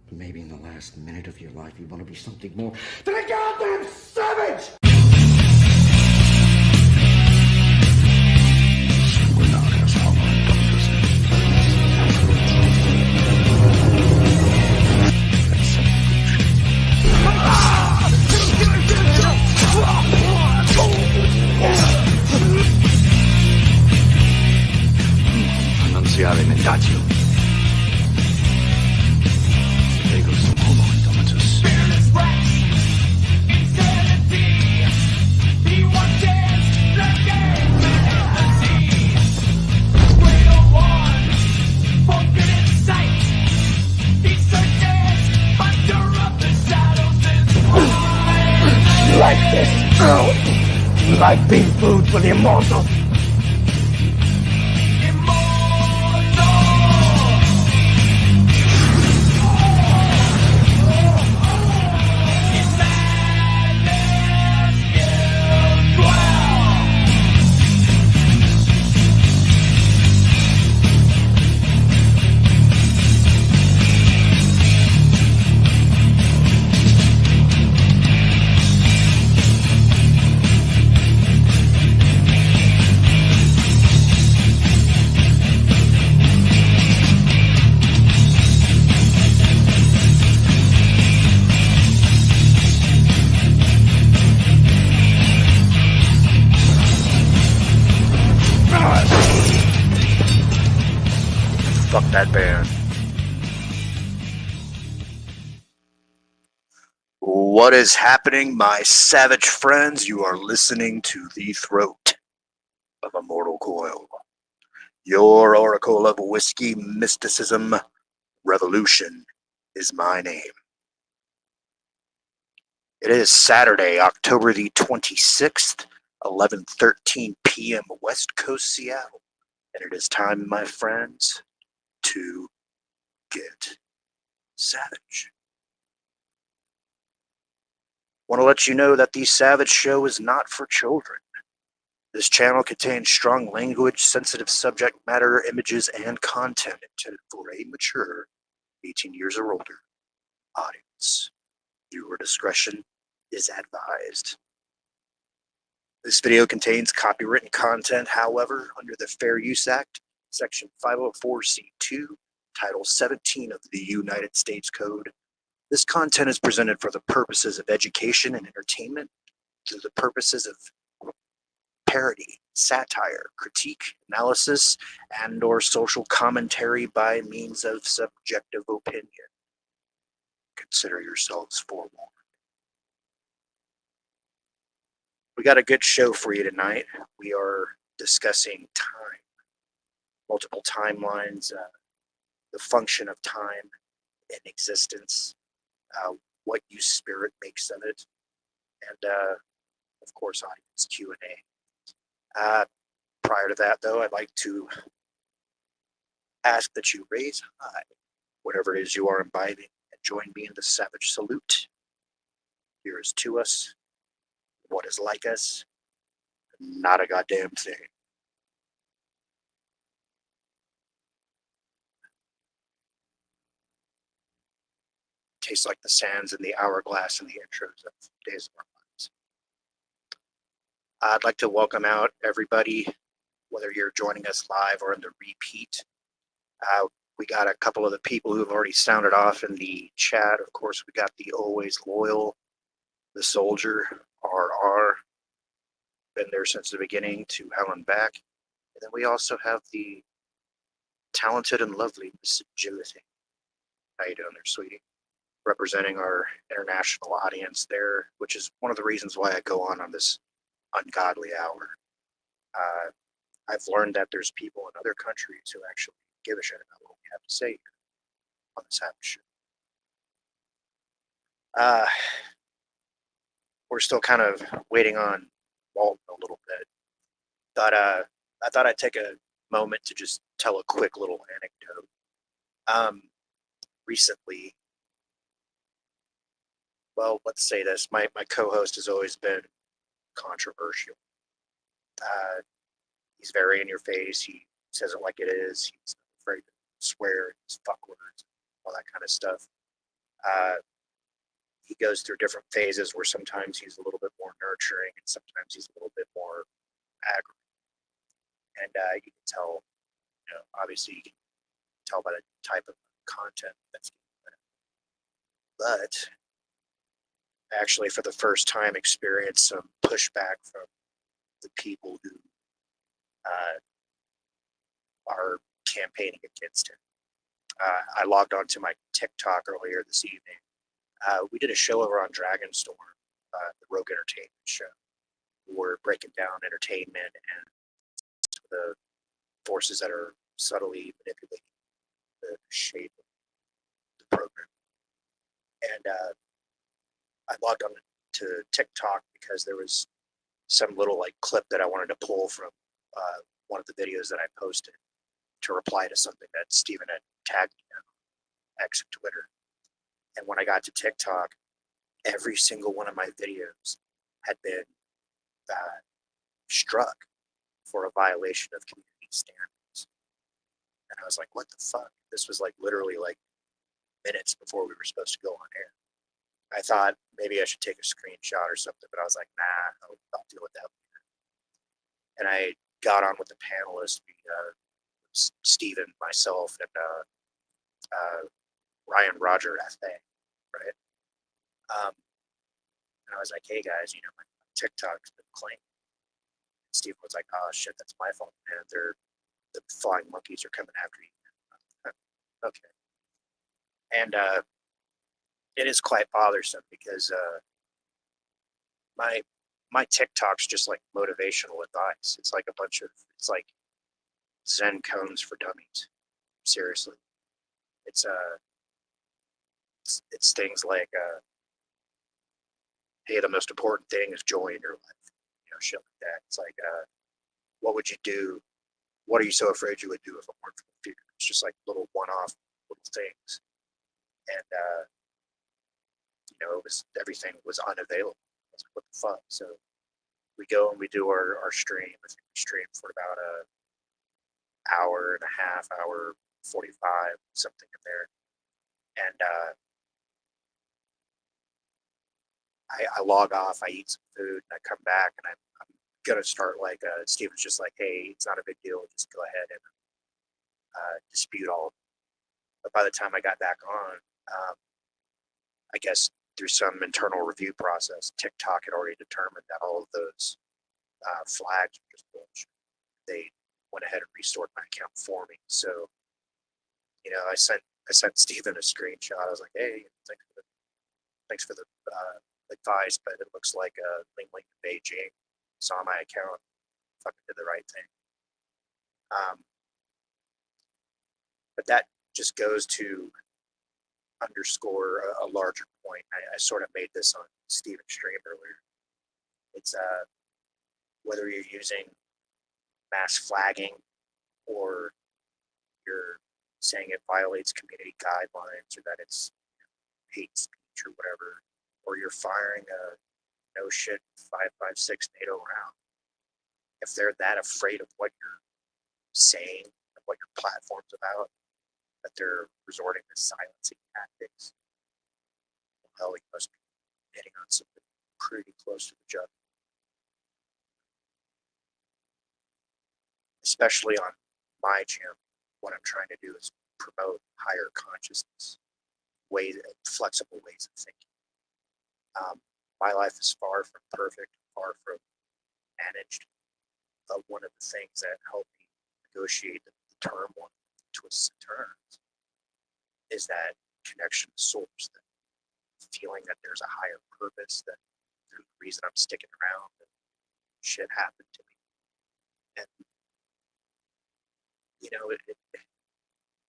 But maybe in the last minute of your life, you want to be something more than a goddamn savage! Annunziare mendaccio. Prego, some homo indomitus. Fearless wax, insanity. He watches the game fantasy. Greater one, forbidden sight. He searches under of the shadows and You like this? Oh, you like being food for the immortal? Fuck that band. What is happening, my savage friends? You are listening to The Throat of Immortal Coil, your oracle of whiskey mysticism. Revolution is my name. It is Saturday, October the 26th, 11:13 p.m. West Coast Seattle, and it is time, my friends, to get savage. Want to let you know that the Savage Show is not for children. This channel contains strong language, sensitive subject matter, images, and content intended for a mature 18 years or older audience. Viewer discretion is advised. This video contains copywritten content, however, under the Fair Use Act, Section 504C2, Title 17 of the United States Code. This content is presented for the purposes of education and entertainment, through the purposes of parody, satire, critique, analysis, and/or social commentary by means of subjective opinion. Consider yourselves forewarned. We got a good show for you tonight. We are discussing time, multiple timelines, the function of time in existence, what use spirit makes of it, and of course, audience Q&A. Prior to that, though, I'd like to ask that you raise high whatever it is you are imbibing and join me in the savage salute. Here is to us what is like us, not a goddamn thing. Tastes like the sands in the hourglass in the intros of Days of Our Lives. I'd like to welcome out everybody, whether you're joining us live or in the repeat. We got a couple of the people who have already sounded off in the chat. Of course, we got the always loyal, the soldier, RR, been there since the beginning, to Helen back. And then we also have the talented and lovely Miss Jilith. How you doing there, sweetie? Representing our international audience there, which is one of the reasons why I go on this ungodly hour. I've learned that there's people in other countries who actually give a shit about what we have to say here on this Savage Show. We're still kind of waiting on Walton a little bit. I thought I'd take a moment to just tell a quick little anecdote. Recently, well, let's say this, my co-host has always been controversial. He's very in your face. He says it like it is. He's not afraid to swear, use fuck words, all that kind of stuff. He goes through different phases where sometimes he's a little bit more nurturing and sometimes he's a little bit more aggravating. And you can tell, obviously you can tell by the type of content that's given. But actually, for the first time, experienced some pushback from the people who are campaigning against him. I logged onto my TikTok earlier this evening. We did a show over on Dragonstorm, the Rogue Entertainment show. We're breaking down entertainment and the forces that are subtly manipulating the shape of the program. And I logged on to TikTok because there was some little clip that I wanted to pull from one of the videos that I posted to reply to something that Steven had tagged me on X and Twitter. And when I got to TikTok, every single one of my videos had been struck for a violation of community standards. And I was like, what the fuck? This was literally minutes before we were supposed to go on air. I thought maybe I should take a screenshot or something, but I was like, nah, I'll deal with that later. And I got on with the panelists, Steven, myself, and Ryan Roger F.A., right? And I was like, hey guys, my TikTok's been claimed. And Steven was like, oh shit, that's my fault, man. The flying monkeys are coming after you. Okay. And it is quite bothersome because my TikTok's just motivational advice. It's it's like Zen cones for dummies. Seriously. It's things like hey, the most important thing is joy in your life. Shit like that. It's like what would you do? What are you so afraid you would do if it weren't for the future? It's just little one-off little things. And everything was unavailable. I was like, what the fuck? So we go and we do our stream. I think we stream for about an hour and a half, hour 45, something in there. And I log off, I eat some food, and I come back, and I'm gonna start Steven's just like, hey, it's not a big deal, just go ahead and dispute all of it. But by the time I got back on, I guess through some internal review process, TikTok had already determined that all of those flags were just bullshit. They went ahead and restored my account for me. So, I sent Steven a screenshot. I was like, hey, thanks for the advice, but it looks like Ling Ling in Beijing saw my account, fucking did the right thing. But that just goes to underscore a larger point. I sort of made this on Steven's stream earlier. It's whether you're using mass flagging or you're saying it violates community guidelines or that it's hate speech or whatever, or you're firing a no shit 5.56 NATO round. If they're that afraid of what you're saying and what your platform's about, that they're resorting to silencing tactics, well, you must be hitting on something pretty close to the jug. Especially on my channel, what I'm trying to do is promote higher consciousness, flexible ways of thinking. My life is far from perfect, far from managed. But one of the things that helped me negotiate the turmoil, twists and turns, is that connection to source, that feeling that there's a higher purpose, that there's a reason I'm sticking around, and shit happened to me. And,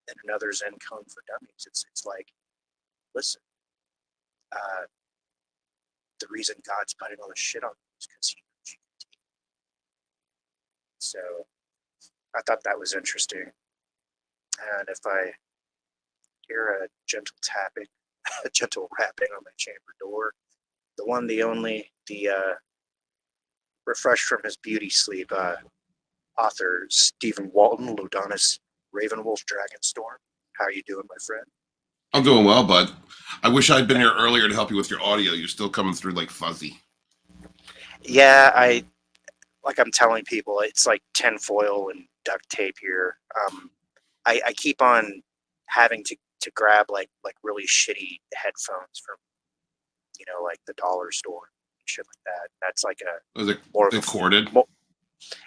and another Zen cone for dummies. It's like, listen, the reason God's putting all this shit on you is because he knows you can take it. So I thought that was interesting. And if I hear a gentle tapping, a gentle rapping on my chamber door, the one, the only, the refreshed from his beauty sleep, author Stephen Walton, Ludonis Ravenwolf Dragonstorm. How are you doing, my friend? I'm doing well, bud. I wish I'd been here earlier to help you with your audio. You're still coming through like fuzzy. Yeah, I'm telling people, it's like tinfoil and duct tape here. I keep on having to grab like really shitty headphones from like the dollar store and shit like that. That's like a Was it more of they a corded?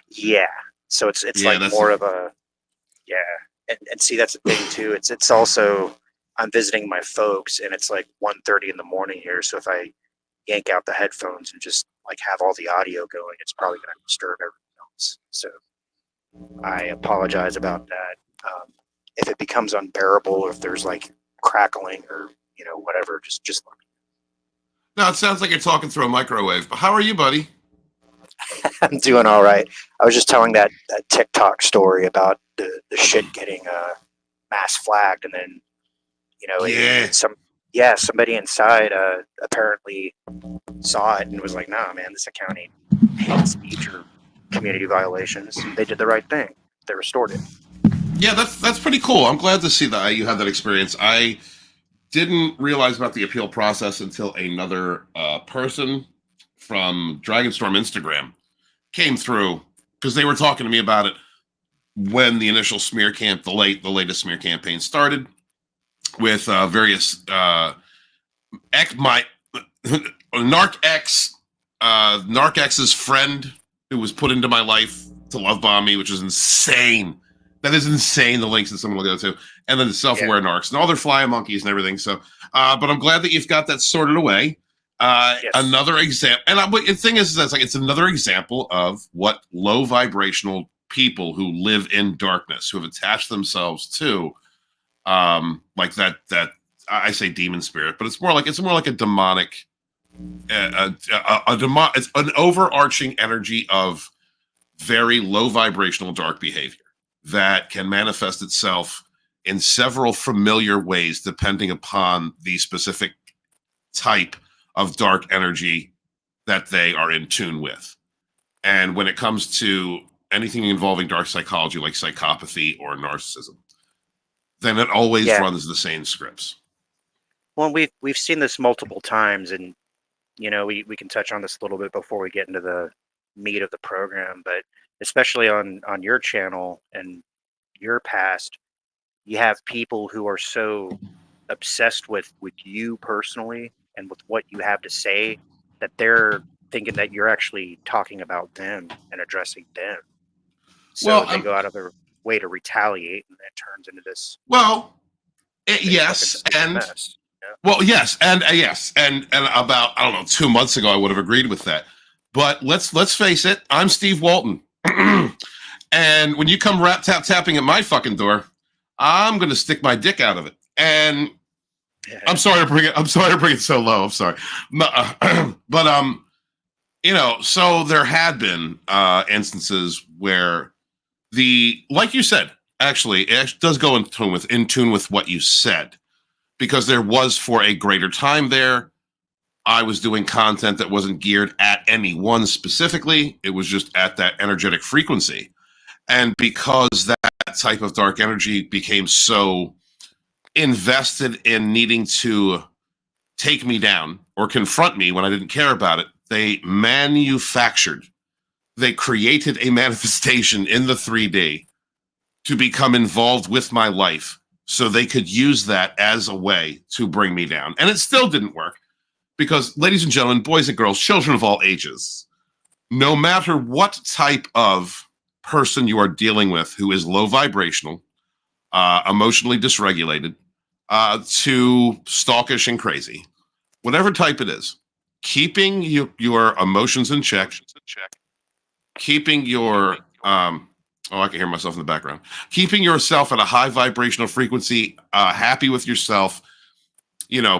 yeah. So it's Yeah, like that's more of a yeah. And see, that's the thing too. It's also I'm visiting my folks, and it's like 1:30 in the morning here. So if I yank out the headphones and just like have all the audio going, it's probably going to disturb everything else. So I apologize about that. If it becomes unbearable, or if there's like crackling or whatever, just let No, it sounds like you're talking through a microwave. But how are you, buddy? me. I'm doing all right. I was just telling that TikTok story about the shit getting mass flagged, and then Yeah. somebody inside apparently saw it and was like, nah, man, this account ain't hate speech or community violations. They did the right thing. They restored it. Yeah, that's pretty cool. I'm glad to see that you had that experience. I didn't realize about the appeal process until another person from Dragonstorm Instagram came through because they were talking to me about it when the initial smear camp, the latest smear campaign started with various Narc-X's friend who was put into my life to love bomb me, which is insane. That is insane. The links that someone will go to, and then the self-aware narcs and all their flying monkeys and everything. So, but I'm glad that you've got that sorted away. Yes. Another example, and the thing is that's like it's another example of what low vibrational people who live in darkness, who have attached themselves to, like that I say demon spirit, but it's more like a demonic, it's an overarching energy of very low vibrational dark behavior that can manifest itself in several familiar ways depending upon the specific type of dark energy that they are in tune with. And when it comes to anything involving dark psychology like psychopathy or narcissism, then it always runs the same scripts. Well, we've seen this multiple times, and we can touch on this a little bit before we get into the meat of the program, but especially on your channel and your past, you have people who are so obsessed with you personally and with what you have to say that they're thinking that you're actually talking about them and addressing them. So they go out of their way to retaliate, and it turns into this. Well, yes, and mess. Well, yes, and about I don't know 2 months ago I would have agreed with that, but let's face it, I'm Steve Walton, and when you come tapping at my fucking door, I'm gonna stick my dick out of it. And I'm sorry to bring it so low. I'm sorry, but so there had been instances where like you said, actually, it does go in tune with what you said. Because there was for a greater time there, I was doing content that wasn't geared at anyone specifically. It was just at that energetic frequency. And because that type of dark energy became so invested in needing to take me down or confront me when I didn't care about it, they created a manifestation in the 3D to become involved with my life, so they could use that as a way to bring me down. And it still didn't work because, ladies and gentlemen, boys and girls, children of all ages, no matter what type of person you are dealing with who is low vibrational, emotionally dysregulated, to stalkish and crazy, whatever type it is, keeping your emotions in check, keeping your I can hear myself in the background. Keeping yourself at a high vibrational frequency, happy with yourself,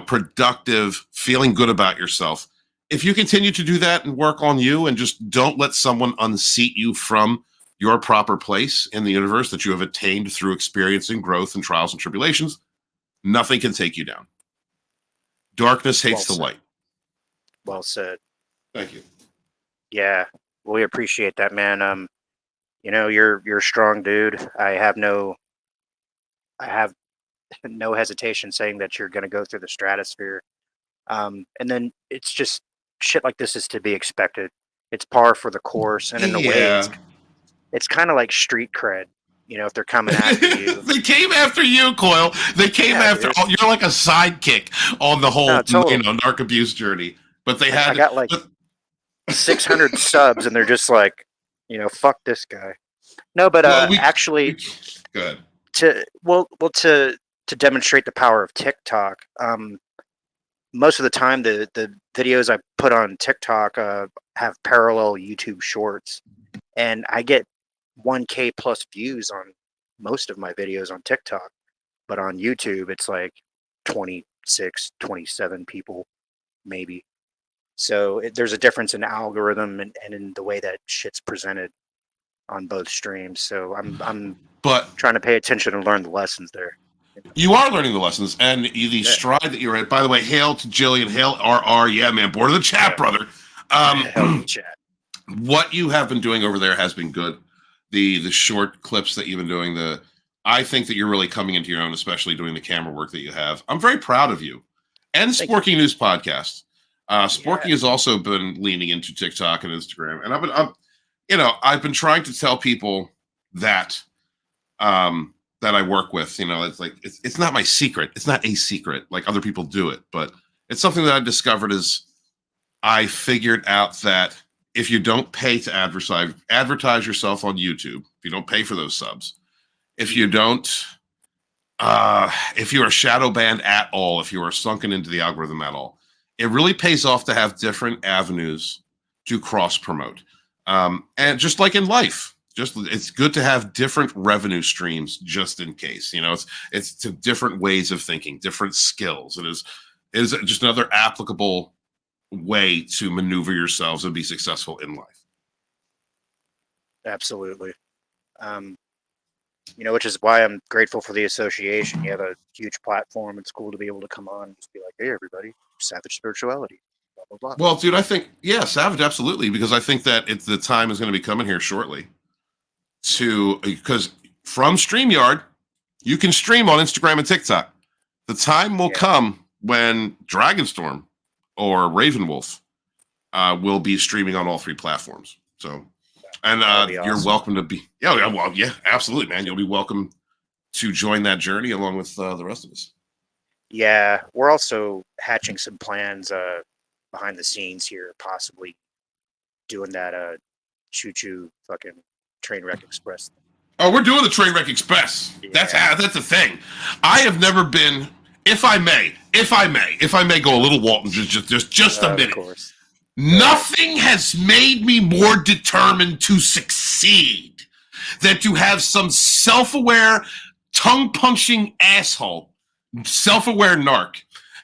productive, feeling good about yourself. If you continue to do that and work on you and just don't let someone unseat you from your proper place in the universe that you have attained through experiencing growth and trials and tribulations, nothing can take you down. Darkness hates the light. Well said. Thank you. Yeah, we appreciate that, man. You're a strong dude. I have no hesitation saying that you're going to go through the stratosphere. And then it's just shit like this is to be expected. It's par for the course, and in a way, it's kind of like street cred. You know, if they're coming after you, they came after you, Coil. They came after. Oh, you're like a sidekick on the whole, totally. narc abuse journey. But they had. I got like 600 subs, and they're just like, fuck this guy. No, but actually, good. To demonstrate the power of TikTok, most of the time the videos I put on TikTok have parallel YouTube shorts, and I get 1K plus views on most of my videos on TikTok, but on YouTube it's like 26, 27 people maybe. So there's a difference in the algorithm and in the way that shit's presented on both streams. So I'm trying to pay attention and learn the lessons there. You are learning the lessons and the stride that you're at. By the way, hail to Jillian, hail RR. Yeah, man, board of the chat, brother. Chat. What you have been doing over there has been good. The short clips that you've been doing, I think that you're really coming into your own, especially doing the camera work that you have. I'm very proud of you. And Sporky News Podcast. Sporky has also been leaning into TikTok and Instagram, and I've been trying to tell people that that I work with. It's like it's not my secret. It's not a secret like other people do it, but it's something that I discovered is I figured out that if you don't pay to advertise yourself on YouTube, if you don't pay for those subs, if you don't, if you are shadow banned at all, if you are sunken into the algorithm at all, it really pays off to have different avenues to cross promote. And just like in life, it's good to have different revenue streams just in case. It's to different ways of thinking, different skills. It is just another applicable way to maneuver yourselves and be successful in life. Absolutely. Which is why I'm grateful for the association. You have a huge platform. It's cool to be able to come on and just be like, hey, everybody, Savage Spirituality. Blah, blah, blah. Well, dude, I think, Savage, absolutely, because I think that the time is going to be coming here shortly because from StreamYard, you can stream on Instagram and TikTok. The time will come when Dragonstorm or Ravenwolf will be streaming on all three platforms. So, and awesome. You're welcome to be, absolutely, man. You'll be welcome to join that journey along with the rest of us. Yeah, we're also hatching some plans behind the scenes here, possibly doing that choo-choo fucking train wreck express thing. Oh, we're doing the train wreck express. Yeah. That's the thing. I have never been. If I may go a little Walton, just a minute. Of course. Nothing has made me more determined to succeed than to have some self-aware, tongue-punching asshole, self-aware narc,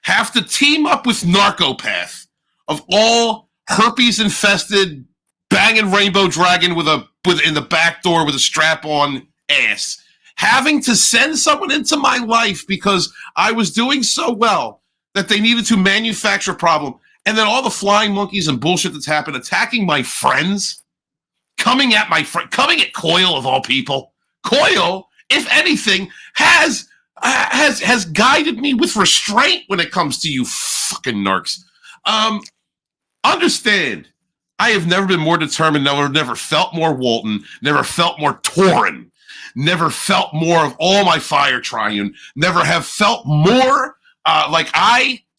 have to team up with Narcopath of all herpes-infested, banging rainbow dragon in the back door with a strap-on ass. Having to send someone into my life because I was doing so well that they needed to manufacture a problem. And then all the flying monkeys and bullshit that's happened, attacking my friends, coming at COIL of all people. COIL, if anything, has guided me with restraint when it comes to you fucking narcs. Understand, I have never been more determined, never felt more Walton, never felt more Tauren. Never felt more of all my fire triune. Never have felt more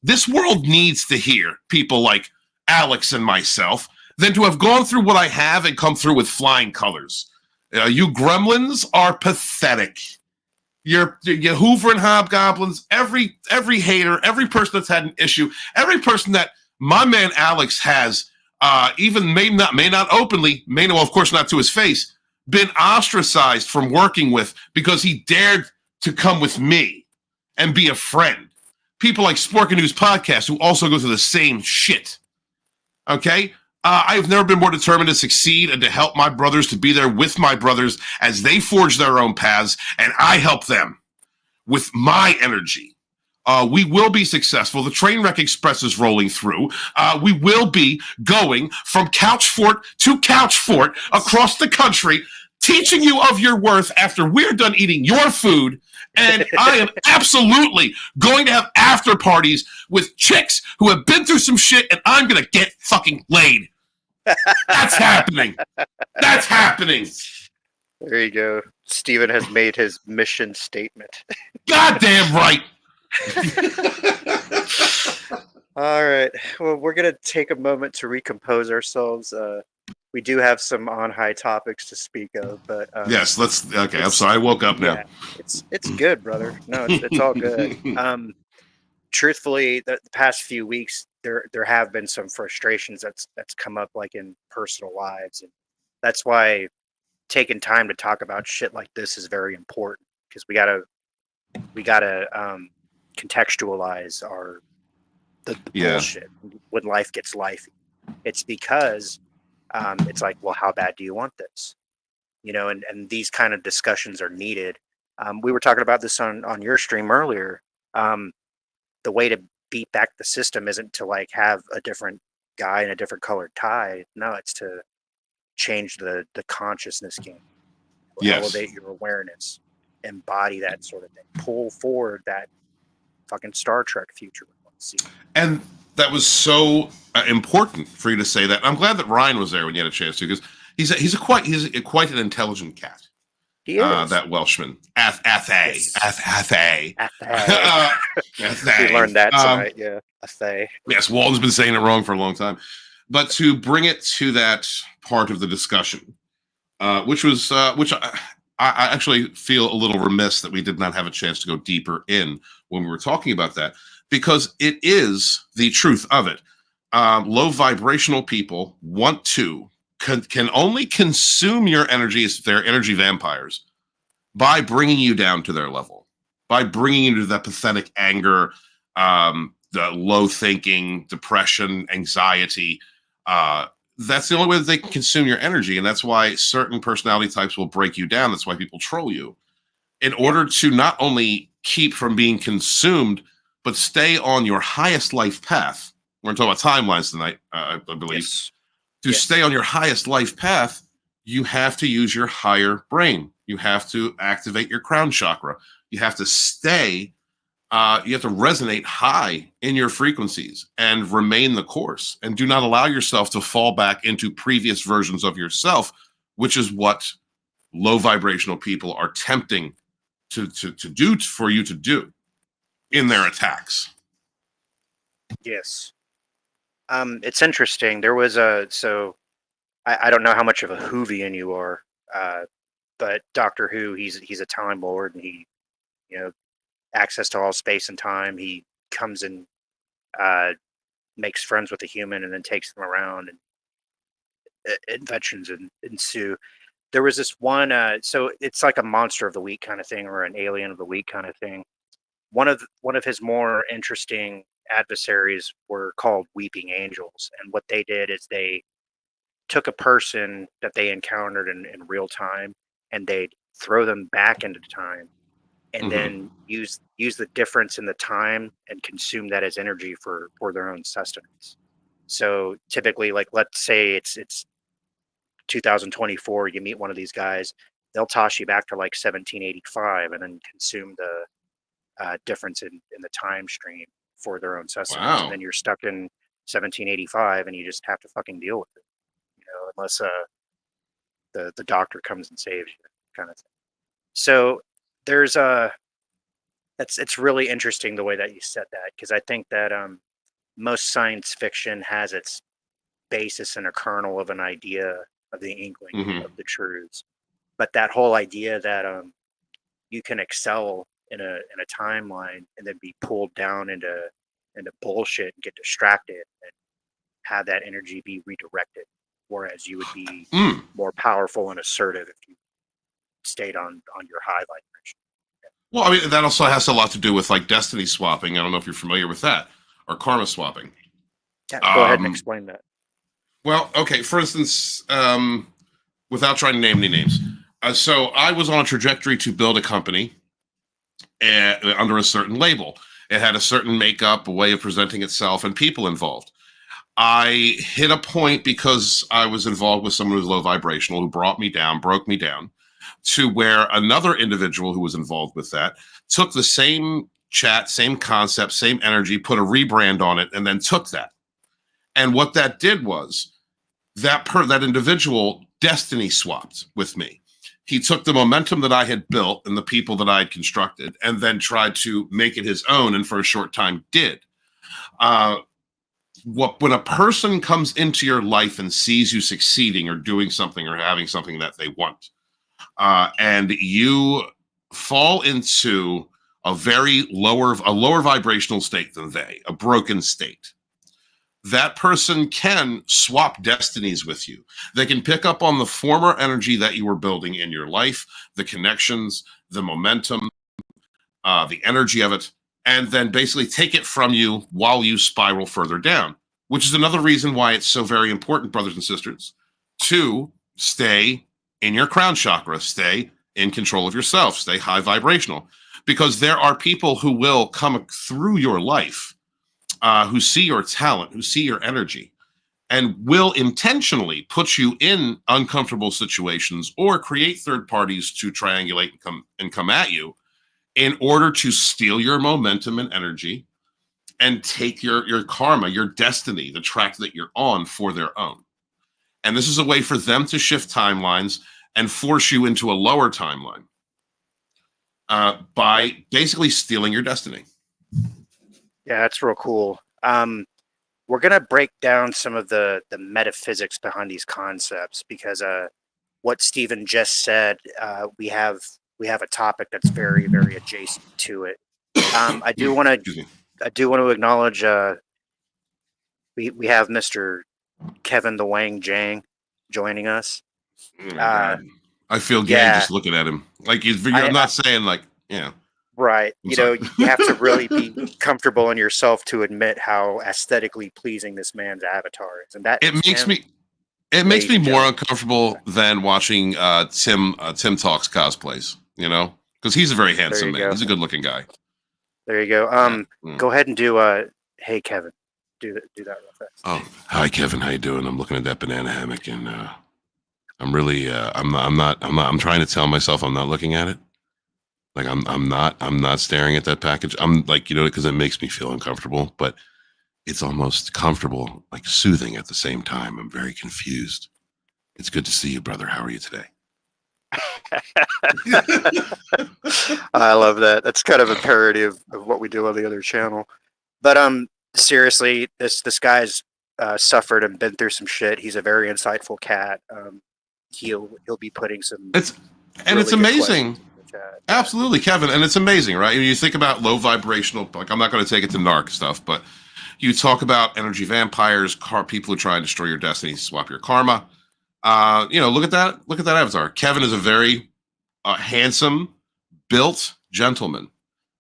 this world needs to hear people like Alex and myself than to have gone through what I have and come through with flying colors. You gremlins are pathetic. You're Hoover and hobgoblins, every hater, every person that's had an issue, every person that my man Alex has, even may not openly, of course not to his face, been ostracized from working with because he dared to come with me and be a friend. People like Sporky News Podcast who also go through the same shit. Okay? I've never been more determined to succeed and to help my brothers, to be there with my brothers as they forge their own paths, and I help them with my energy. We will be successful. The train wreck express is rolling through. We will be going from couch fort to couch fort across the country, teaching you of your worth after we're done eating your food. And I am absolutely going to have after parties with chicks who have been through some shit, and I'm going to get fucking laid. That's happening. That's happening. There you go. Steven has made his mission statement. Goddamn right. All right. Well, we're going to take a moment to recompose ourselves. We do have some on-high topics to speak of, but yes, let's. Okay, I'm sorry. I woke up now. Yeah, it's good, brother. No, it's all good. Truthfully, the past few weeks, there have been some frustrations that's come up, like in personal lives, and that's why taking time to talk about shit like this is very important, because we gotta contextualize the bullshit when life gets lifey. It's because it's like, well, how bad do you want this? You know, and these kind of discussions are needed. We were talking about this on your stream earlier. The way to beat back the system isn't to like have a different guy in a different colored tie. No, it's to change the consciousness game. Elevate your awareness, embody that sort of thing, pull forward that fucking Star Trek future we want to see. And that was so important for you to say that. I'm glad that Ryan was there when you had a chance to, because he's quite an intelligent cat. He is. That Welshman. Yes. Athay. We learned that tonight, yeah. Athay. Yes, Walton's been saying it wrong for a long time. But to bring it to that part of the discussion, which I actually feel a little remiss that we did not have a chance to go deeper in when we were talking about that, because it is the truth of it. Low vibrational people want to can only consume your energy, as they're energy vampires, by bringing you down to their level, by bringing you to that pathetic anger, the low thinking, depression, anxiety. That's the only way that they can consume your energy, and that's why certain personality types will break you down. That's why people troll you, in order to not only keep from being consumed, but stay on your highest life path. We're talking about timelines tonight, I believe. Yes. To stay on your highest life path, you have to use your higher brain. You have to activate your crown chakra. You have to stay, you have to resonate high in your frequencies and remain the course, and do not allow yourself to fall back into previous versions of yourself, which is what low vibrational people are tempting to do for you to do in their attacks. Yes. It's interesting. There was I don't know how much of a Whovian you are, but Doctor Who, he's a Time Lord, and he, access to all space and time. He comes and makes friends with a human and then takes them around, and inventions ensue. There was this one, so it's like a monster of the week kind of thing, or an alien of the week kind of thing. One of his more interesting adversaries were called weeping angels, and what they did is they took a person that they encountered in real time, and they'd throw them back into time, and then use the difference in the time and consume that as energy for their own sustenance. So typically, like, let's say it's 2024, you meet one of these guys, they'll toss you back to like 1785 and then consume the difference in the time stream for their own sustenance. Wow. And then you're stuck in 1785 and you just have to fucking deal with it, unless the doctor comes and saves you, kind of thing. So there's it's really interesting the way that you said that, because I think that most science fiction has its basis in a kernel of an idea of the inkling of the truths, but that whole idea that you can excel in a timeline and then be pulled down into bullshit and get distracted and have that energy be redirected, whereas you would be more powerful and assertive if you stayed on your high vibration. Well, I mean, that also has a lot to do with like destiny swapping. I don't know if you're familiar with that, or karma swapping. Yeah, go ahead and explain that. Well, okay. For instance, without trying to name any names, so I was on a trajectory to build a company under a certain label. It had a certain makeup, a way of presenting itself, and people involved. I hit a point because I was involved with someone who was low vibrational, who brought me down, broke me down, to where another individual who was involved with that took the same chat, same concept, same energy, put a rebrand on it, and then took that. And what that did was that individual destiny swapped with me. He took the momentum that I had built and the people that I had constructed, and then tried to make it his own, and for a short time did. When a person comes into your life and sees you succeeding or doing something or having something that they want, and you fall into a lower vibrational state than they, a broken state, that person can swap destinies with you. They can pick up on the former energy that you were building in your life, the connections, the momentum, the energy of it, and then basically take it from you while you spiral further down, which is another reason why it's so very important, brothers and sisters, to stay in your crown chakra, stay in control of yourself, stay high vibrational, because there are people who will come through your life who see your talent, who see your energy, and will intentionally put you in uncomfortable situations or create third parties to triangulate and come at you in order to steal your momentum and energy and take your karma, your destiny, the track that you're on for their own. And this is a way for them to shift timelines and force you into a lower timeline by basically stealing your destiny. Yeah, that's real cool. We're gonna break down some of the metaphysics behind these concepts because what Stephen just said, we have a topic that's very, very adjacent to it. I do want to acknowledge we have Mr. Kevin the Wang Jang joining us. Oh my God. I feel gay just looking at him. Like I'm not saying like, yeah. Right. You know, you have to really be comfortable in yourself to admit how aesthetically pleasing this man's avatar is. And that it makes me more uncomfortable than watching Tim Talks cosplays, you know? Because he's a very handsome man. He's a good looking guy. There you go. Go ahead and do hey Kevin. Do that real fast. Oh, hi Kevin, how you doing? I'm looking at that banana hammock and I'm really I'm trying to tell myself I'm not looking at it. Like I'm not staring at that package. I'm like, you know, because it makes me feel uncomfortable, but it's almost comfortable, like soothing at the same time. I'm very confused. It's good to see you, brother. How are you today? I love that. That's kind of a parody of what we do on the other channel. But seriously, this guy's suffered and been through some shit. He's a very insightful cat. He'll be putting some. It's amazing. Absolutely, Kevin, and it's amazing, right? You think about low vibrational. Like I'm not going to take it to narc stuff, but you talk about energy vampires, people who try and destroy your destiny, swap your karma. You know, look at that avatar. Kevin is a very handsome, built gentleman.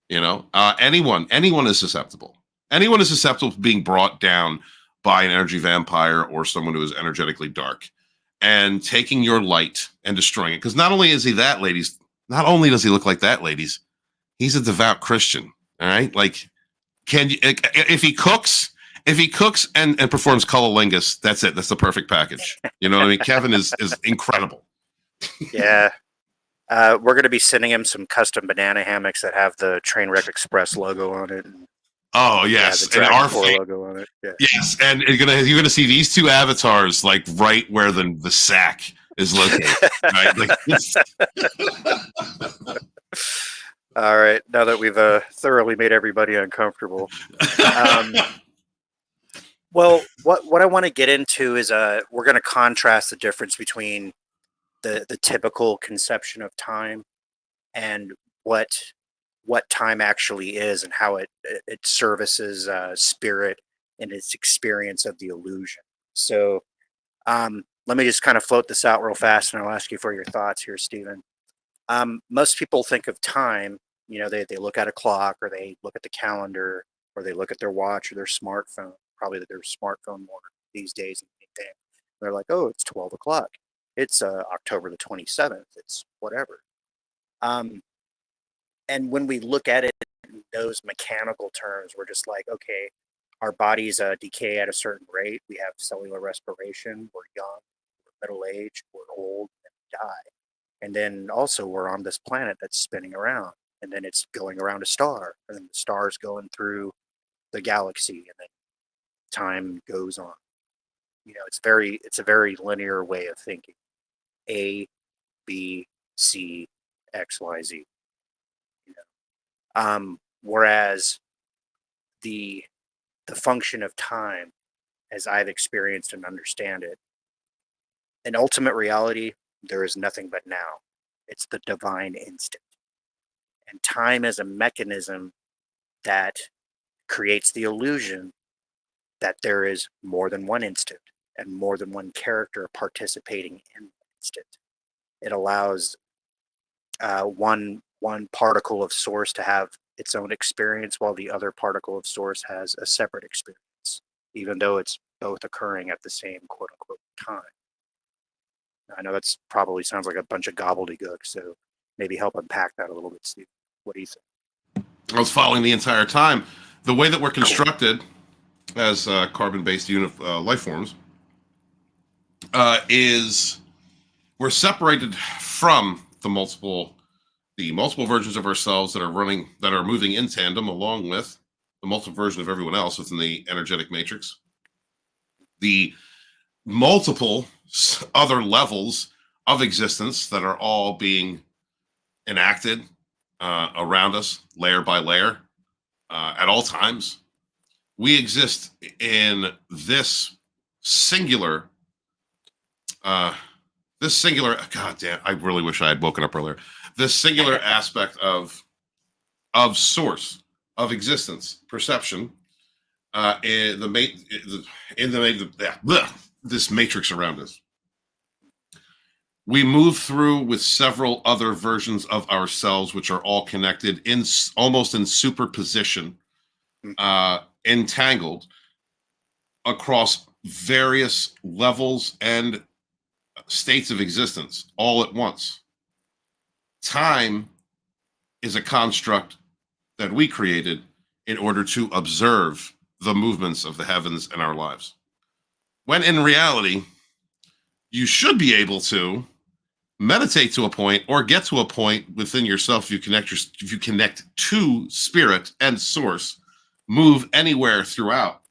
You know, anyone is susceptible. Anyone is susceptible to being brought down by an energy vampire or someone who is energetically dark and taking your light and destroying it. Because not only is he that, ladies, not only does he look like that, ladies, he's a devout Christian. All right, like if he cooks and performs cunnilingus, that's it. That's the perfect package. You know what I mean? Kevin is incredible. Yeah. We're going to be sending him some custom banana hammocks that have the Trainwreck Express logo on it. Oh yes, the Dragon 4 logo on it. Yeah. Yes, and you're gonna see these two avatars like right where the sack is located. Right? Like, all right, now that we've thoroughly made everybody uncomfortable. Well, what I want to get into is we're going to contrast the difference between the typical conception of time and what time actually is and how it services spirit and its experience of the illusion. So let me just kind of float this out real fast, and I'll ask you for your thoughts here, Stephen. Most people think of time, you know, they look at a clock or they look at the calendar or they look at their watch or their smartphone, probably their smartphone more these days. They're like, oh, it's 12 o'clock. It's October the 27th. It's whatever. And when we look at it in those mechanical terms, we're just like, okay, our bodies decay at a certain rate. We have cellular respiration. We're young, we're middle aged, we're old, and we die. And then also we're on this planet that's spinning around, and then it's going around a star, and then the star's going through the galaxy, and then time goes on. You know, it's a very linear way of thinking. A, B, C, X, Y, Z. You know, whereas the function of time, as I've experienced and understand it, in ultimate reality, there is nothing but now. It's the divine instant. And time is a mechanism that creates the illusion that there is more than one instant and more than one character participating in the instant. It allows one particle of source to have its own experience while the other particle of source has a separate experience, even though it's both occurring at the same quote unquote time. I know that's probably sounds like a bunch of gobbledygook, so maybe help unpack that a little bit, Steve. What do you think? I was following the entire time. The way that we're constructed as carbon-based life forms is we're separated from the multiple versions of ourselves that are moving in tandem along with the multiple version of everyone else within the energetic matrix. The multiple other levels of existence that are all being enacted around us, layer by layer, at all times. We exist in this singular. God damn! I really wish I had woken up earlier. This singular aspect of source of existence, perception, in this matrix around us. We move through with several other versions of ourselves, which are all connected almost in superposition, entangled across various levels and states of existence all at once. Time is a construct that we created in order to observe the movements of the heavens in our lives. When in reality, you should be able to meditate to a point or get to a point within yourself. If you connect to spirit and source, move anywhere throughout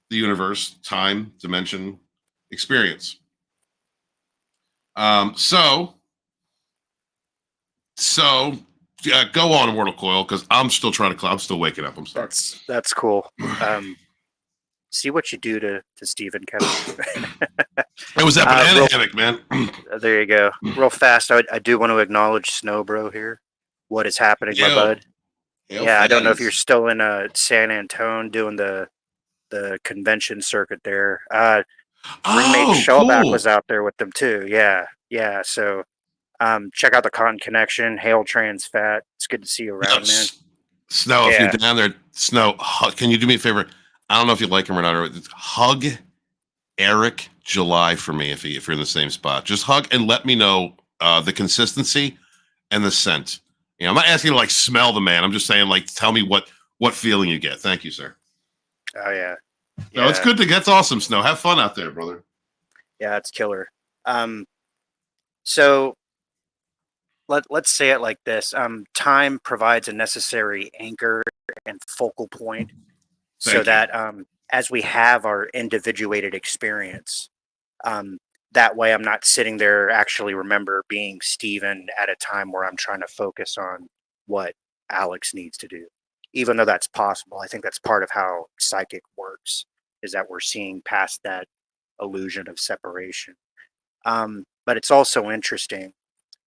the universe, time, dimension, experience. Go on, Immortal Coil, because I'm still I'm still waking up. I'm sorry. That's cool. See what you do to Stephen, Kevin. It was that banana hammock, man. There you go. Real fast, I do want to acknowledge Snow Bro here. What is happening, my bud? Yeah, I don't know if you're still in San Antone doing the convention circuit there. Roommate Shellback was out there with them too. Yeah. So check out the Cotton Connection. Hail Trans Fat. It's good to see you around, man. Snow, if you're down there, Snow, can you do me a favor? I don't know if you like him or not. Or hug Eric July for me if you're in the same spot. Just hug and let me know the consistency and the scent. You know, I'm not asking you to like smell the man. I'm just saying like tell me what feeling you get. Thank you, sir. Oh yeah. No, it's good that's awesome, Snow. Have fun out there, brother. Yeah, it's killer. So let's say it like this. Time provides a necessary anchor and focal point so that as we have our individuated experience, that way I'm not sitting there actually remember being Steven at a time where I'm trying to focus on what Alex needs to do. Even though that's possible, I think that's part of how psychic works, is that we're seeing past that illusion of separation. But it's also interesting.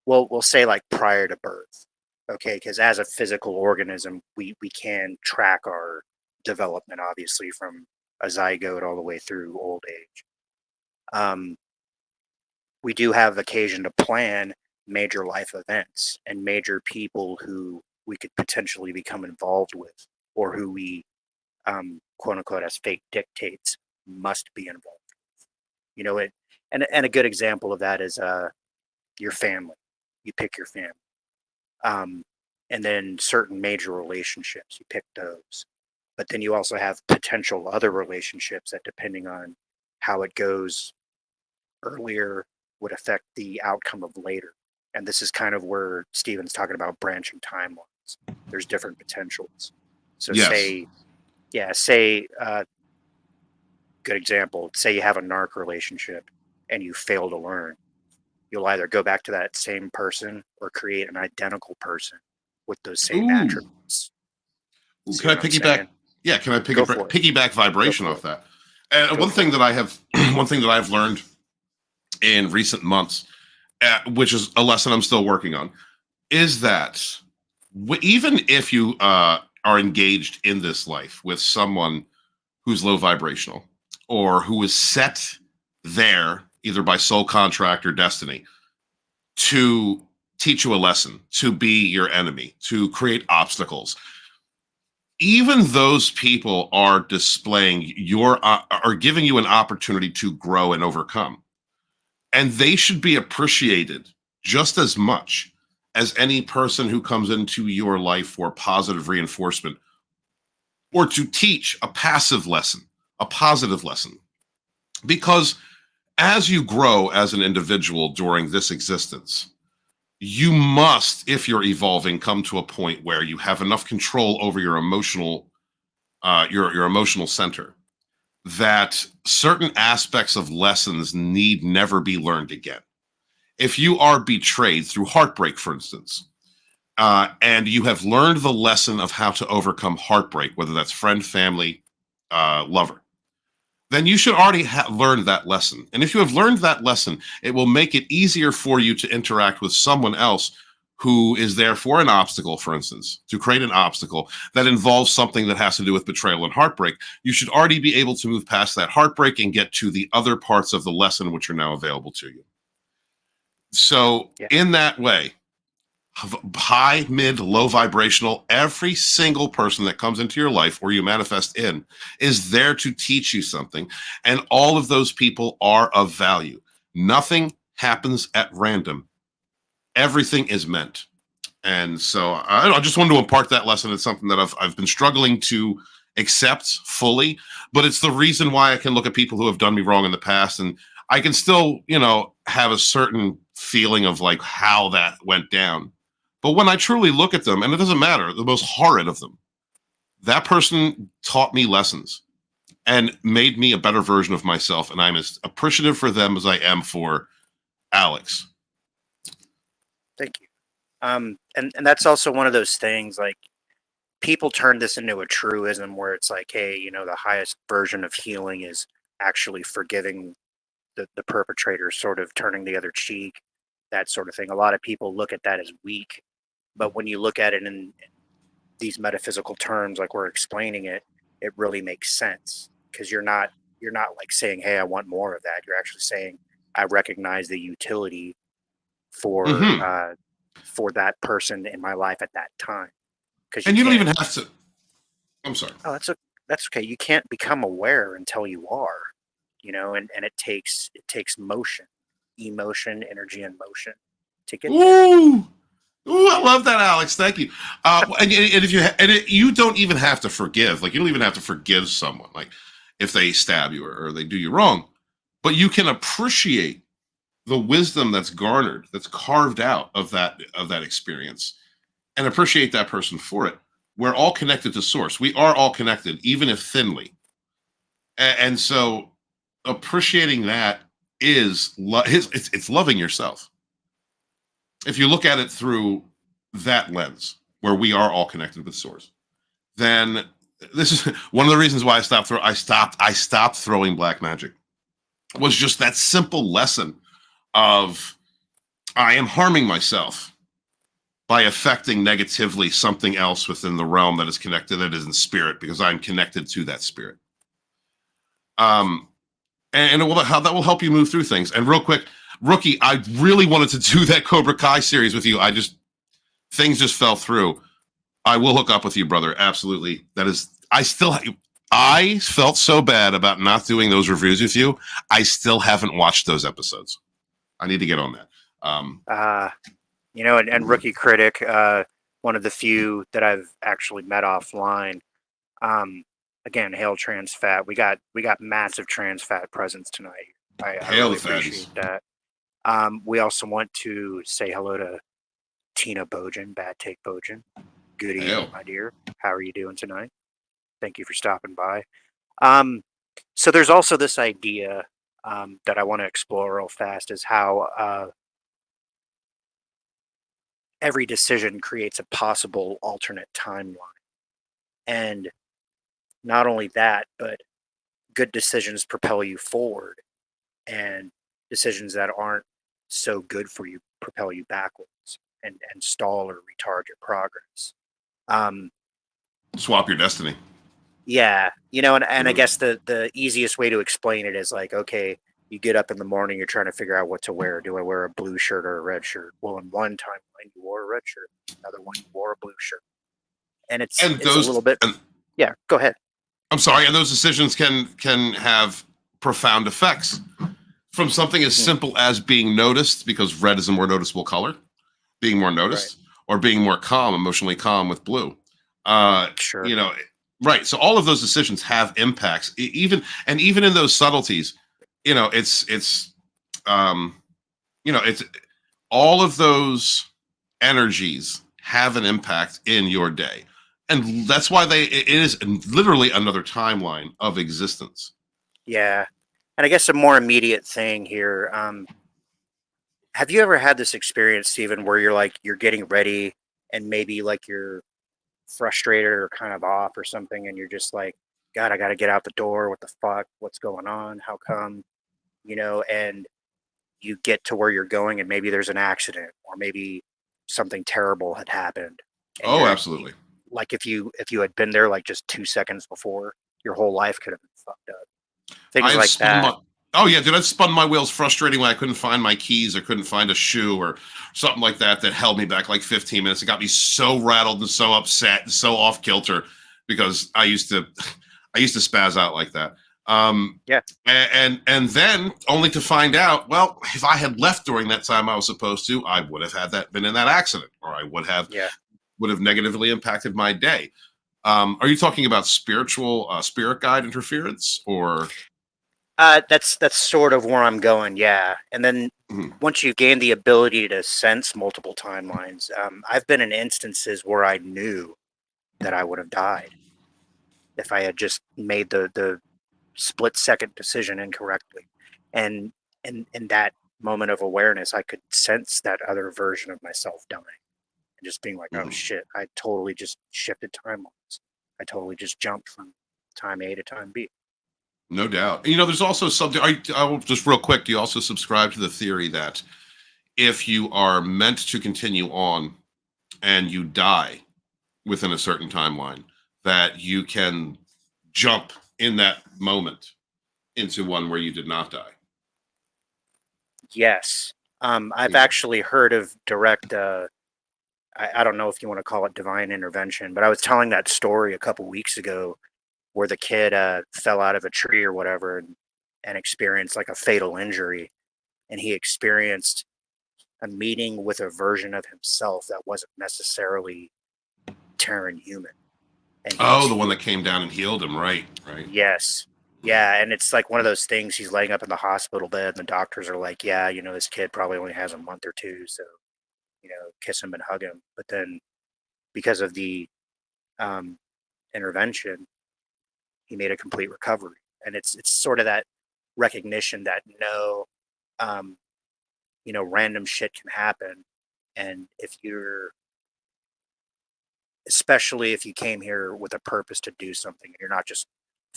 We'll say like prior to birth, okay? Because as a physical organism, we can track our development, obviously, from a zygote all the way through old age. We do have occasion to plan major life events and major people who we could potentially become involved with, or who we, quote unquote, as fate dictates, must be involved with. You know, and a good example of that is your family. You pick your family. And then certain major relationships, you pick those. but then you also have potential other relationships that, depending on how it goes earlier, would affect the outcome of later. And this is kind of where Stephen's talking about branching timelines. There's different potentials. So Yes. say, good example, say you have a narc relationship and you fail to learn. You'll either go back to that same person or create an identical person with those same Ooh. attributes. Ooh, See can I what I'm piggyback? saying? Yeah, can I Go for it. piggyback vibration Go off for that? And Go one for thing it. that I have, one thing that I've learned in recent months, which is a lesson I'm still working on, is that even if you are engaged in this life with someone who's low vibrational or who is set there either by soul contract or destiny to teach you a lesson, to be your enemy, to create obstacles, even those people are displaying are giving you an opportunity to grow and overcome. And they should be appreciated just as much as any person who comes into your life for positive reinforcement or to teach a passive lesson, a positive lesson. Because as you grow as an individual during this existence, you must, if you're evolving, come to a point where you have enough control over your emotional center that certain aspects of lessons need never be learned again. If you are betrayed through heartbreak, for instance, and you have learned the lesson of how to overcome heartbreak, whether that's friend, family, lover, then you should already have learned that lesson. And if you have learned that lesson, it will make it easier for you to interact with someone else who is there for an obstacle, for instance, to create an obstacle that involves something that has to do with betrayal and heartbreak. You should already be able to move past that heartbreak and get to the other parts of the lesson which are now available to you. So in that way, high, mid, low vibrational, every single person that comes into your life or you manifest in is there to teach you something. And all of those people are of value. Nothing happens at random. Everything is meant. And so I just wanted to impart that lesson. It's something that I've been struggling to accept fully, but it's the reason why I can look at people who have done me wrong in the past and I can still, have a certain feeling of like how that went down. But when I truly look at them, and it doesn't matter, the most horrid of them, that person taught me lessons and made me a better version of myself. And I'm as appreciative for them as I am for Alex. Thank you. And that's also one of those things, like, people turn this into a truism where it's like, hey, the highest version of healing is actually forgiving the perpetrator, sort of turning the other cheek, that sort of thing. A lot of people look at that as weak, but when you look at it in these metaphysical terms, like we're explaining it, it really makes sense, because you're not like saying, hey, I want more of that. You're actually saying, I recognize the utility for that person in my life at that time. And you don't even have to. I'm sorry. Oh, that's okay. You can't become aware until you are, and it takes motion, emotion, energy, and motion to get there. Ooh, I love that, Alex. Thank you. And if you don't even have to forgive. Like, you don't even have to forgive someone, like if they stab you or they do you wrong, but you can appreciate the wisdom that's garnered, that's carved out of that experience, and appreciate that person for it. We're all connected to source. We are all connected, even if thinly. And so appreciating that is it's loving yourself. If you look at it through that lens, where we are all connected with source, then this is one of the reasons why I stopped throwing black magic. Was just that simple lesson of I am harming myself by affecting negatively something else within the realm that is connected, that is in spirit, because I'm connected to that spirit. And how that will help you move through things. And real quick, Rookie, I really wanted to do that Cobra Kai series with you. Things just fell through. I will hook up with you, brother. Absolutely. I felt so bad about not doing those reviews with you. I still haven't watched those episodes. I need to get on that. And Rookie Critic, one of the few that I've actually met offline, again, hail trans fat. We got massive trans fat presence tonight. I Hail really the fatties. appreciate that. We also want to say hello to Tina Bojan, Bad Take Bojan. Good evening, Hail. my dear. How are you doing tonight? Thank you for stopping by. So there's also this idea that I want to explore real fast is how every decision creates a possible alternate timeline. And not only that, but good decisions propel you forward, and decisions that aren't so good for you propel you backwards and stall or retard your progress. Swap your destiny. Yeah, and I guess the easiest way to explain it is like, okay, you get up in the morning, you're trying to figure out what to wear. Do I wear a blue shirt or a red shirt? Well, in one timeline you wore a red shirt, another one you wore a blue shirt, and it's a little bit. Yeah, go ahead. I'm sorry, and those decisions can have profound effects from something as simple as being noticed, because red is a more noticeable color, being more noticed, or being more calm, emotionally calm with blue. Sure. Right. So all of those decisions have impacts, even in those subtleties. It's all of those energies have an impact in your day, and that's why it is literally another timeline of existence. Yeah, and I guess a more immediate thing here. Have you ever had this experience, Stephen, where you're getting ready and maybe like you're frustrated or kind of off or something, and you're just like, God, I got to get out the door. What the fuck? What's going on? How come? And you get to where you're going, and maybe there's an accident, or maybe something terrible had happened. And Oh, absolutely. Like if you had been there like just 2 seconds before, your whole life could have been fucked up. Things like that. Oh yeah, dude, I spun my wheels frustrating when I couldn't find my keys or couldn't find a shoe or something like that held me back like 15 minutes. It got me so rattled and so upset and so off kilter because I used to spaz out like that. Yeah. And then only to find out, well, if I had left during that time I was supposed to, I would have been in that accident, or I would have negatively impacted my day. Are you talking about spirit guide interference, or? That's sort of where I'm going, yeah. And then once you gain the ability to sense multiple timelines, I've been in instances where I knew that I would have died if I had just made the split-second decision incorrectly. And in that moment of awareness, I could sense that other version of myself dying and just being like, oh shit, I totally just shifted timelines. I totally just jumped from time A to time B. No doubt. There's also something. I'll just real quick. Do you also subscribe to the theory that if you are meant to continue on and you die within a certain timeline, that you can jump in that moment into one where you did not die? Yes. I've actually heard of direct, I don't know if you want to call it divine intervention, but I was telling that story a couple weeks ago where the kid fell out of a tree or whatever and experienced like a fatal injury. And he experienced a meeting with a version of himself that wasn't necessarily Terran human. And the one that came down and healed him, right? Yes. Yeah, and it's like one of those things, he's laying up in the hospital bed and the doctors are like, yeah, this kid probably only has a month or two, so, kiss him and hug him. But then because of the intervention, he made a complete recovery. And it's sort of that recognition that no, random shit can happen. And especially if you came here with a purpose to do something, and you're not just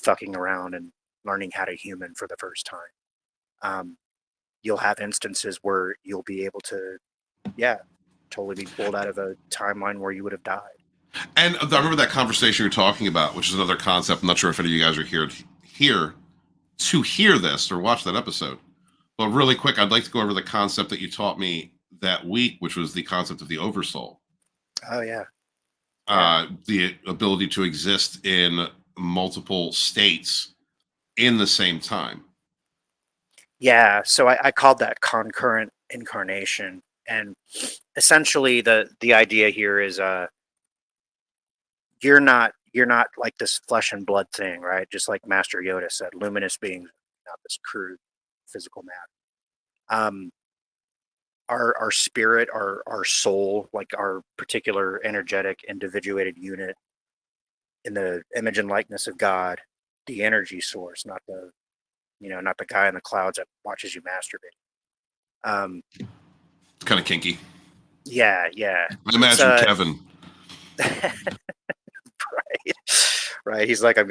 fucking around and learning how to human for the first time, you'll have instances where you'll be able to, totally be pulled out of a timeline where you would have died. And I remember that conversation you're talking about, which is another concept. I'm not sure if any of you guys are here to hear this or watch that episode. But really quick, I'd like to go over the concept that you taught me that week, which was the concept of the oversoul. Oh, yeah. The ability to exist in multiple states in the same time. Yeah, so I called that concurrent incarnation. And essentially the idea here is you're not you're not like this flesh and blood thing, right? Just like Master Yoda said, luminous beings, not this crude physical matter. Our spirit, our soul, like our particular energetic individuated unit in the image and likeness of God, the energy source, not the not the guy in the clouds that watches you masturbate. It's kind of kinky. Yeah. I imagine Kevin. Right. He's like, I'm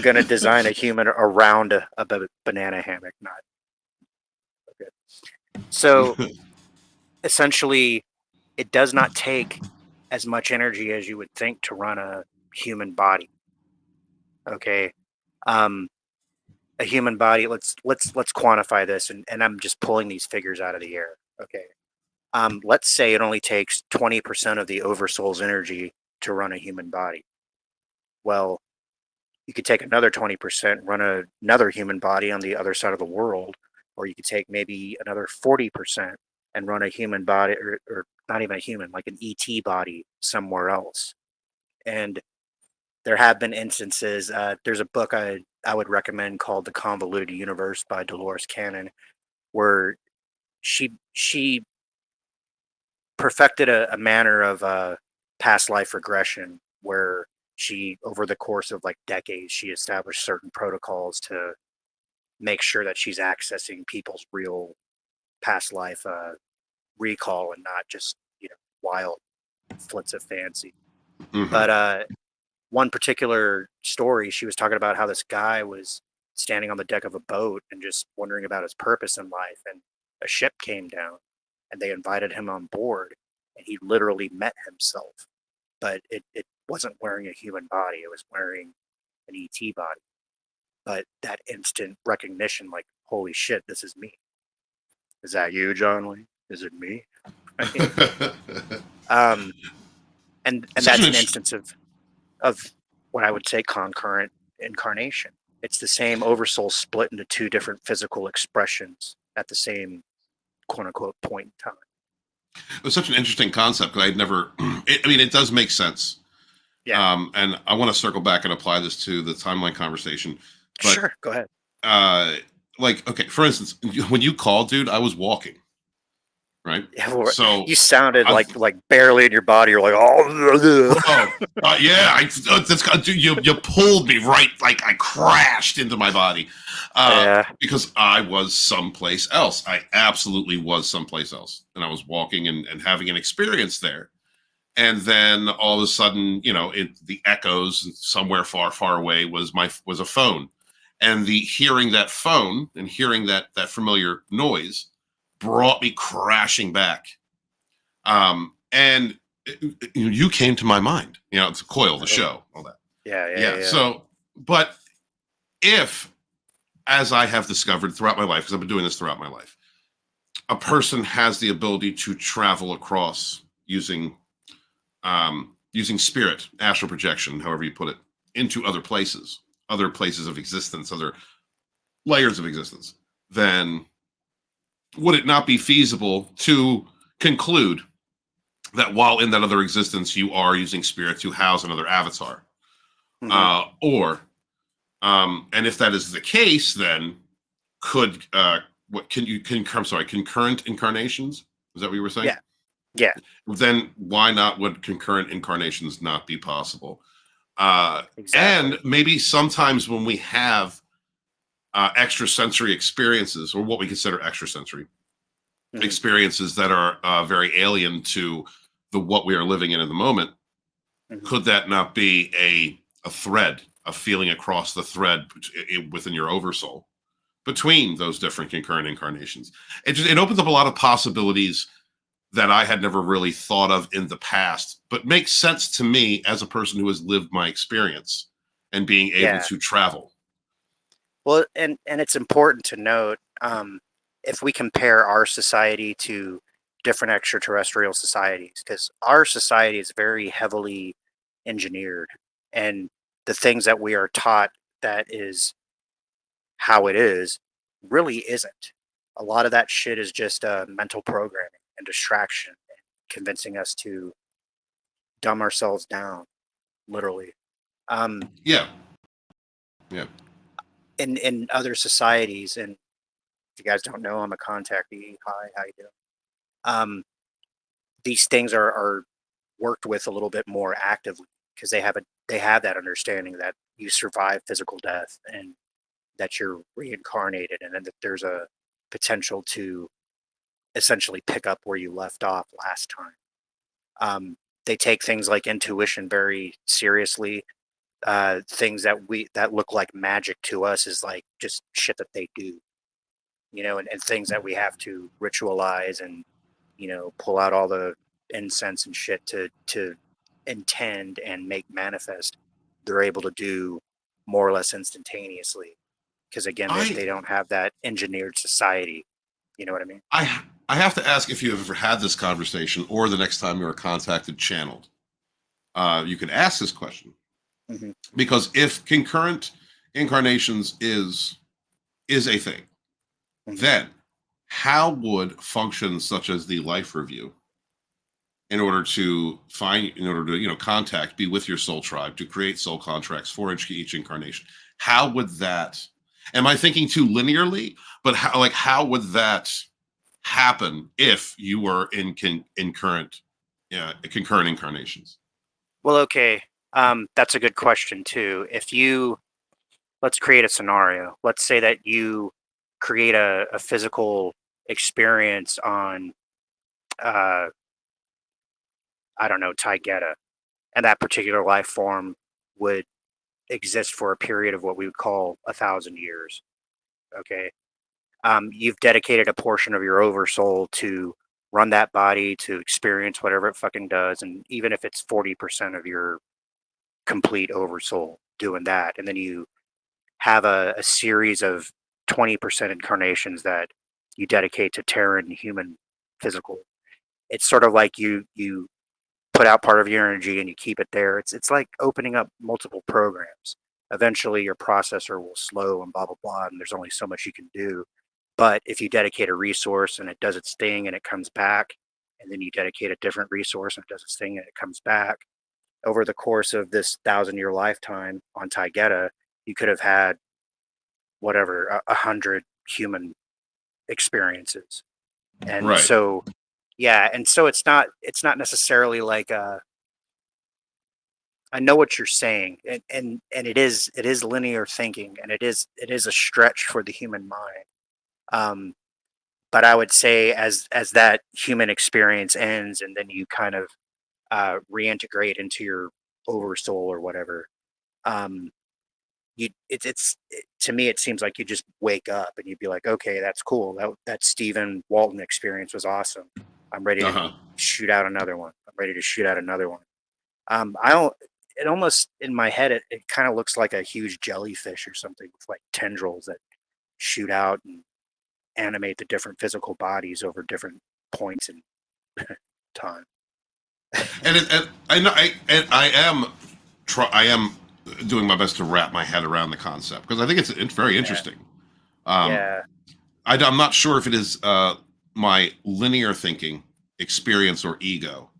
gonna design a human around a banana hammock, not okay. So essentially, it does not take as much energy as you would think to run a human body. Okay. A human body, let's quantify this, and I'm just pulling these figures out of the air. Okay. Let's say it only takes 20% of the oversoul's energy to run a human body. Well, you could take another 20%, run another human body on the other side of the world, or you could take maybe another 40% and run a human body, or not even a human, like an ET body somewhere else. And there have been instances. There's a book I would recommend called The Convoluted Universe by Dolores Cannon, where she perfected a manner of past life regression where she, over the course of like decades, she established certain protocols to make sure that she's accessing people's real past life recall and not just wild flits of fancy. Mhm. But one particular story, she was talking about how this guy was standing on the deck of a boat and just wondering about his purpose in life, and a ship came down and they invited him on board, and he literally met himself, but it wasn't wearing a human body, it was wearing an ET body. But that instant recognition, like, holy shit, this is me. Is that you, John Lee? Is it me? And that's an instance of what I would say concurrent incarnation. It's the same oversoul split into two different physical expressions at the same quote unquote point in time. It was such an interesting concept because I'd never. It does make sense. Yeah. And I want to circle back and apply this to the timeline conversation. But, Sure. Go ahead. okay, for instance, when you called, dude, I was walking, right? Yeah, well, So you sounded like barely in your body. You're like, oh, yeah, you pulled me right, like I crashed into my body, because I was someplace else. I absolutely was someplace else, and I was walking and having an experience there. And then all of a sudden, the echoes somewhere far, far away was a phone, and the hearing that phone and hearing that familiar noise brought me crashing back. And you came to my mind. It's COIL, the show, all that. Yeah. So, but if, as I have discovered throughout my life, because I've been doing this throughout my life, a person has the ability to travel across using spirit, astral projection, however you put it, into other places of existence, other layers of existence, then would it not be feasible to conclude that while in that other existence, you are using spirit to house another avatar? Mm-hmm. And if that is the case, then concurrent incarnations? Is that what you were saying? Yeah. Then why not would concurrent incarnations not be possible? Exactly. And maybe sometimes when we have extrasensory experiences, or what we consider extrasensory experiences that are very alien to what we are living in the moment, could that not be a thread, a feeling across the thread within your oversoul between those different concurrent incarnations? It opens up a lot of possibilities that I had never really thought of in the past, but makes sense to me as a person who has lived my experience and being able to travel. Well, and it's important to note, if we compare our society to different extraterrestrial societies, because our society is very heavily engineered, and the things that we are taught that is how it is really isn't. A lot of that shit is just mental programming and distraction and convincing us to dumb ourselves down. literally. Yeah. Yeah. In other societies, and if you guys don't know, I'm a contactee. Hi, how you doing? These things are worked with a little bit more actively because they have that understanding that you survive physical death and that you're reincarnated, and then that there's a potential to essentially pick up where you left off last time. They take things like intuition very seriously. Things that look like magic to us is like just shit that they do, and things that we have to ritualize and pull out all the incense and shit to intend and make manifest. They're able to do more or less instantaneously because again they I don't have that engineered society. You know what I mean? I have to ask if you have ever had this conversation, or the next time you're contacted, channeled. You can ask this question, Hmm. because if concurrent incarnations is a thing, Hmm. then how would functions such as the life review, in order to contact, be with your soul tribe, to create soul contracts for each incarnation, how would that, am I thinking too linearly? But how would that happen if you were in current concurrent incarnations? Well, okay. That's a good question too. If you Let's create a scenario. Let's say that you create a physical experience on, uh, I don't know, Taigeta, and that particular life form would exist for a period of what we would call 1,000 years. Okay. You've dedicated a portion of your oversoul to run that body to experience whatever it fucking does. And even if it's 40% of your complete oversoul doing that, and then you have a series of 20% incarnations that you dedicate to Terran human physical. It's sort of like you put out part of your energy and you keep it there. It's like opening up multiple programs. Eventually your processor will slow and blah blah blah, and there's only so much you can do. But if you dedicate a resource and it does its thing and it comes back, and then you dedicate a different resource and it does its thing and it comes back, over the course of this 1,000 year lifetime on Taigeta, you could have had whatever 100 human experiences. And Right. so yeah, and so it's not necessarily like I know what you're saying, and it is linear thinking, and it is a stretch for the human mind. um but I would say as that human experience ends and then you kind of reintegrate into your oversoul or whatever, um to me it seems like you just wake up and you'd be like, okay, that's cool, that Stephen Walton experience was awesome. I'm ready to Uh-huh. shoot out another one. I'm ready to shoot out another one. I don't It almost, in my head, it kind of looks like a huge jellyfish or something with like tendrils that shoot out and animate the different physical bodies over different points in time. And I know I am doing my best to wrap my head around the concept, because I think it's very Yeah. interesting. Um, Yeah. I'm not sure if it is my linear thinking experience or ego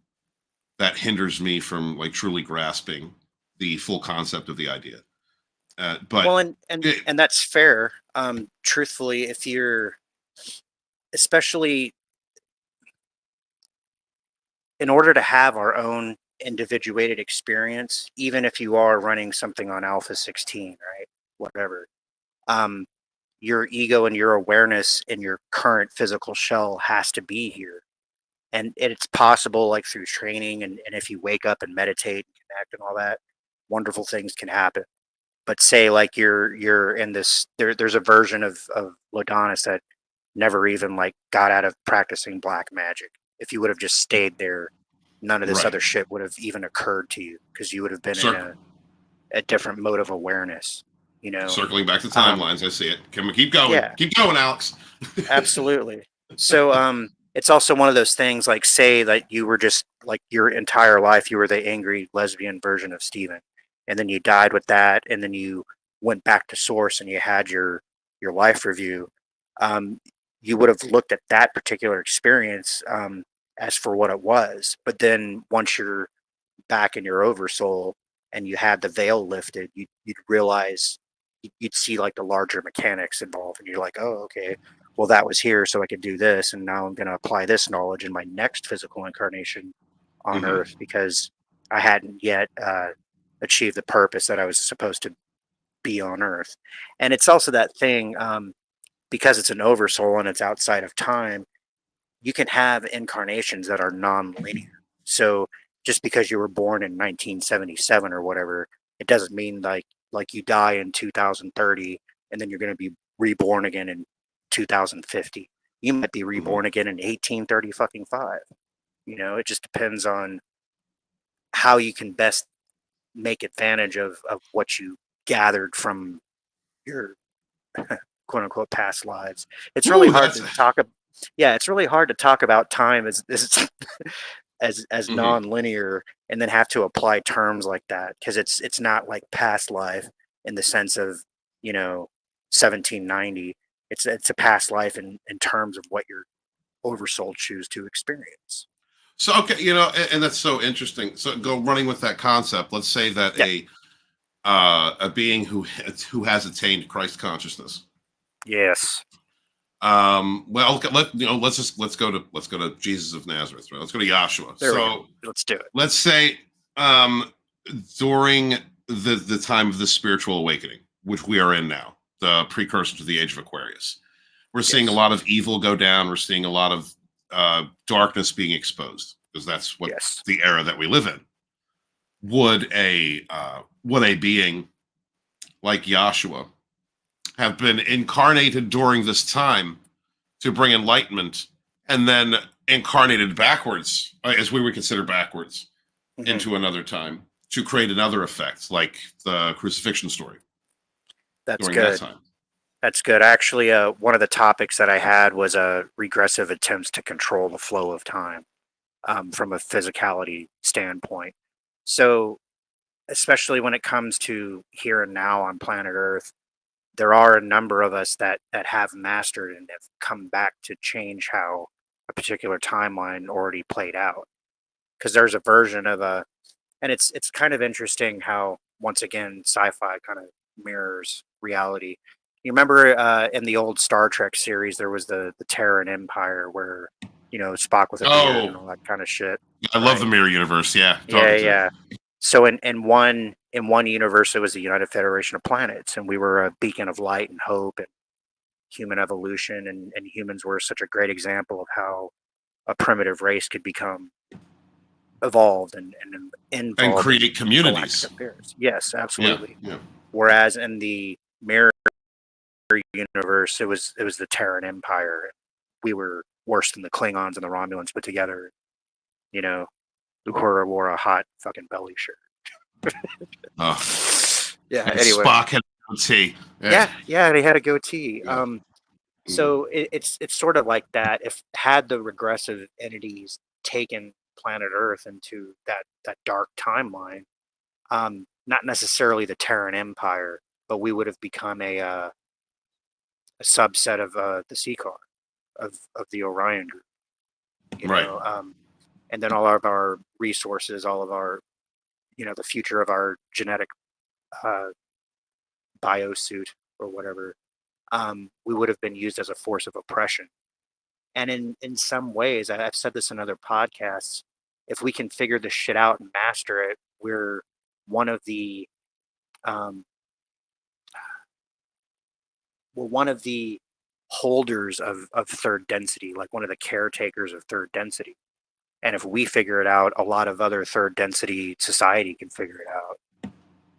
that hinders me from like truly grasping the full concept of the idea. But Well, and it, and that's fair. Truthfully, if you're, especially in order to have our own individuated experience, even if you are running something on Alpha 16, right? Whatever. Um, your ego and your awareness in your current physical shell has to be here. And it's possible, like through training, and if you wake up and meditate and connect and all that, wonderful things can happen. But say like you're in this, there's a version of Lodonis that never even like got out of practicing black magic. If you would have just stayed there, none of this right. other shit would have even occurred to you because you would have been in Cir- a different mode of awareness, you know. Circling back to Um, timelines, I see it. Can we keep going? yeah, Keep going, Alex. absolutely. So it's also one of those things, like say that you were just like your entire life you were the angry lesbian version of Steven, and then you died with that, and then you went back to source and you had your life review. Um, you would have looked at that particular experience as for what it was, but then once you're back in your oversoul, and you had the veil lifted, you'd realize you'd see like the larger mechanics involved, and you're like, oh, okay, well that was here, so I could do this, and now I'm going to apply this knowledge in my next physical incarnation on Mhm. Earth, because I hadn't yet achieved the purpose that I was supposed to be on Earth. And it's also that thing, because it's an oversoul and it's outside of time, you can have incarnations that are non-linear. So just because you were born in 1977 or whatever, it doesn't mean like you die in 2030 and then you're going to be reborn again in 2050. You might be reborn again in 1830 fucking 5. You know, it just depends on how you can best make advantage of what you gathered from your quote unquote past lives. It's really Ooh, hard that's to talk about. Yeah, it's really hard to talk about time as as Mhm. non-linear and then have to apply terms like that, because it's not like past life in the sense of, you know, 1790. It's a past life in terms of what your oversoul choose to experience. So okay, you know, and that's so interesting. So go running with that concept. Let's say that Yeah. a being who has attained Christ consciousness. Yes. Well, okay, let's go to Jesus of Nazareth. Right? Let's go to Yahshua. There we So go. Let's do it. let's say during the time of the spiritual awakening, which we are in now, the precursor to the age of Aquarius, we're seeing a Yes. lot of evil go down. We're seeing a lot of darkness being exposed, because that's what Yes. the era that we live in. Would a being like Yahshua have been incarnated during this time to bring enlightenment, and then incarnated backwards, as we would consider backwards, Mhm. into another time to create another effect, like the crucifixion story That's during that good. time? That's good. Actually, one of the topics that I had was regressive attempts to control the flow of time, from a physicality standpoint. So, especially when it comes to here and now on planet Earth, there are a number of us that have mastered and have come back to change how a particular timeline already played out. Because there's a version of and it's kind of interesting how, once again, sci-fi kind of mirrors reality. You remember in the old Star Trek series, there was the Terran Empire, where, you know, Spock with a beard and Oh, all that kind of shit, I love right? the mirror universe. Yeah, Yeah, talking to. yeah. So in one universe, it was the United Federation of Planets, and we were a beacon of light and hope and human evolution, and humans were such a great example of how a primitive race could become evolved and And involved in create galactic communities. affairs. Yes, Yeah, absolutely. yeah. Whereas in the mirror universe, it was the Terran Empire. We were worse than the Klingons and the Romulans put together. You know, Uhura wore a hot fucking belly shirt. Oh, Yeah. and Anyway. Spock had a tea. Yeah. Yeah. They had a goatee. Yeah. So it's sort of like that. If had the regressive entities taken planet Earth into that dark timeline, not necessarily the Terran Empire, but we would have become a subset of the Seacar of the Orion group. You Right. know, and then all of our resources, all of our, you know, the future of our genetic uh, biosuit or whatever, we would have been used as a force of oppression. And in some ways, I've said this in other podcasts, if we can figure this shit out and master it, we're one of the um, we're one of the holders of third density, like one of the caretakers of third density. And if we figure it out, a lot of other third density society can figure it out,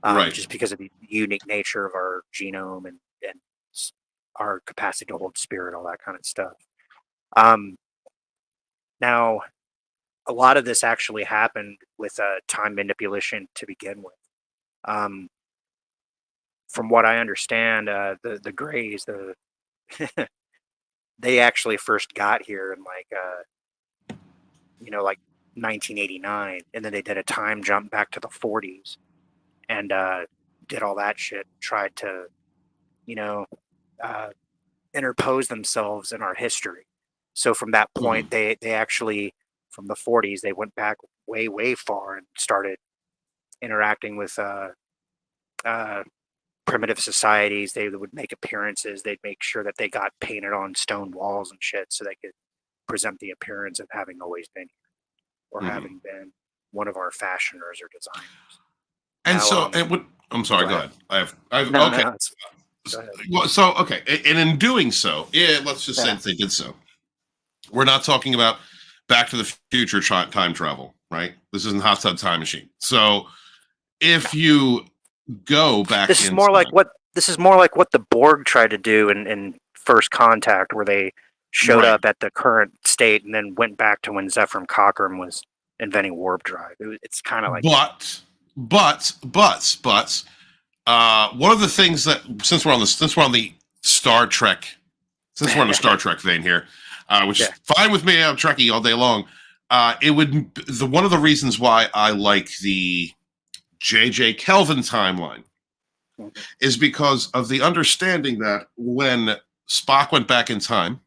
Right. just because of the unique nature of our genome and our capacity to hold spirit, all that kind of stuff. Um, Now, a lot of this actually happened with time manipulation to begin with. Um, from what I understand, the Greys, they actually first got here in like 1989, and then they did a time jump back to the 40s and did all that shit. Tried to, you know, uh, interpose themselves in our history. So from that Mhm. point, they actually, from the 40s, they went back way far and started interacting with primitive societies. They would make appearances. They'd make sure that they got painted on stone walls and shit so they could present the appearance of having always been here or having been one of our fashioners or designers. And Now, so it would. I'm sorry. Go ahead. I've No, okay. no, go ahead. Well, so okay, and in doing so, let's just say they did so. We're not talking about Back to the Future time travel, right? This isn't Hot Tub Time Machine. So if you go back, this is more like what the Borg tried to do in First Contact, where they showed up at the current state and then went back to when Zephram Cochrane was inventing warp drive. It's kind of like but one of the things that since we're on the Star Trek, since we're on the Star Trek vein here, which is fine with me, I'm Trekkie all day long. It would one of the reasons why I like the J.J. Kelvin timeline is because of the understanding that when Spock went back in time,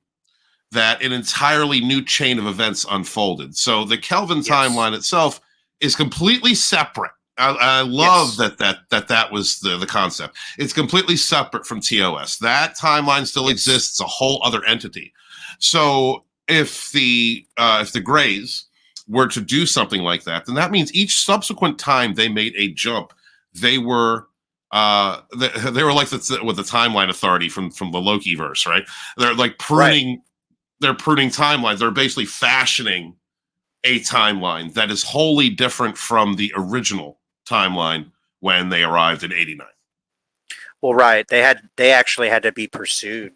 that an entirely new chain of events unfolded. So the Kelvin timeline itself is completely separate. I love that was the concept. It's completely separate from TOS. That timeline still exists. It's a whole other entity. So if the Greys were to do something like that, then that means each subsequent time they made a jump, they were like with the timeline authority from the Loki verse, right? They're like pruning. They're pruning timelines. They're basically fashioning a timeline that is wholly different from the original timeline when they arrived in '89. Well, right. They actually had to be pursued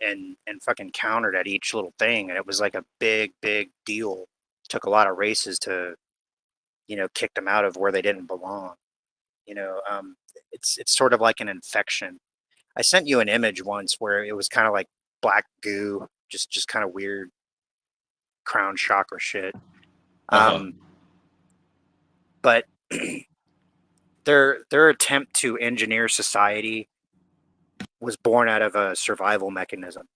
and fucking countered at each little thing, and it was like a big deal. It took a lot of races to, kick them out of where they didn't belong. It's sort of like an infection. I sent you an image once where it was kind of like black goo, just kind of weird crown chakra shit. But their attempt to engineer society was born out of a survival mechanism.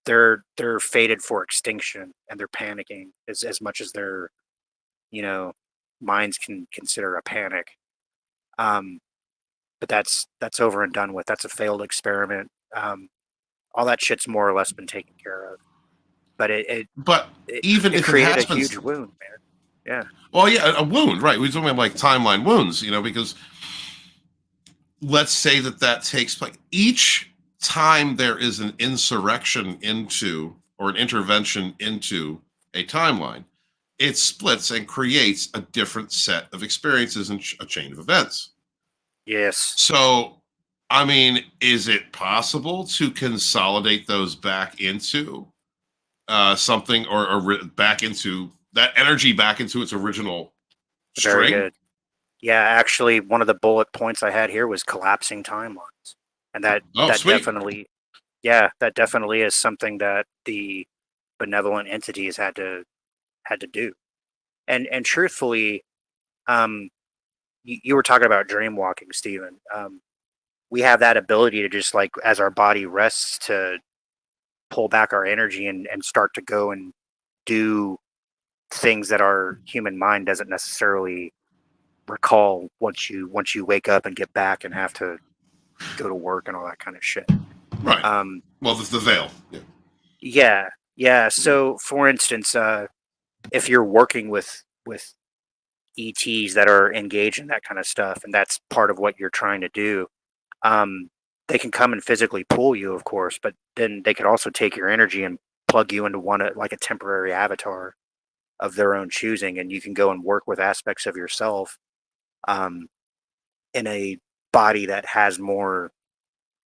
They're fated for extinction, and they're panicking as much as their minds can consider a panic. But that's over and done with. That's a failed experiment. All that shit's more or less been taken care of. But it created a huge wound, man. Yeah. Well, yeah, a wound, right? We're talking about like timeline wounds, because let's say that takes place. Each time there is an insurrection into or an intervention into a timeline, it splits and creates a different set of experiences and a chain of events. Yes. So, I mean, is it possible to consolidate those back into something or back into that energy back into its original string? Very good. Yeah, actually, one of the bullet points I had here was collapsing timelines, and that definitely is something that the benevolent entities had to do. And truthfully, you were talking about dream walking, Stephen. We have that ability to just like as our body rests to pull back our energy and start to go and do things that our human mind doesn't necessarily recall once you wake up and get back and have to go to work and all that kind of shit. Right. Well, the veil. Yeah. So, for instance, if you're working with ETs that are engaged in that kind of stuff, and that's part of what you're trying to do, they can come and physically pull you, of course, but then they could also take your energy and plug you into one like a temporary avatar of their own choosing, and you can go and work with aspects of yourself in a body that has more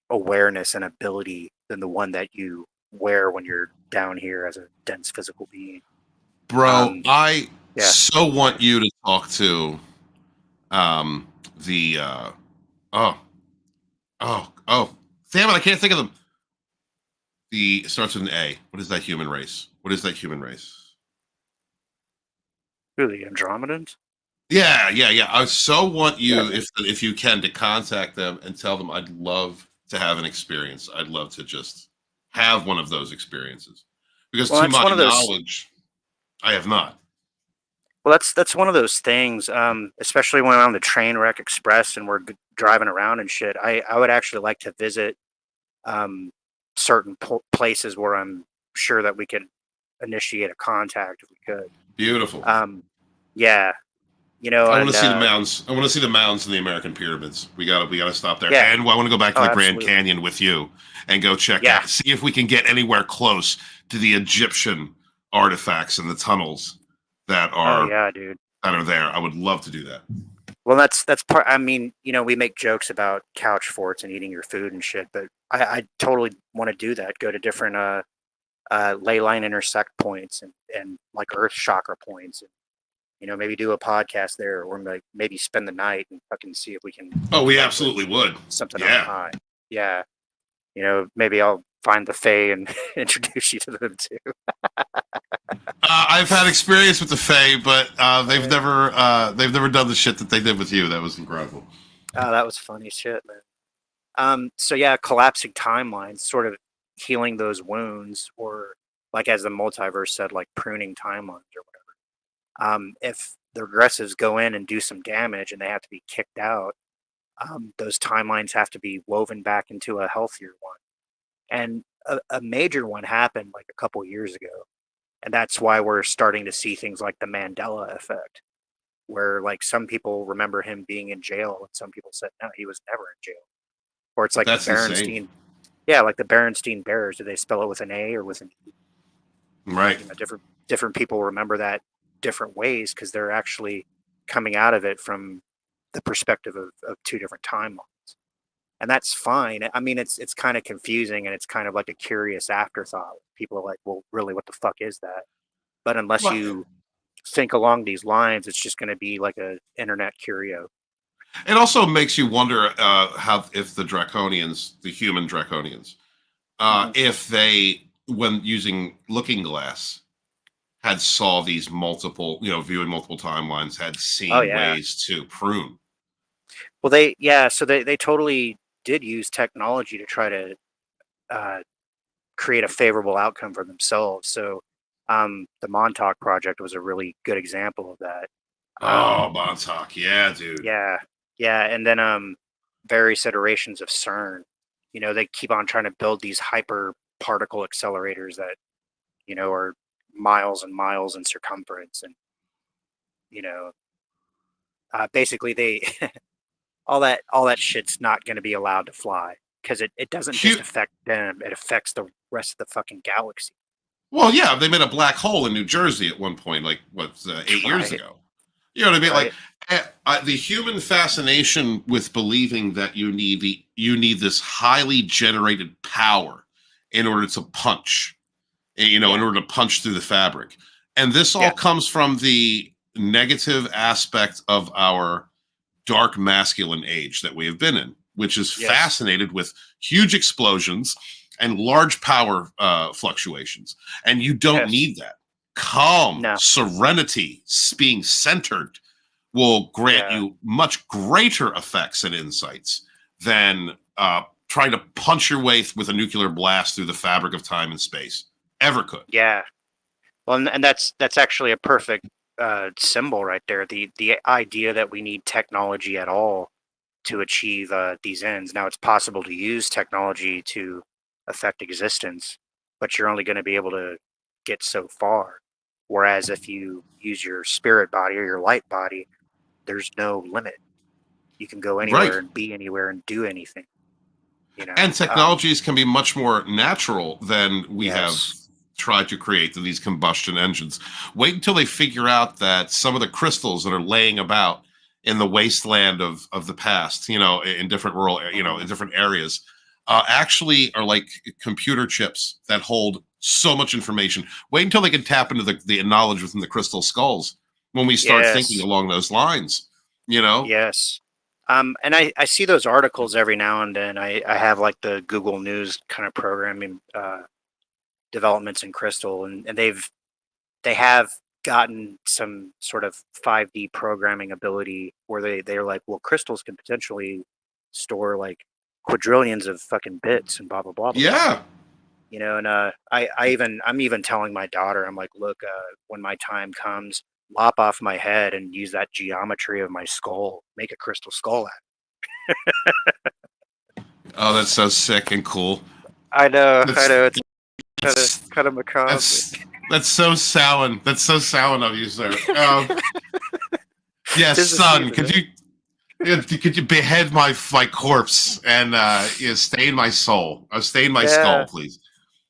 awareness and ability than the one that you wear when you're down here as a dense physical being. Bro, I so want you to talk to damn it, I can't think of them. It starts with an A. What is that human race? Who, the Andromedans? Yeah. I so want you, if you can, to contact them and tell them I'd love to have an experience. I'd love to just have one of those experiences. Because to my knowledge, I have not. Well, that's one of those things, especially when I'm on the train wreck express and we're driving around and shit. I would actually like to visit um, certain places where I'm sure that we could initiate a contact if we could. Beautiful. Yeah, you know, I want and to see the mounds. I want to see the mounds in the American pyramids. We gotta stop there. yeah, And I want to go back to oh, the Grand absolutely. Canyon with you and go check Yeah, out, see if we can get anywhere close to the Egyptian artifacts and the tunnels that oh are yeah, dude. there. I would love to do that. Well, that's part. I mean, you know, we make jokes about couch forts and eating your food and shit, but I totally want to do that. Go to different ley line intersect points and like earth chakra points, and you know, maybe do a podcast there, or like maybe spend the night and fucking see if we can Oh, we come up with absolutely would. something on Yeah. high. Yeah, you know, maybe I'll find the Fae and introduce you to them too. I've had experience with the Fae, but they've never done the shit that they did with you. That was incredible. Oh, that was funny shit, man. So yeah, collapsing timelines, sort of healing those wounds, or like as the multiverse said, like pruning timelines or whatever. If the regressives go in and do some damage and they have to be kicked out, those timelines have to be woven back into a healthier one. And a major one happened like a couple years ago, and that's why we're starting to see things like the Mandela effect, where like some people remember him being in jail, and some people said no, he was never in jail. Or it's like That's the insane. Berenstein, yeah, like the Berenstein Bears. Do they spell it with an A or with an E? Right. You know, different people remember that different ways because they're actually coming out of it from the perspective of two different timelines, and that's fine. I mean, it's kind of confusing and it's kind of like a curious afterthought. People are like, well, really, what the fuck is that? But unless Well, you think along these lines, it's just going to be like a internet curio. it also makes you wonder how if the draconians, the human draconians, Mhm. if they, when using Looking Glass, had saw these multiple, viewing multiple timelines, had Oh seen yeah. ways to prune. Well, so they totally did use technology to try to uh, create a favorable outcome for themselves. So the Montauk project was a really good example of that. Oh, Um, Montauk, yeah, dude. yeah, yeah, and then various iterations of CERN. You know, they keep on trying to build these hyper particle accelerators that are miles and miles in circumference, and you know, basically they all that shit's not going to be allowed to fly because it doesn't just Hu- affect them; it affects the rest of the fucking galaxy. well, yeah, they made a black hole in New Jersey at one point, like what, 8 years Right, ago. You know what I mean? Like right. the human fascination with believing that you need this highly generated power in order to punch, in Yeah, order to punch through the fabric. And this all yeah, comes from the negative aspect of our dark masculine age that we have been in, which is yes, fascinated with huge explosions and large power fluctuations. And you don't yes. need that. Calm, No, serenity, being centered will grant yeah, you much greater effects and insights than trying to punch your way with a nuclear blast through the fabric of time and space ever could. yeah. Well, and that's actually a perfect symbol right there. The idea that we need technology at all to achieve these ends. Now, it's possible to use technology to affect existence, but you're only going to be able to get so far. Whereas if you use your spirit body or your light body, there's no limit. You can go Right. anywhere and be anywhere and do anything. You know. And technologies can be much more natural than we have Yes. tried to create these combustion engines. Wait until they figure out that some of the crystals that are laying about in the wasteland of the past, in different rural, in different areas, actually are like computer chips that hold so much information. Wait until they can tap into the knowledge within the crystal skulls when we start thinking Yes. along those lines, you know? Yes. And I see those articles every now and then. I have like the Google News kind of programming developments in Crystal, and they have gotten some sort of 5D programming ability where they're like, well, crystals can potentially store like quadrillions of fucking bits and blah blah blah blah blah. Yeah. And I'm even telling my daughter, I'm like, look, when my time comes, lop off my head and use that geometry of my skull, make a crystal skull out. Oh, that's so sick and cool. I know. That's- It's kind of macabre. That's so Samhain. That's so Samhain of you, sir. Yes, Tis the son. season, Could you behead my corpse and stain my soul? Stain my Yeah. skull, please.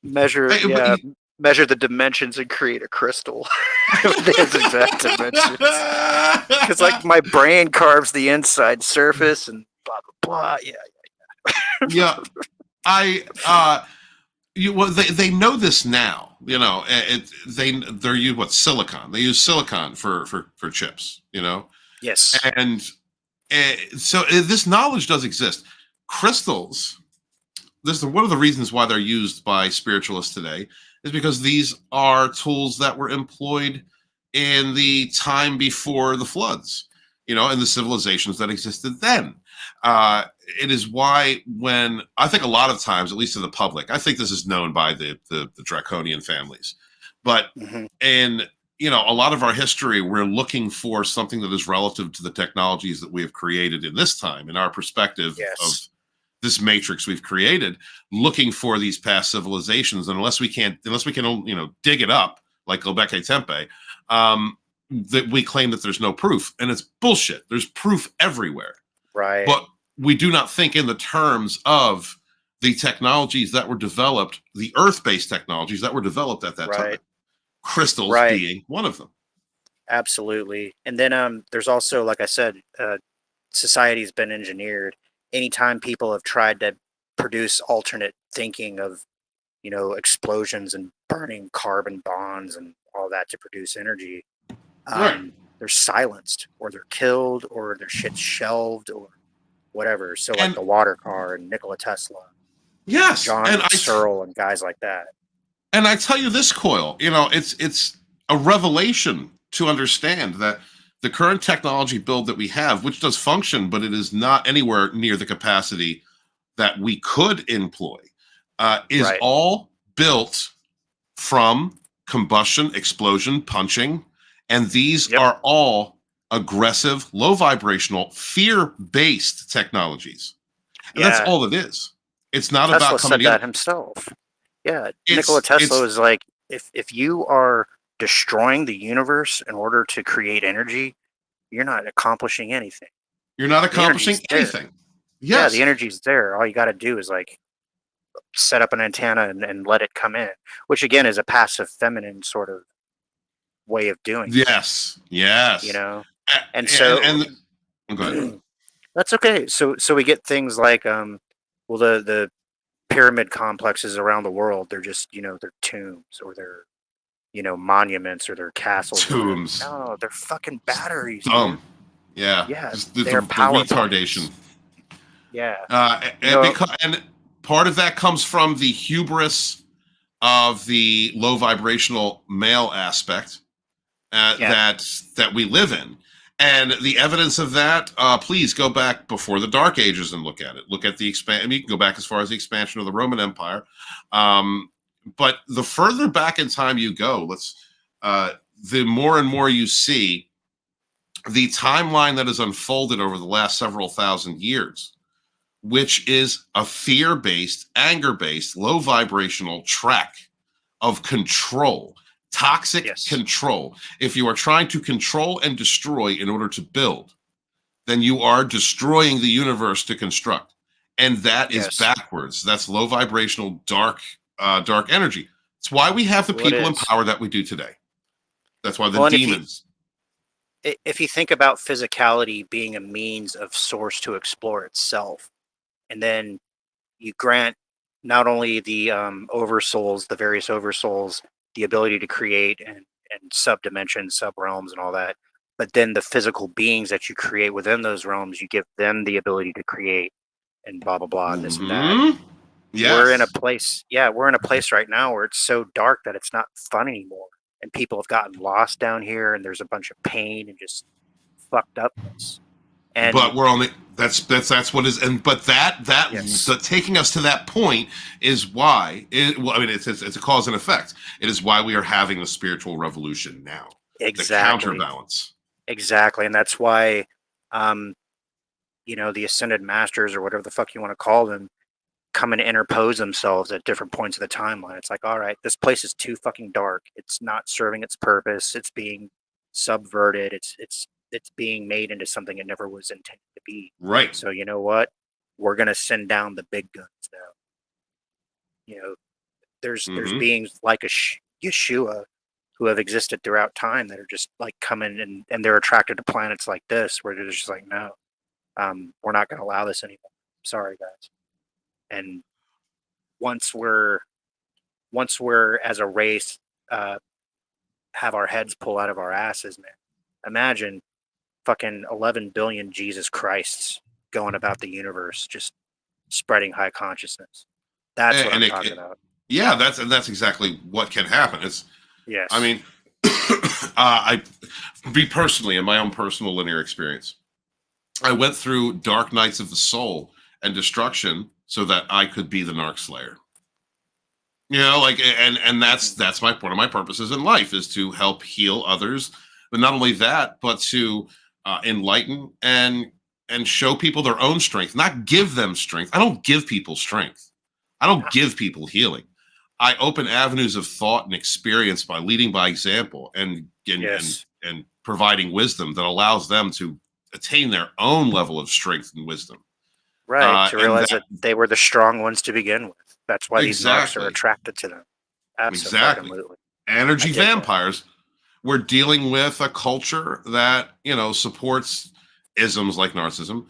Measure, Hey, but measure the dimensions and create a crystal. Those exact dimensions. Because like my brain carves the inside surface and blah blah blah. Yeah. Yeah, they know this now. You know, they're use silicon. They use silicon for chips. You know, Yes. and so this knowledge does exist. Crystals. This is one of the reasons why they're used by spiritualists today, is because these are tools that were employed in the time before the floods, you know, and the civilizations that existed then. It is why when I think a lot of times, at least to the public, I think this is known by the draconian families, but Mhm. in a lot of our history, we're looking for something that is relative to the technologies that we have created in this time, in our perspective Yes. of this matrix we've created, looking for these past civilizations. And unless we can, dig it up like Göbekli Tepe, that we claim that there's no proof, and it's bullshit. There's proof everywhere, Right. but we do not think in the terms of the technologies that were developed, the Earth-based technologies that were developed at that Right. time. Crystals Right. being one of them. Absolutely. And then there's also, like I said, society's been engineered. Anytime people have tried to produce alternate thinking of, explosions and burning carbon bonds and all that to produce energy, Right. they're silenced or they're killed or their shit's shelved or whatever. So like And- the water car and Nikola Tesla, Yes, John and Searle and guys like that. And I tell you this, Coil, it's a revelation to understand that the current technology build that we have, which does function, but it is not anywhere near the capacity that we could employ, is Right. all built from combustion, explosion, punching, and these Yep. are all aggressive, low vibrational, fear-based technologies. And that's Yeah. all it is. It's not Tesla about said coming that in. himself. Yeah, It's- Nikola Tesla it's- was like, if you are destroying the universe in order to create energy, you're not accomplishing anything. You're not accomplishing energy's there. anything. Yeah, Yes. the energy's there. All you got to do is like set up an antenna and let it come in, which again is a passive feminine sort of way of doing it, Yes. Yes. And so Go ahead. that's okay. So we get things like the pyramid complexes around the world, they're just, they're tombs or they're, monuments or they're castles. Tombs. No, they're fucking batteries. dude. Yeah. Yeah, Just they're power retardation. Yeah. And part of that comes from the hubris of the low vibrational male aspect that we live in. And the evidence of that, please go back before the Dark Ages and look at it. Look at the you can go back as far as the expansion of the Roman Empire. But the further back in time you go, the more and more you see the timeline that has unfolded over the last several thousand years, which is a fear-based, anger-based, low vibrational track of control. Toxic Yes. control. If you are trying to control and destroy in order to build, then you are destroying the universe to construct. And that is Yes. backwards. That's low vibrational, dark energy. It's why we have the Well, it people in is. power that we do today. That's why the Well, and demons. If you think about physicality being a means of source to explore itself, and then you grant not only the oversouls, the various oversouls, the ability to create and sub-dimensions, sub-realms and all that, but then the physical beings that you create within those realms, you give them the ability to create and blah, blah, blah, and this and that. Mhm. Yes. We're in a place right now where it's so dark that it's not fun anymore. And people have gotten lost down here and there's a bunch of pain and just fucked upness. And But we're only that's what is but that Yes. the taking us to that point is why it's a cause and effect. It is why we are having a spiritual revolution now. Exactly. counterbalance. Exactly. And that's why, the ascended masters, or whatever the fuck you want to call them, come and interpose themselves at different points of the timeline. It's like, all right, this place is too fucking dark. It's not serving its purpose. It's being subverted. It's being made into something it never was intended to be. Right. So you know what? We're gonna send down the big guns now. There's beings like a Yeshua who have existed throughout time that are just like coming and they're attracted to planets like this, where they're just like, no, we're not gonna allow this anymore. Sorry, guys. And once we're as a race have our heads pull out of our asses, man. Imagine fucking 11 billion Jesus Christs going about the universe, just spreading high consciousness. That's what I'm talking about. Yeah, that's exactly what can happen. It's yes. I mean, personally, in my own personal linear experience, I went through dark nights of the soul and destruction so that I could be the Narc Slayer. And that's one of my purposes in life, is to help heal others, but not only that, but to enlighten and show people their own strength, not give them strength. I don't give people strength. I don't give people healing. I open avenues of thought and experience by leading by example and providing wisdom that allows them to attain their own level of strength and wisdom. Right, to realize that they were the strong ones to begin with. That's why these narcs are attracted to them. Absolutely. Exactly. Energy vampires. We're dealing with a culture that, supports isms like narcissism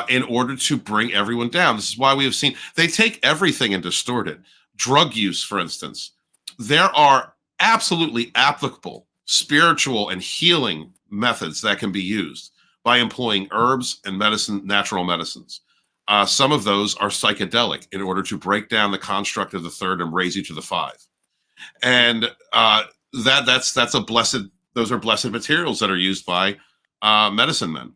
in order to bring everyone down. This is why we have seen they take everything and distort it. Drug use, for instance. There are absolutely applicable spiritual and healing methods that can be used by employing herbs and natural medicines. Some of those are psychedelic in order to break down the construct of the third and raise you to the five. And those are blessed materials that are used by medicine men.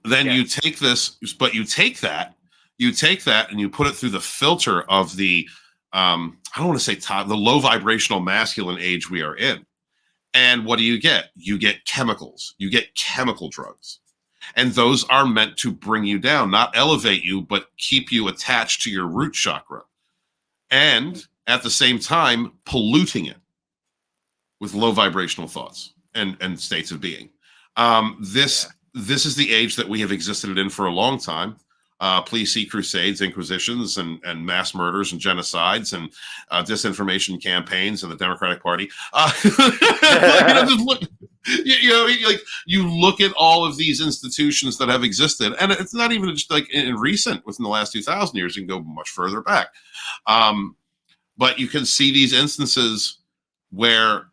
Then you take this, but you take that and you put it through the filter of the I don't want to say the low vibrational masculine age we are in. And what do you get? You get chemicals. You get chemical drugs. And those are meant to bring you down, not elevate you, but keep you attached to your root chakra. And at the same time, polluting it with low vibrational thoughts and states of being. This is the age that we have existed in for a long time. Please see crusades, inquisitions, and mass murders and genocides and disinformation campaigns and the Democratic Party. You look at all of these institutions that have existed, and it's not even just like in recent, within the last 2,000 years. You can go much further back, but you can see these instances where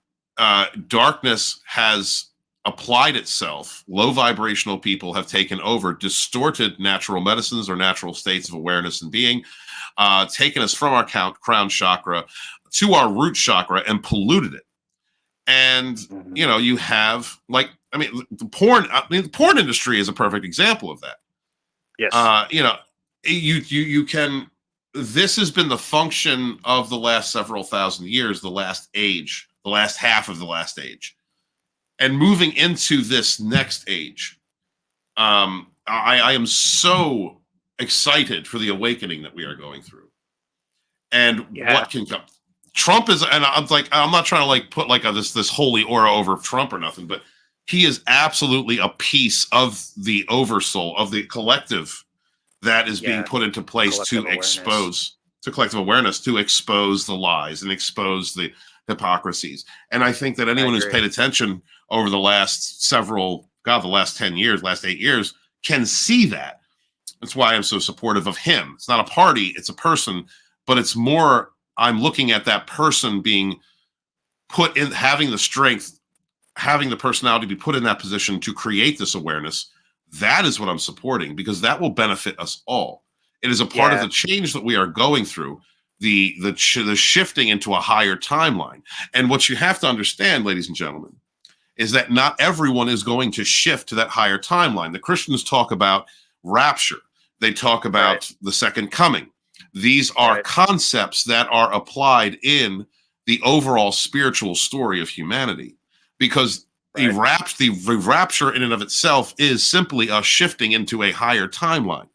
darkness has applied itself. Low vibrational people have taken over, distorted natural medicines or natural states of awareness and being, taken us from our crown chakra to our root chakra and polluted it. And you have the porn industry is a perfect example of that. Yes. You can. This has been the function of the last several thousand years, the last age, the last half of the last age. And moving into this next age, I am so excited for the awakening that we are going through, and what can come. Trump is, and I'm not trying to put this holy aura over Trump or nothing, but he is absolutely a piece of the oversoul of the collective that is being put into place to expose, to collective awareness, to expose the lies and expose the hypocrisies. And I think that anyone who's paid attention over the last the last 10 years, last 8 years, can see that. That's why I'm so supportive of him. It's not a party, it's a person, but it's more, I'm looking at that person being put in, having the strength, having the personality to be put in that position to create this awareness. That is what I'm supporting, because that will benefit us all. It is a part of the change that we are going through, the shifting into a higher timeline. And what you have to understand, ladies and gentlemen, is that not everyone is going to shift to that higher timeline. The Christians talk about rapture. They talk about the second coming. These are concepts that are applied in the overall spiritual story of humanity. because the rapture in and of itself is simply a shifting into a higher timeline.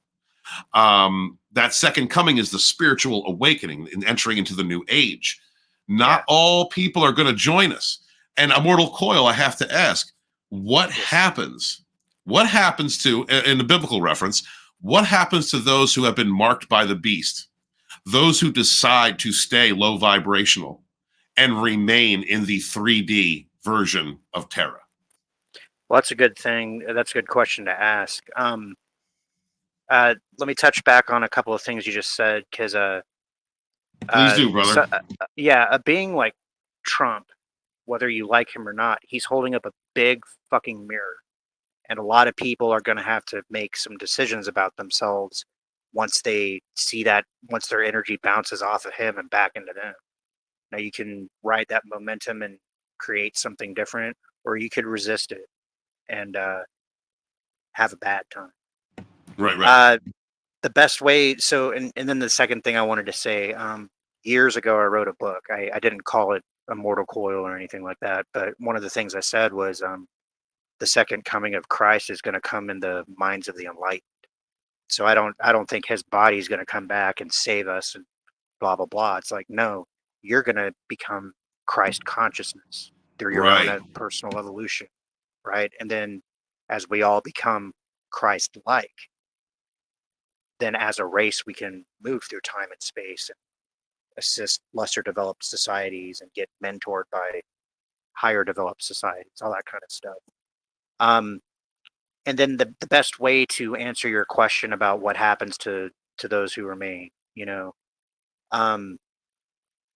That second coming is the spiritual awakening and entering into the new age. Not all people are going to join us. And Immortal Coil, I have to ask, what happens? What happens to, in the biblical reference, what happens to those who have been marked by the beast? Those who decide to stay low vibrational and remain in the 3D version of Terra? Well, that's a good thing. That's a good question to ask. Let me touch back on a couple of things you just said, because please do, brother. A being like Trump, whether you like him or not, he's holding up a big fucking mirror, and a lot of people are going to have to make some decisions about themselves once they see that, once their energy bounces off of him and back into them. Now, you can ride that momentum and create something different, or you could resist it and have a bad time. Right. The best way, so, and then the second thing I wanted to say, years ago, I wrote a book. I didn't call it Immortal Coil or anything like that, but one of the things I said was the second coming of Christ is going to come in the minds of the enlightened. So I don't think his body is going to come back and save us and blah, blah, blah. It's like, no, you're going to become Christ consciousness through your own personal evolution, right? And then as we all become Christ-like, then as a race, we can move through time and space and assist lesser developed societies and get mentored by higher developed societies, all that kind of stuff. And then the best way to answer your question about what happens to those who remain,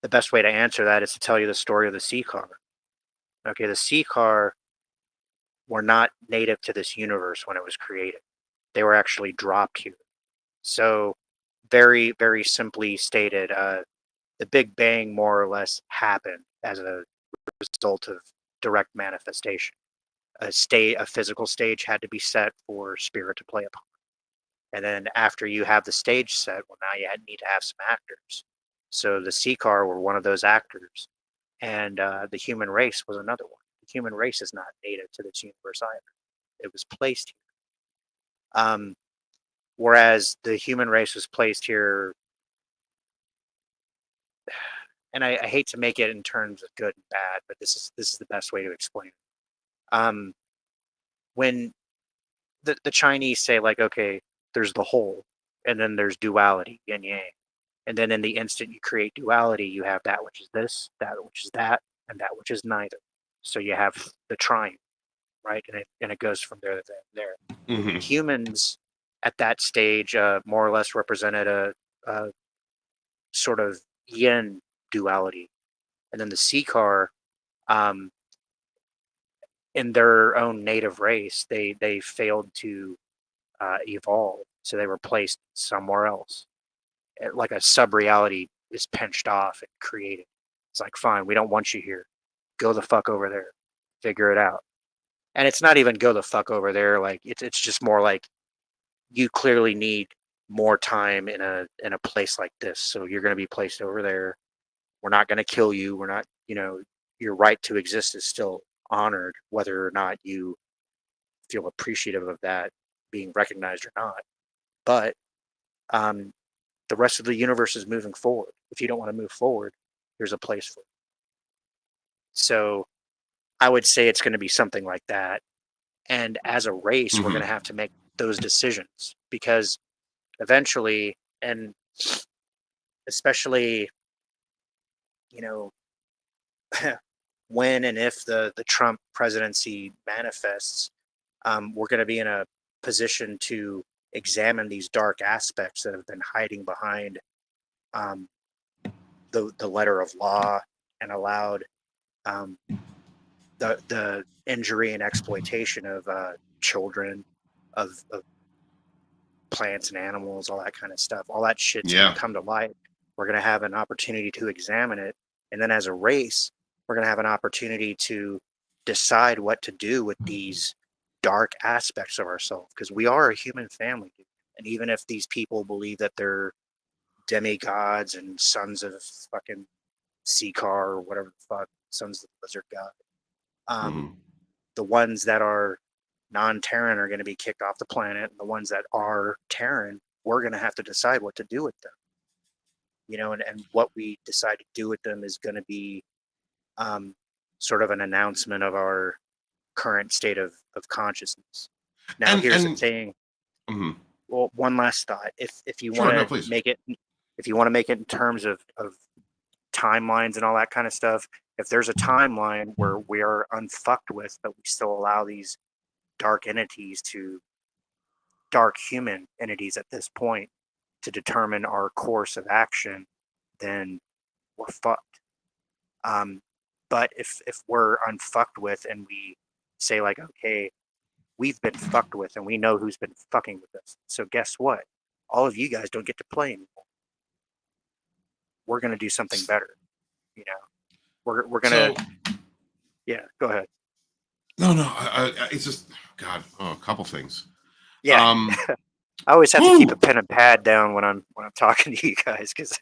the best way to answer that is to tell you the story of the sea car. Okay, the sea car were not native to this universe when it was created. They were actually dropped here. So very, very simply stated, the Big Bang more or less happened as a result of direct manifestation. A physical stage had to be set for spirit to play upon. And then after you have the stage set, well, now you need to have some actors. So the sea car were one of those actors. And the human race was another one. The human race is not native to this universe either. It was placed here. Whereas the human race was placed here, and I hate to make it in terms of good and bad, but this is the best way to explain it. When the Chinese say, like, okay, there's the whole, and then there's duality, yin yang, and then in the instant you create duality, you have that which is this, that which is that, and that which is neither. So you have the triune, right? And it goes from there to there. Mm-hmm. Humans at that stage more or less represented a sort of yin duality, and then the sea car, in their own native race, they failed to evolve, so they were placed somewhere else. Like a sub-reality is pinched off and created. It's like, fine, we don't want you here. Go the fuck over there. Figure it out. And it's not even go the fuck over there. Like it's just more like, you clearly need more time in a place like this, so you're going to be placed over there. We're not going to kill you. We're not, your right to exist is still honored, whether or not you feel appreciative of that being recognized or not. But the rest of the universe is moving forward. If you don't want to move forward, there's a place for it. So I would say it's going to be something like that. And as a race, we're going to have to make those decisions, because eventually, and especially, when and if the Trump presidency manifests, we're going to be in a position to examine these dark aspects that have been hiding behind the letter of law and allowed the injury and exploitation of children, of plants and animals, all that kind of stuff. All that shit's going to come to light. We're going to have an opportunity to examine it. And then as a race, we're going to have an opportunity to decide what to do with these dark aspects of ourselves, because we are a human family. And even if these people believe that they're demigods and sons of fucking Seacar or whatever the fuck, sons of the lizard god, Mhm. The ones that are non-Terran are going to be kicked off the planet, and the ones that are Terran, we're going to have to decide what to do with them. And what we decide to do with them is going to be sort of an announcement of our current state of consciousness. Now, here's the thing. Mhm. Well, one last thought. If you Sure, want no, to please. make it, in terms of timelines and all that kind of stuff, if there's a timeline where we are unfucked with, but we still allow these dark human entities at this point to determine our course of action, then we're fucked. But if we're unfucked with and we say like, okay, we've been fucked with and we know who's been fucking with us. So guess what? All of you guys don't get to play anymore. We're gonna do something better. We're gonna. So Yeah, go ahead. no, it's just God. Oh, a couple things. Yeah, Um, I always have to keep a whew. pen and pad down when I'm talking to you guys because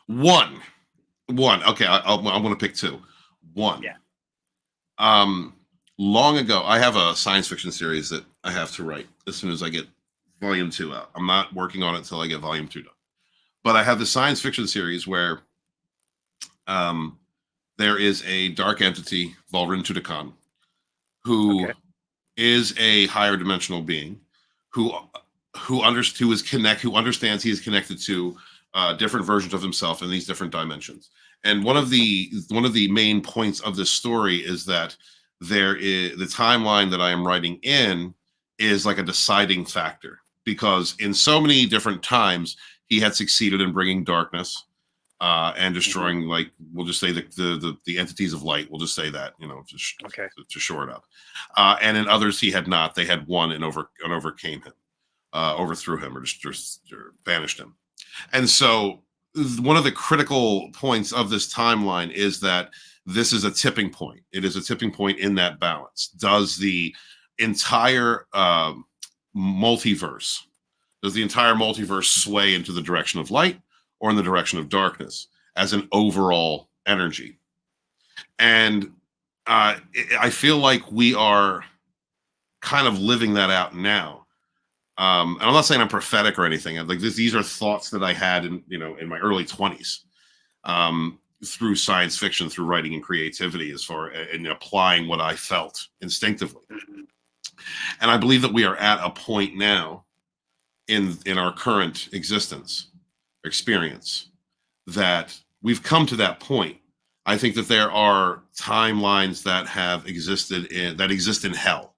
One. Okay, I'm going to pick two. One. Yeah. Long ago, I have a science fiction series that I have to write as soon as I get volume 2 out. I'm not working on it until I get volume 2 done. But I have the science fiction series where there is a dark entity, Valrin Tudakan, who is a higher dimensional being who understands he is connected to different versions of himself in these different dimensions. And one of the main points of this story is that there is the timeline that I am writing in is like a deciding factor, because in so many different times he had succeeded in bringing darkness and destroying, like, we'll just say the entities of light. We'll just say that, to shore it up. And in others he had not. They had won and overcame him, overthrew him, or just banished him. And so one of the critical points of this timeline is that this is a tipping point. It is a tipping point in that balance. Does the entire multiverse sway into the direction of light or in the direction of darkness as an overall energy? And I feel like we are kind of living that out now. And I'm not saying I'm prophetic or anything. Like these are thoughts that I had in my early 20s, through science fiction, through writing and creativity, as far in applying what I felt instinctively. And I believe that we are at a point now in our current experience, that we've come to that point. I think that there are timelines that exist in hell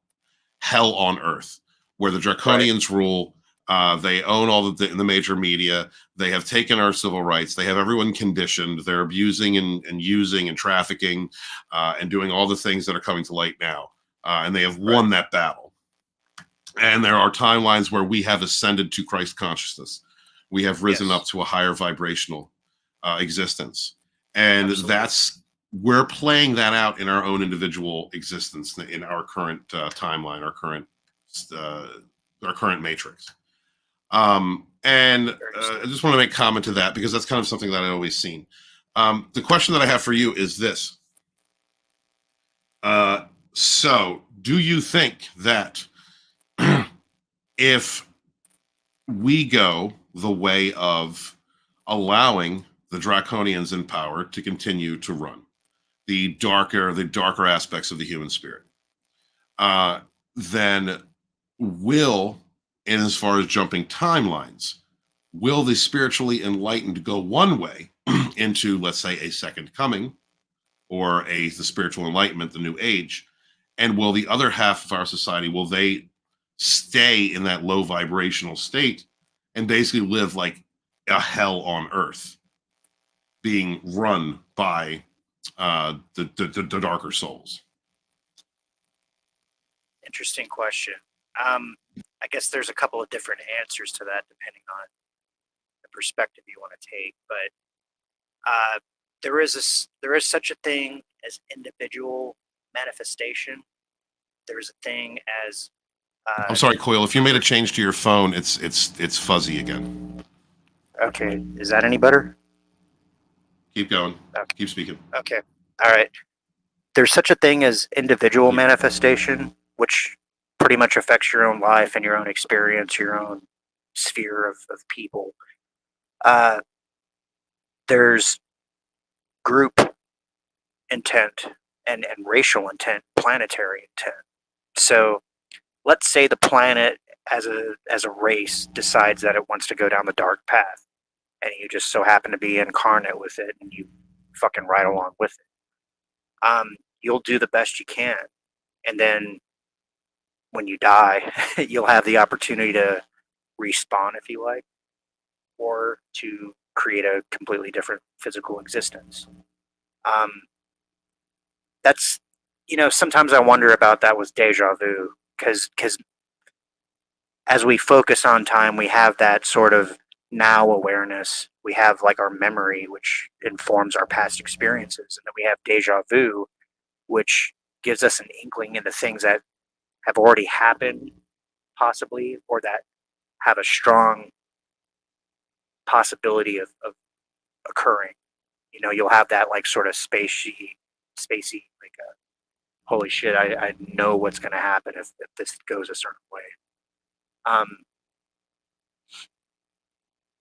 on Earth, where the Draconians rule. They own all the major media. They have taken our civil rights. They have everyone conditioned. They're abusing and using and trafficking and doing all the things that are coming to light now. And they have won that battle. And there are timelines where we have ascended to Christ consciousness. We have risen up to a higher vibrational existence. And we're playing that out in our own individual existence, in our current timeline, our current matrix. And I just want to make comment to that, because that's kind of something that I've always seen. The question that I have for you is this. So do you think that if we go the way of allowing the Draconians in power to continue to run the darker aspects of the human spirit, then will, and as far as jumping timelines, will the spiritually enlightened go one way into, let's say, a second coming, or the spiritual enlightenment, the new age, and will the other half of our society, will they stay in that low vibrational state and basically live like a hell on earth, being run by the darker souls? Interesting question. I guess there's a couple of different answers to that depending on the perspective you want to take. But there is such a thing as individual manifestation. There's a thing as I'm sorry, Coil. If you made a change to your phone, it's fuzzy again. Okay, is that any better? Keep going. Okay. Keep speaking. Okay. All right. there's such a thing as individual manifestation, which pretty much affects your own life and your own experience, your own sphere of people. There's group intent and racial intent, planetary intent. So let's say the planet as a race decides that it wants to go down the dark path, and you just so happen to be incarnate with it, and you fucking ride along with it. You'll do the best you can, and then when you die, you'll have the opportunity to respawn if you like, or to create a completely different physical existence. That's, sometimes I wonder about that with deja vu, because as we focus on time, we have that sort of now awareness. We have like our memory, which informs our past experiences, and then we have deja vu, which gives us an inkling into things that have already happened, possibly, or that have a strong possibility of occurring. You'll have that like sort of spacey, like holy shit, I know what's going to happen if this goes a certain way.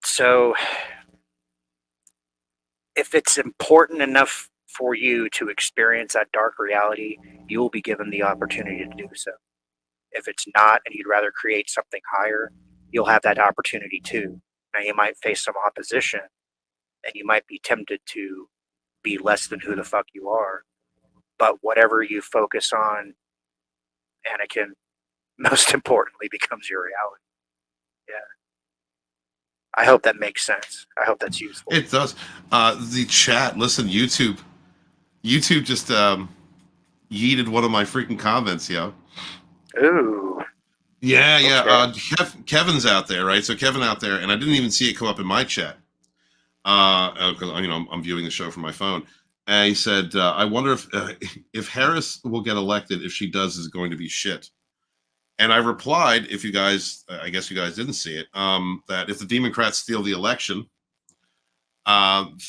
So if it's important enough for you to experience that dark reality, you will be given the opportunity to do so. If it's not, and you'd rather create something higher, you'll have that opportunity too. Now you might face some opposition, and you might be tempted to be less than who the fuck you are. But whatever you focus on, Anakin, most importantly, becomes your reality. Yeah. I hope that makes sense. I hope that's useful. It does. The chat, listen, YouTube just yeeted one of my freaking comments, yo. Ooh. Yeah. Okay. Kevin's out there, right? So Kevin out there, and I didn't even see it come up in my chat. Because I'm viewing the show from my phone. And he said, I wonder if Harris will get elected. If she does, is going to be shit. And I replied, if you guys, I guess you guys didn't see it, that if the Democrats steal the election,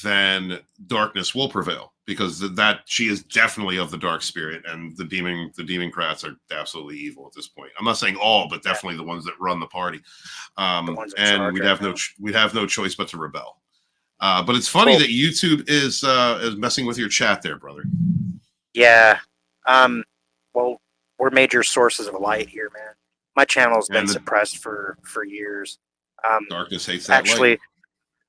then darkness will prevail, because that she is definitely of the dark spirit, and the Democrats are absolutely evil at this point. I'm not saying all, but definitely the ones that run the party. And we'd have no choice but to rebel. But it's funny that YouTube is messing with your chat there, brother. Yeah. Well, we're major sources of light here, man. My channel's been suppressed for years. Darkness hates that actually, light.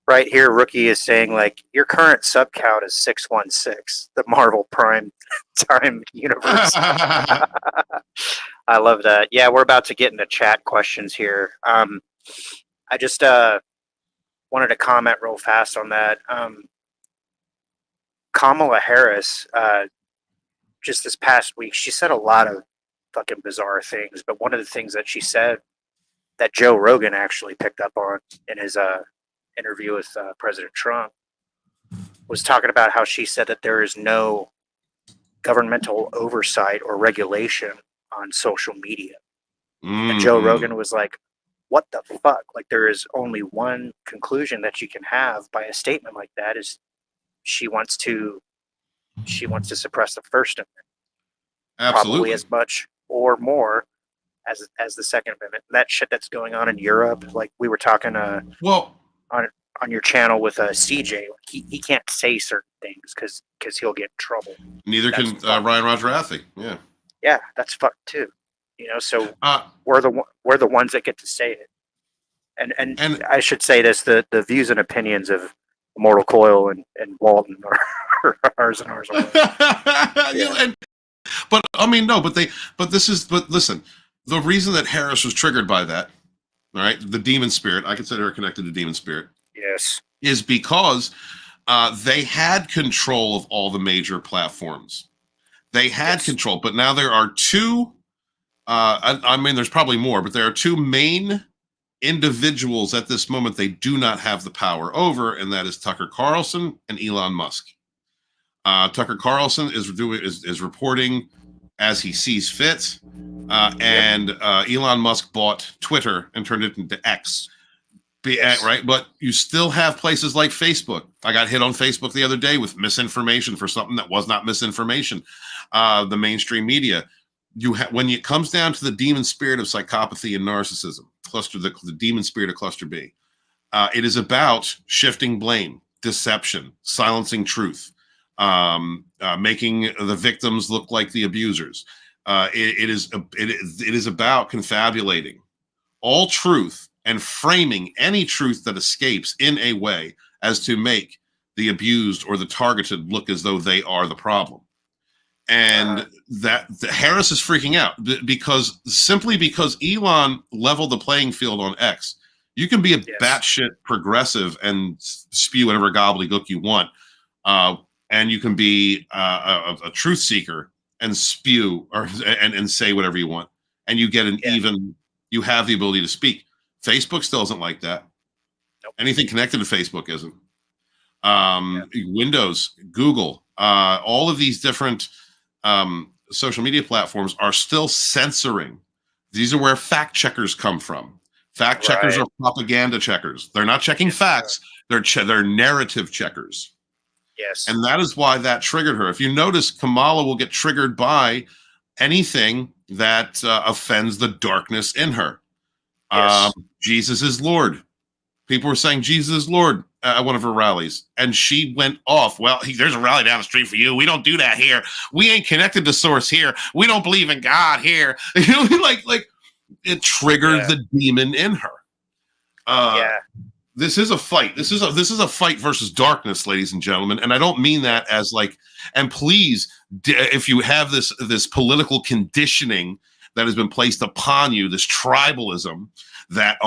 Right here, Rookie is saying, like, your current sub count is 616, the Marvel Prime Time universe. I love that. Yeah, we're about to get into chat questions here. I just wanted to comment real fast on that. Kamala Harris, just this past week, she said a lot of fucking bizarre things, but one of the things that she said that Joe Rogan actually picked up on in his interview with President Trump was talking about how she said that there is no governmental oversight or regulation on social media. Mm-hmm. And Joe Rogan was like, what the fuck? Like, there is only one conclusion that you can have by a statement like that, is she wants to suppress the First Amendment. Absolutely. Probably as much or more as the Second Amendment. That shit that's going on in Europe, like we were talking on your channel with CJ, like he can't say certain things because he'll get in trouble. Neither can Ryan Rogerathi. Yeah, that's fucked too. So we're the ones that get to say it. And I should say this: the views and opinions of Immortal Coil and Walton are ours and ours alone. Yeah. But listen, the reason that Harris was triggered by that, all right, the demon spirit, I consider her connected to demon spirit. Yes. Is because they had control of all the major platforms. They had control, but now there are two. I mean, there's probably more, but there are two main individuals at this moment they do not have the power over, and that is Tucker Carlson and Elon Musk. Tucker Carlson is reporting as he sees fit, and Elon Musk bought Twitter and turned it into X. Yes. Right? But you still have places like Facebook. I got hit on Facebook the other day with misinformation for something that was not misinformation. The mainstream media. When it comes down to the demon spirit of psychopathy and narcissism, the demon spirit of cluster B, it is about shifting blame, deception, silencing truth, making the victims look like the abusers. It is about confabulating all truth and framing any truth that escapes in a way as to make the abused or the targeted look as though they are the problem. And that Harris is freaking out because Elon leveled the playing field on X. You can be a batshit progressive and spew whatever gobbledygook you want, and you can be a truth seeker and spew and say whatever you want, and you get you have the ability to speak. Facebook still isn't like that. Nope. Anything connected to Facebook isn't. Windows, Google, all of these different social media platforms are still censoring. These are where fact checkers come from. Fact checkers are propaganda checkers. They're not checking facts. They're narrative checkers. Yes. And that is why that triggered her. If you notice, Kamala will get triggered by anything that offends the darkness in her. Yes. Jesus is Lord. People were saying Jesus is Lord at one of her rallies, and she went off. Well, there's a rally down the street for you. We don't do that here. We ain't connected to source here. We don't believe in God here. like it triggered the demon in her. This is a fight. This is a fight versus darkness, ladies and gentlemen. And I don't mean that as like. And please, if you have this political conditioning that has been placed upon you, this tribalism that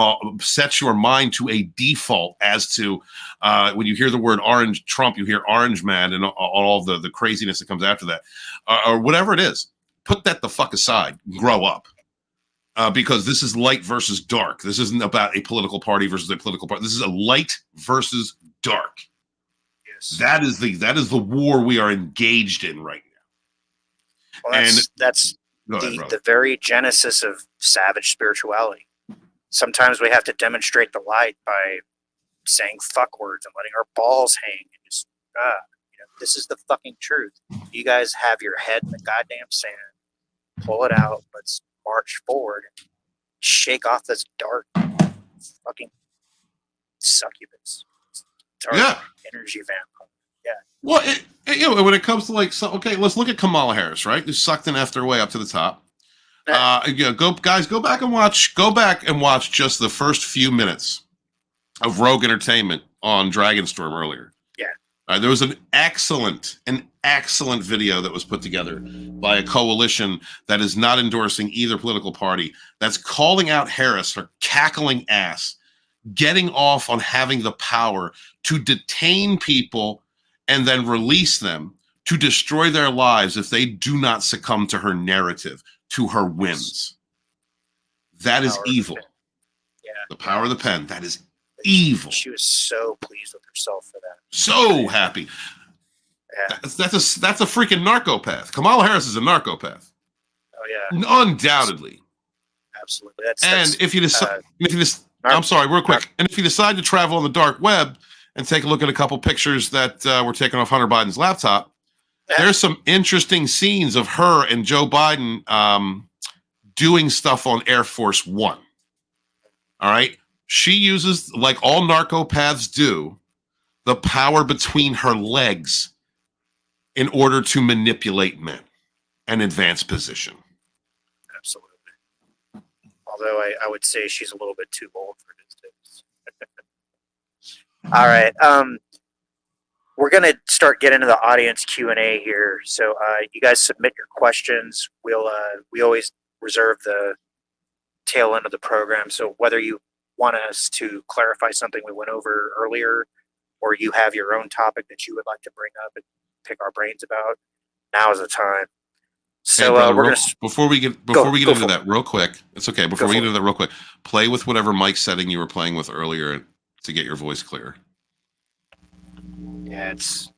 sets your mind to a default as to when you hear the word orange Trump, you hear orange man and all the craziness that comes after that, or whatever it is. Put that the fuck aside. Grow up. Because this is light versus dark. This isn't about a political party versus a political party. This is a light versus dark. Yes. That is the war we are engaged in right now. Well, that's the very genesis of savage spirituality. Sometimes we have to demonstrate the light by saying fuck words and letting our balls hang and just this is the fucking truth. You guys have your head in the goddamn sand. Pull it out. Let's march forward and shake off this dark fucking succubus. Dark energy vampire. Yeah. Well, when it comes to let's look at Kamala Harris, right? Who sucked and effed her way up to the top. Go back and watch just the first few minutes of Rogue Entertainment on Dragonstorm earlier. Yeah. There was an excellent video that was put together by a coalition that is not endorsing either political party, that's calling out Harris, her cackling ass, getting off on having the power to detain people and then release them to destroy their lives if they do not succumb to her narrative, to her whims. That is evil. Yeah. The power of the pen. That is evil. She was so pleased with herself for that. So happy. Yeah. That's a freaking narcopath. Kamala Harris is a narcopath. Oh yeah. Undoubtedly. Absolutely. If you decide, I'm sorry, real quick. And if you decide to travel on the dark web and take a look at a couple pictures that were taken off Hunter Biden's laptop, there's some interesting scenes of her and Joe Biden doing stuff on Air Force One. All right. She uses, like all narcopaths do, the power between her legs in order to manipulate men and advance position. Absolutely. Although I would say she's a little bit too bold for his taste. All right. We're going to start getting into the audience Q&A here. So you guys submit your questions. We always reserve the tail end of the program. So whether you want us to clarify something we went over earlier, or you have your own topic that you would like to bring up and pick our brains about, now is the time. So hey, brother, we're going to before we get into that real quick. It's okay. Before we get into that real quick, play with whatever mic setting you were playing with earlier to get your voice clear. Yeah, it's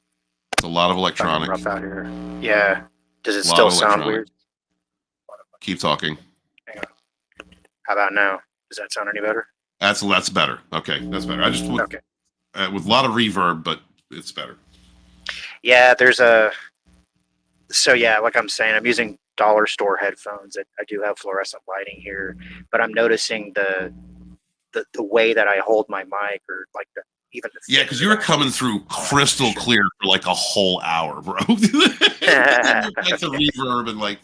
a lot of electronic. Rough out here. Yeah. Does it still sound weird? Keep talking. Hang on. How about now? Does that sound any better? That's better. Okay, that's better. I just Okay. with a lot of reverb, but it's better. Yeah, so yeah, like I'm saying, I'm using dollar store headphones. I do have fluorescent lighting here, but I'm noticing the way that I hold my mic, or like even the Yeah, things because that you were I coming use. through crystal clear for like a whole hour, bro. Like the Okay. reverb and like,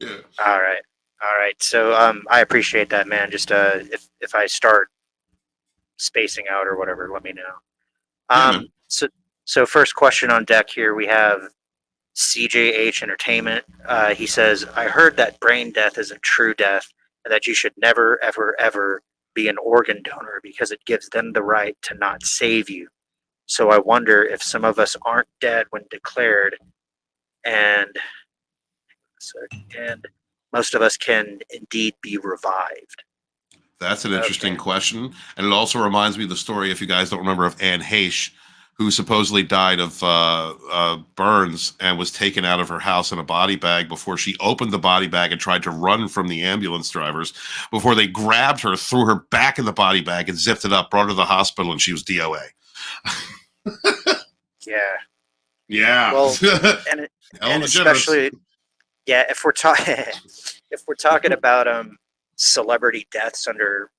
yeah. All right. All right. So I appreciate that, man. Just if I start spacing out or whatever, let me know. Yeah, man. So first question on deck here, we have CJH Entertainment. He says, I heard that brain death isn't true death, and that you should never, ever, ever be an organ donor because it gives them the right to not save you. So I wonder if some of us aren't dead when declared, and and most of us can indeed be revived. That's an Okay. interesting question. And it also reminds me of the story, if you guys don't remember, of Anne Heche, who supposedly died of burns and was taken out of her house in a body bag before she opened the body bag and tried to run from the ambulance drivers before they grabbed her, threw her back in the body bag and zipped it up, brought her to the hospital, and she was DOA. Yeah. Yeah. Well, and Ellen and DeGeneres. especially, yeah, if we're talking if we're talking about celebrity deaths under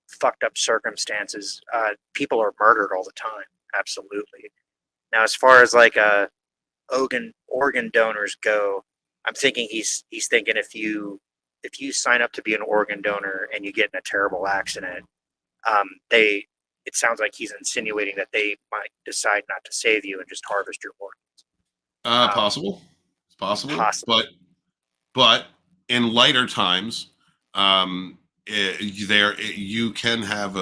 fucked up circumstances, people are murdered all the time. Absolutely. Now, as far as like organ donors go, I'm thinking he's thinking if you sign up to be an organ donor and you get in a terrible accident, they it sounds like he's insinuating that they might decide not to save you and just harvest your organs. Possible. It's possible. Possibly. But in lighter times, you can have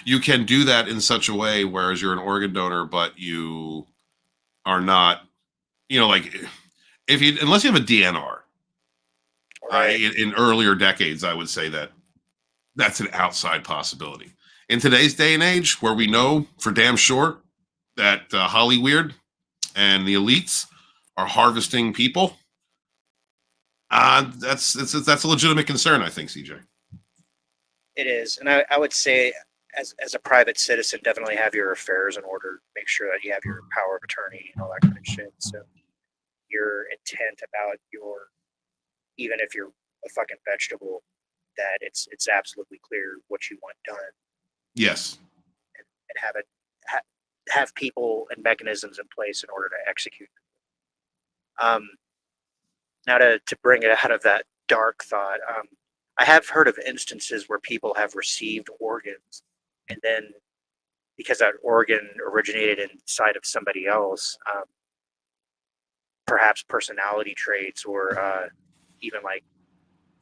you can do that in such a way, whereas you're an organ donor, but you are not, like if you unless you have a DNR. Right. In earlier decades, I would say that that's an outside possibility. In today's day and age, where we know for damn sure that Hollyweird and the elites are harvesting people, that's a legitimate concern, I think, CJ. It is, and I would say, as a private citizen, definitely have your affairs in order. Make sure that you have your power of attorney and all that kind of shit. So your intent about even if you're a fucking vegetable, that it's absolutely clear what you want done, Yes. and have people and mechanisms in place in order to execute. Um, Now to bring it out of that dark thought, I have heard of instances where people have received organs, and then because that organ originated inside of somebody else, perhaps personality traits or even like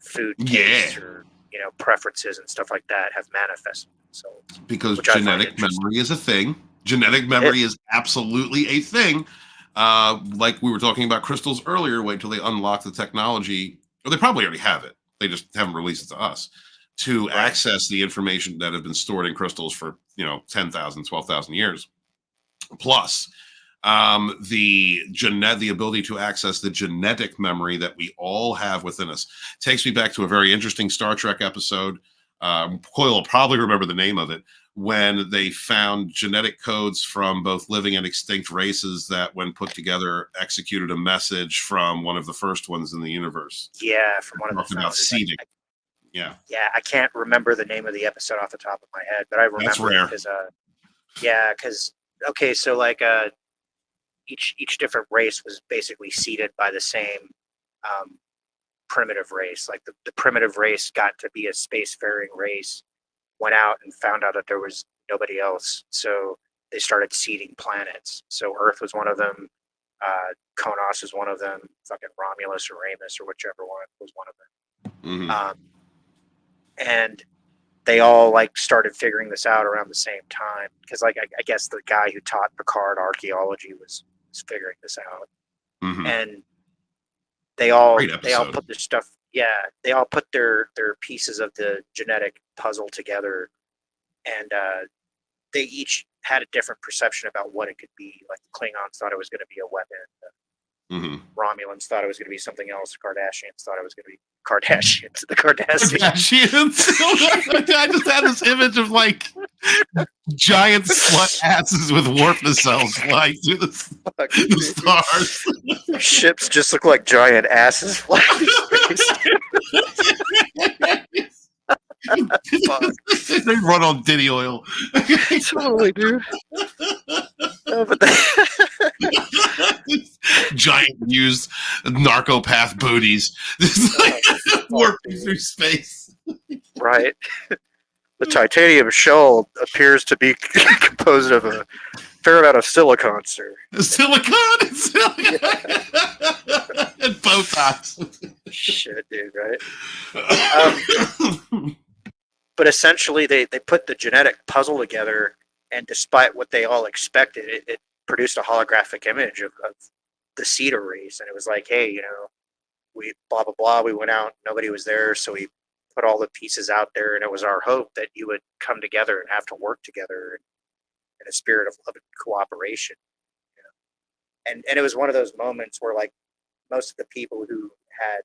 food tastes Yeah. or preferences and stuff like that have manifested themselves, Because which I find genetic interesting. memory is a thing. Genetic memory is absolutely a thing. Like we were talking about crystals earlier, wait till they unlock the technology, or they probably already have it. They just haven't released it to us to Right. access the information that have been stored in crystals for 10,000, 12,000 years. Plus, the ability to access the genetic memory that we all have within us takes me back to a very interesting Star Trek episode. Coyle will probably remember the name of it, when they found genetic codes from both living and extinct races that, when put together, executed a message from one of the first ones in the universe. Yeah, from one of the Talking about founders. seeding. Yeah, Yeah, I can't remember the name of the episode off the top of my head, but I that's remember it rare. because okay, so like each different race was basically seeded by the same um, primitive race. Like the primitive race got to be a spacefaring race, went out and found out that there was nobody else, so they started seeding planets. So Earth was one of them. Konos was one of them. Fucking Romulus or Ramus or whichever one was one of them. Mhm. And they all like started figuring this out around the same time because like I guess the guy who taught Picard archaeology was figuring this out, Mhm. and they Great all episode. put their stuff, yeah, they all put their pieces of the genetic puzzle together, and they each had a different perception about what it could be. Like the Klingons thought it was going to be a weapon, Mhm. Romulans thought it was going to be something else. Kardashians thought it was going to be Kardashians. The Kardashians. Kardashians. I just had this image of like giant slut asses with warp nacelles flying through the stars. Ships just look like giant asses flying through space. They run on Diddy oil. Totally, dude. No, but giant used narcopath booties. Just like warping through space. right. The titanium shell appears to be composed of a fair amount of silicon, sir. Silicon and Botox. Shit, dude, right? But essentially, they put the genetic puzzle together, and despite what they all expected, it produced a holographic image of the Cedar race. And it was like, hey, we blah, blah, blah. We went out, nobody was there, so we put all the pieces out there, and it was our hope that you would come together and have to work together in a spirit of love and cooperation. And it was one of those moments where, like, most of the people who had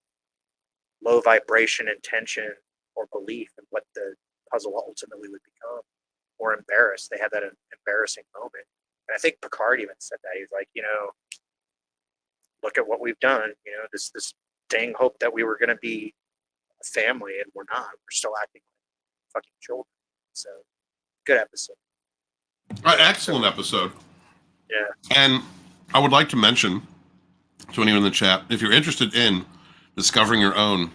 low vibration intention or belief in what the puzzle ultimately would become were embarrassed. They had that embarrassing moment. And I think Picard even said that. He was like, look at what we've done. This dang hope that we were going to be a family, and we're not. We're still acting like fucking children. So, good episode. Excellent episode. Yeah. And I would like to mention to anyone in the chat, if you're interested in discovering your own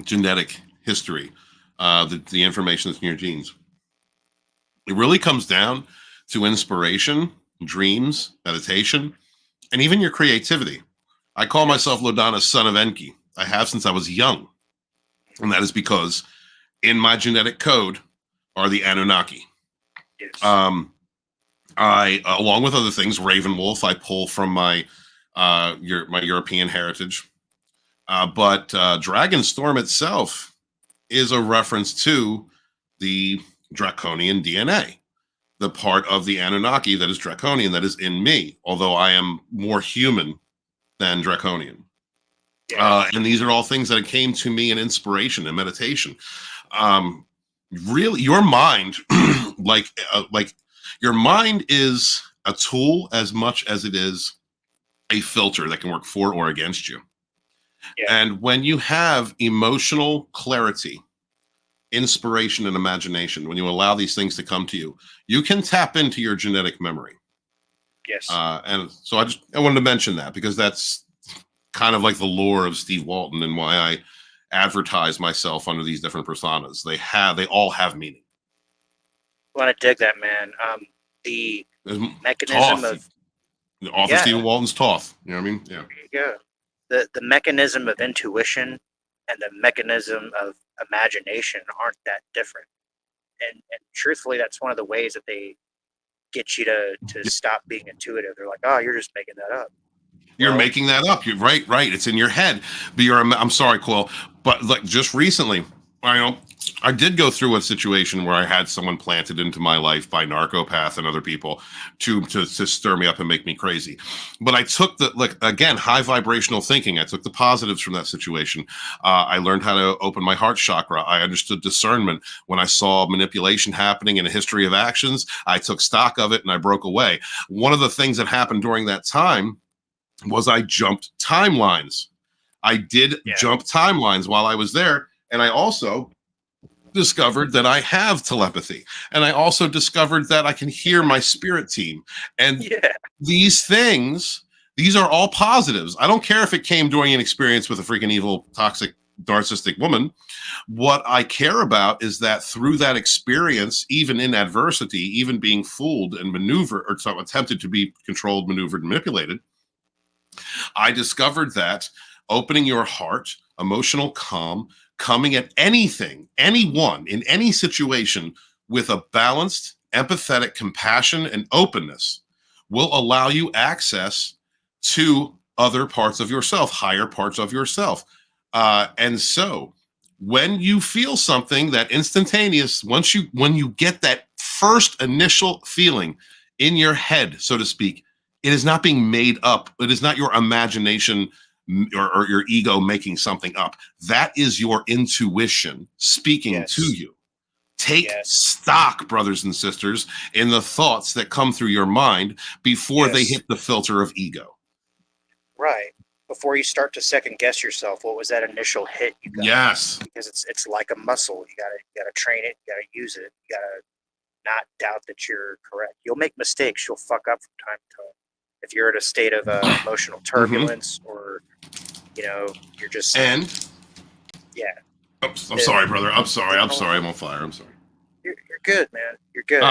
genetic history, the information that's in your genes, it really comes down to inspiration, dreams, meditation, and even your creativity. I call myself Lodana's son of Enki. I have since I was young. And that is because in my genetic code are the Anunnaki. Yes. I, along with other things, Raven Wolf, I pull from my European heritage. But Dragonstorm itself is a reference to the Draconian DNA, the part of the Anunnaki that is Draconian, that is in me, although I am more human than Draconian. Yeah. And these are all things that came to me in inspiration and meditation. Really, your mind, like your mind is a tool as much as it is a filter that can work for or against you. Yeah. And when you have emotional clarity, inspiration, and imagination, when you allow these things to come to you, you can tap into your genetic memory. Yes. And so I wanted to mention that because that's kind of like the lore of Steve Walton and why I advertise myself under these different personas. They all have meaning. I want to dig that, man. The mechanism of the author Stephen Walton's Toth. You know what I mean? Yeah. There you go. The mechanism of intuition and the mechanism of imagination aren't that different. And truthfully, that's one of the ways that they get you to stop being intuitive. They're like, oh, you're just making that up. You're making that up. You're right. It's in your head. But I'm sorry, Coil, but like just recently, I did go through a situation where I had someone planted into my life by narcopath and other people to stir me up and make me crazy. But I took high vibrational thinking. I took the positives from that situation. I learned how to open my heart chakra. I understood discernment. When I saw manipulation happening in a history of actions, I took stock of it and I broke away. One of the things that happened during that time was I jumped timelines. I did jump timelines while I was there. And I also discovered that I have telepathy. And I also discovered that I can hear my spirit team. And these things, these are all positives. I don't care if it came during an experience with a freaking evil, toxic, narcissistic woman. What I care about is that through that experience, even in adversity, even being fooled and maneuvered, or attempted to be controlled, maneuvered, and manipulated, I discovered that opening your heart, emotional calm, coming at anything, anyone, in any situation with a balanced, empathetic compassion and openness will allow you access to other parts of yourself, higher parts of yourself. And so when you feel something that instantaneous, when you get that first initial feeling in your head, so to speak, It is not being made up. It is not your imagination or your ego making something up. That is your intuition speaking to you. Take stock, brothers and sisters, in the thoughts that come through your mind before they hit the filter of ego. Right. Before you start to second guess yourself, what was that initial hit you got? Yes. Because it's like a muscle. You gotta train it, you gotta use it, you gotta not doubt that you're correct. You'll make mistakes, you'll fuck up from time to time. If you're in a state of emotional turbulence or you're just I'm sorry, brother. I'm sorry. I'm on fire. I'm sorry. You're good, man. You're good.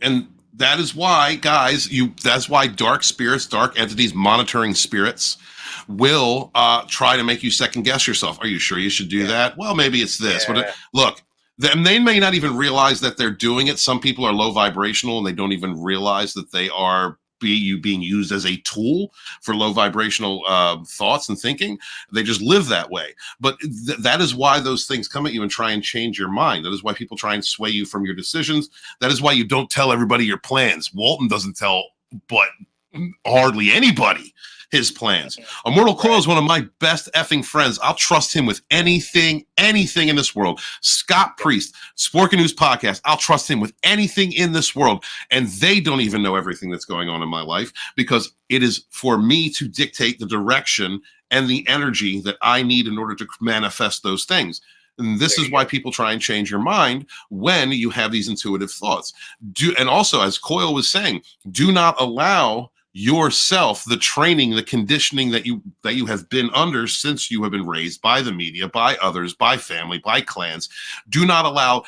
And that is why, guys, that's why dark spirits, dark entities, monitoring spirits will try to make you second guess yourself. Are you sure you should do that? Well, maybe it's this. But look, they may not even realize that they're doing it. Some people are low vibrational and they don't even realize that they are being used as a tool for low vibrational thoughts and thinking. They just live that way. But that is why those things come at you and try and change your mind. That is why people try and sway you from your decisions. That is why you don't tell everybody your plans. Walton doesn't tell but hardly anybody his plans. Immortal Coil is one of my best effing friends. I'll trust him with anything in this world. Scott Priest, Sporkin' News Podcast. I'll trust him with anything in this world. And they don't even know everything that's going on in my life because it is for me to dictate the direction and the energy that I need in order to manifest those things. And this is why people try and change your mind when you have these intuitive thoughts. And also, as Coil was saying, do not allow yourself the training, the conditioning that you have been under since you have been raised by the media, by others, by family, by clans. Do not allow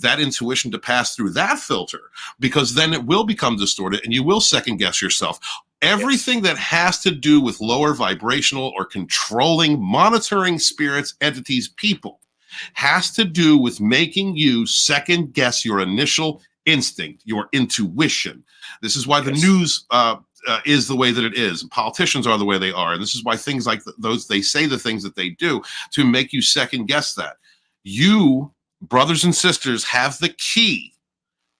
that intuition to pass through that filter, because then it will become distorted and you will second guess yourself. Everything that has to do with lower vibrational or controlling, monitoring spirits, entities, people has to do with making you second guess your initial instinct, your intuition. This is why the news is the way that it is. Politicians are the way they are. And this is why things like those, they say the things that they do to make you second guess that. You, brothers and sisters, have the key,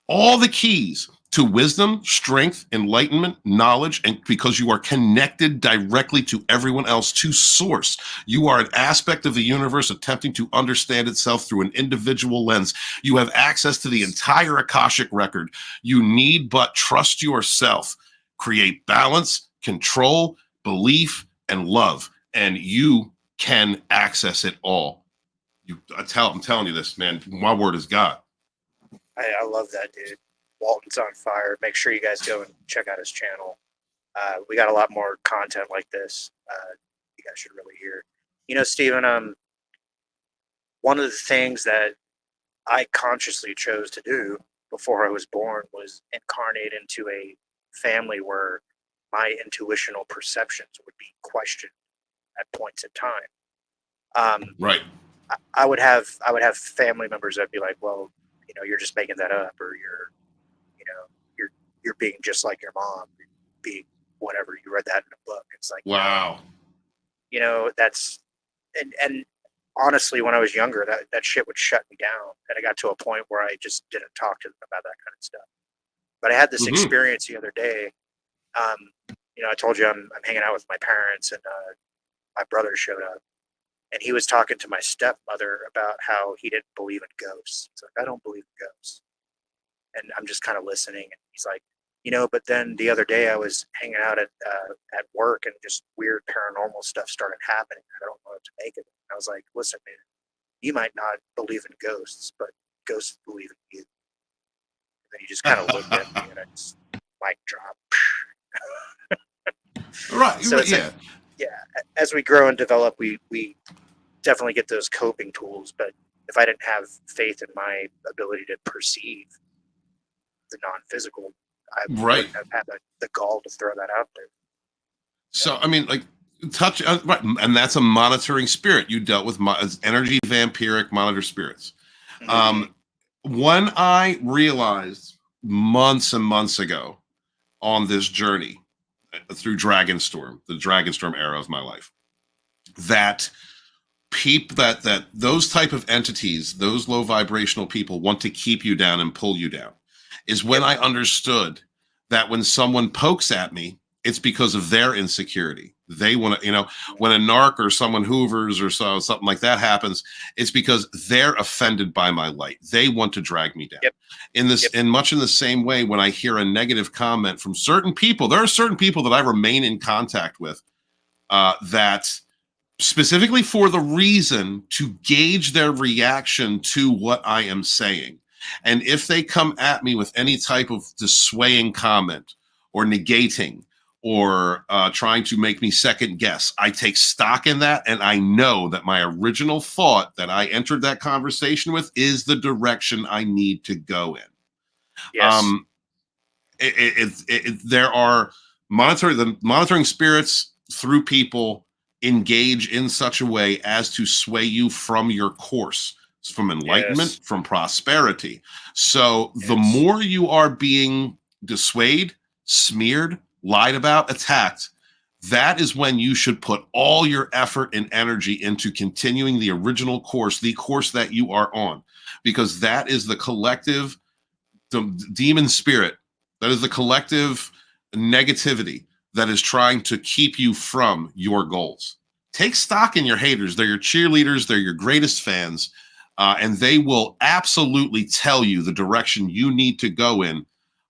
all the keys to wisdom, strength, enlightenment, knowledge, and because you are connected directly to everyone else, to source. You are an aspect of the universe attempting to understand itself through an individual lens. You have access to the entire Akashic record. You need but trust yourself. Create balance, control, belief, and love, and you can access it all. I'm telling you this, man. My word is God. I love that, dude. Walton's on fire. Make sure you guys go and check out his channel. We got a lot more content like this. You guys should really hear. Stephen, one of the things that I consciously chose to do before I was born was incarnate into a family where my intuitional perceptions would be questioned at points in time. Right. I would have family members that'd be like, well, you're just making that up, or you're being just like your mom, being whatever. You read that in a book. It's like, wow. That's and honestly, when I was younger, that shit would shut me down, and I got to a point where I just didn't talk to them about that kind of stuff. But I had this experience the other day. I told you I'm hanging out with my parents, and my brother showed up, and he was talking to my stepmother about how he didn't believe in ghosts. He's like, I don't believe in ghosts. And I'm just kind of listening, and he's like, but then the other day I was hanging out at work, and just weird paranormal stuff started happening. I don't know what to make of it. And I was like, listen, man, you might not believe in ghosts, but ghosts believe in you. And then he just kind of looked at me, and it's mic drop. Right. So it's like, as we grow and develop, we definitely get those coping tools. But if I didn't have faith in my ability to perceive the non-physical, I wouldn't have had the gall to throw that out there. So, I mean, like, touch, right, and that's a monitoring spirit. You dealt with energy vampiric monitor spirits. Mm-hmm. When I realized months and months ago on this journey through Dragonstorm, the Dragonstorm era of my life, that those type of entities, those low vibrational people want to keep you down and pull you down, is when I understood that when someone pokes at me, it's because of their insecurity. They want to, you know, when a narc or someone hoovers or something like that happens, it's because they're offended by my light. They want to drag me down. Yep. In much in the same way, when I hear a negative comment from certain people, there are certain people that I remain in contact with that specifically for the reason to gauge their reaction to what I am saying. And if they come at me with any type of dissuading comment or negating or trying to make me second guess, I take stock in that, and I know that my original thought that I entered that conversation with is the direction I need to go in. Yes. There are monitoring spirits through people engage in such a way as to sway you from your course, from enlightenment, Yes. from prosperity. So the Yes. more you are being dissuaded, smeared, lied about, attacked, that is when you should put all your effort and energy into continuing the original course, the course that you are on, because that is the collective demon spirit, that is the collective negativity that is trying to keep you from your goals. Take stock in your haters. They're your cheerleaders. They're your greatest fans. And they will absolutely tell you the direction you need to go in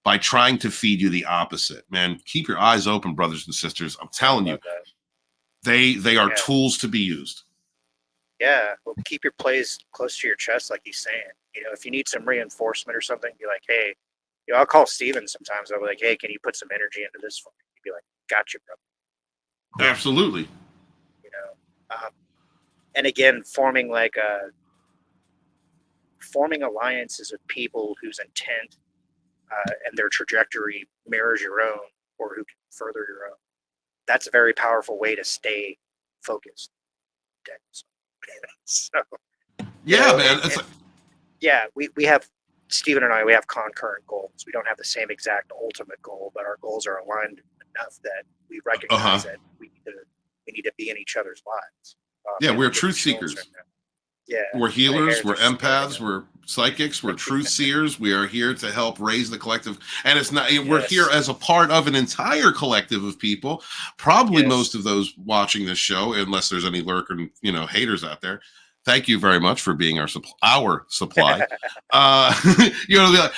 by trying to feed you the opposite. Man, keep your eyes open, brothers and sisters. I'm telling you, they are tools to be used. Yeah, well, keep your plays close to your chest, like he's saying. You know, if you need some reinforcement or something, be like, hey, you know, I'll call Steven sometimes. I'll be like, hey, can you put some energy into this for me? He'd be like, gotcha, bro. Absolutely. You know, and again, forming alliances with people whose intent and their trajectory mirrors your own, or who can further your own. That's a very powerful way to stay focused. So, yeah, you know, man. Yeah, we have, Steven and I, we have concurrent goals. We don't have the same exact ultimate goal, but our goals are aligned enough that we recognize that we need to be in each other's lives. Yeah, we're truth seekers. Yeah, we're healers, we're empaths, we're psychics, we're truth seers. We are here to help raise the collective. And it's not, we're here as a part of an entire collective of people. Probably most of those watching this show, unless there's any lurking, you know, haters out there. Thank you very much for being our supply. You know,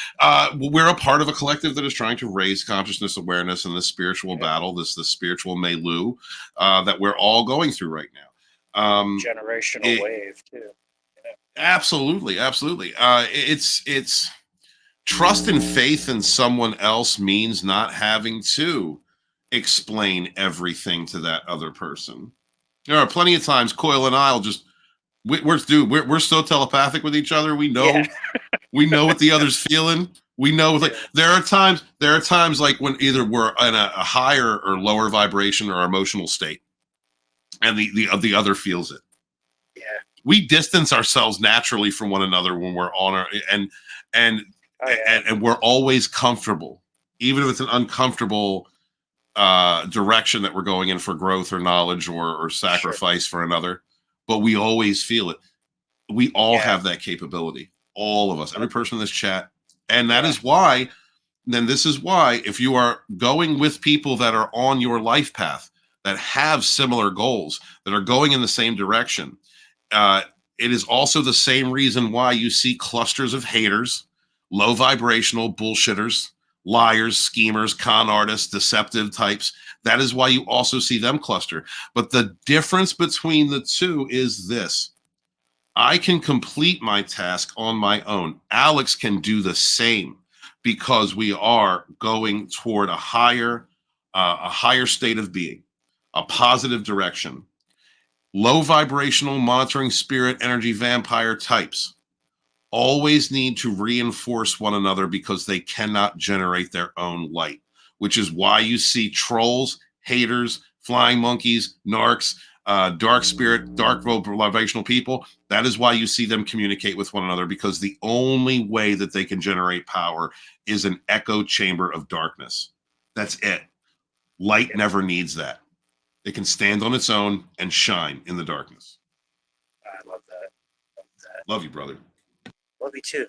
we're a part of a collective that is trying to raise consciousness, awareness, in this spiritual battle, this spiritual milieu that we're all going through right now. Generational wave too. Absolutely. It's trust and faith in someone else means not having to explain everything to that other person. There are plenty of times COIL and I'll just we're so telepathic with each other. We know we know what the other's feeling. We know, like, there are times like when either we're in a higher or lower vibration or emotional state, and the other feels it. Yeah, we distance ourselves naturally from one another when we're on our and we're always comfortable, even if it's an uncomfortable direction that we're going in for growth or knowledge or sacrifice for another. But we always feel it. We all have that capability. All of us, every person in this chat. And that is why, this is why, if you are going with people that are on your life path, that have similar goals, that are going in the same direction, it is also the same reason why you see clusters of haters, low vibrational bullshitters, liars, schemers, con artists, deceptive types. That is why you also see them cluster. But the difference between the two is this. I can complete my task on my own. Alex can do the same, because we are going toward a higher state of being, a positive direction. Low vibrational monitoring spirit energy vampire types always need to reinforce one another because they cannot generate their own light, which is why you see trolls, haters, flying monkeys, narcs, dark spirit, dark vibrational people. That is why you see them communicate with one another, because the only way that they can generate power is an echo chamber of darkness. That's it. Light never needs that. It can stand on its own and shine in the darkness. I love that. Love you, brother. Love you too,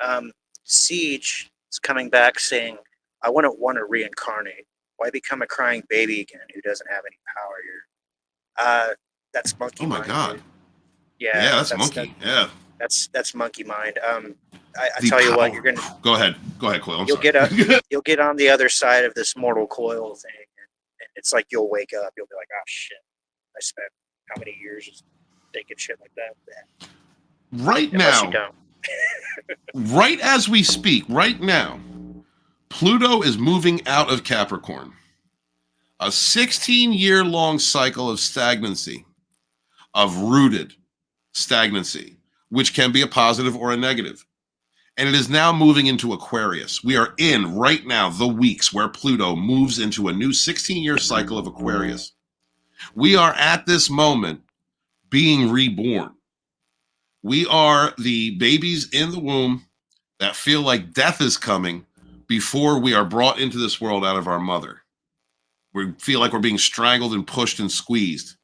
man. Siege is coming back saying, I wouldn't want to reincarnate. Why become a crying baby again who doesn't have any power here? That's monkey Oh my mind. God. Dude. Yeah, Yeah, that's monkey. Yeah. That's monkey mind. I The tell you what, power. you're gonna Go ahead, Coil. I'm you'll sorry. get up you'll get on the other side of this mortal coil thing, and it's like you'll wake up. You'll be like, oh shit, I spent how many years just thinking shit like that? Right Unless you now, don't. right as we speak, right now, Pluto is moving out of Capricorn. A 16-year-long cycle of stagnancy, of rooted stagnancy, which can be a positive or a negative. And it is now moving into Aquarius. We are in right now the weeks where Pluto moves into a new 16-year cycle of Aquarius. We are at this moment being reborn. We are the babies in the womb that feel like death is coming before we are brought into this world out of our mother. We feel like we're being strangled and pushed and squeezed.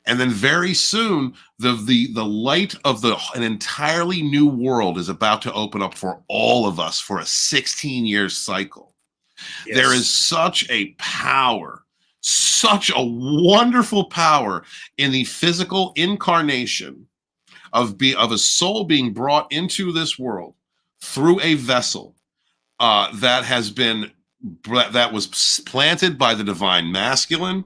And then very soon, the light of an entirely new world is about to open up for all of us for a 16-year cycle. Yes. There is such a power, such a wonderful power in the physical incarnation of a soul being brought into this world through a vessel that was planted by the divine masculine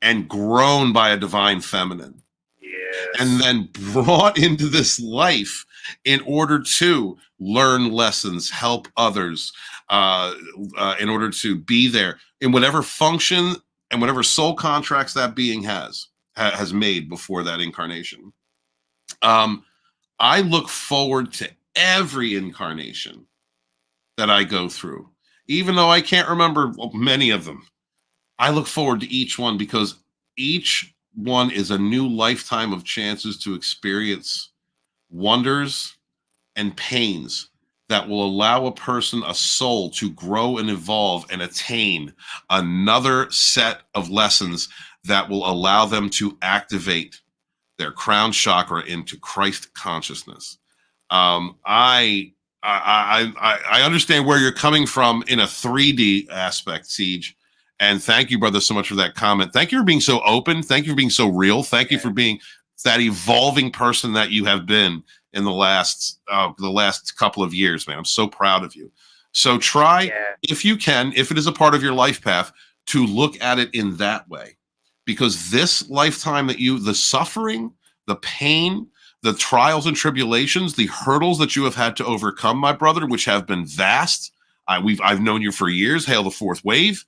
and grown by a divine feminine. Yes. And then brought into this life in order to learn lessons, help others, in order to be there in whatever function and whatever soul contracts that being has made before that incarnation. I look forward to every incarnation that I go through, even though I can't remember many of them. I look forward to each one because each one is a new lifetime of chances to experience wonders and pains that will allow a soul to grow and evolve and attain another set of lessons that will allow them to activate their crown chakra into Christ consciousness. I understand where you're coming from in a 3D aspect, Siege. And thank you, brother, so much for that comment. Thank you for being so open. Thank you for being so real. Thank you for being that evolving person that you have been in the last couple of years, man. I'm so proud of you. So try, if you can, if it is a part of your life path, to look at it in that way. Because this lifetime the suffering, the pain, the trials and tribulations, the hurdles that you have had to overcome, my brother, which have been vast. I've known you for years. Hail the fourth wave.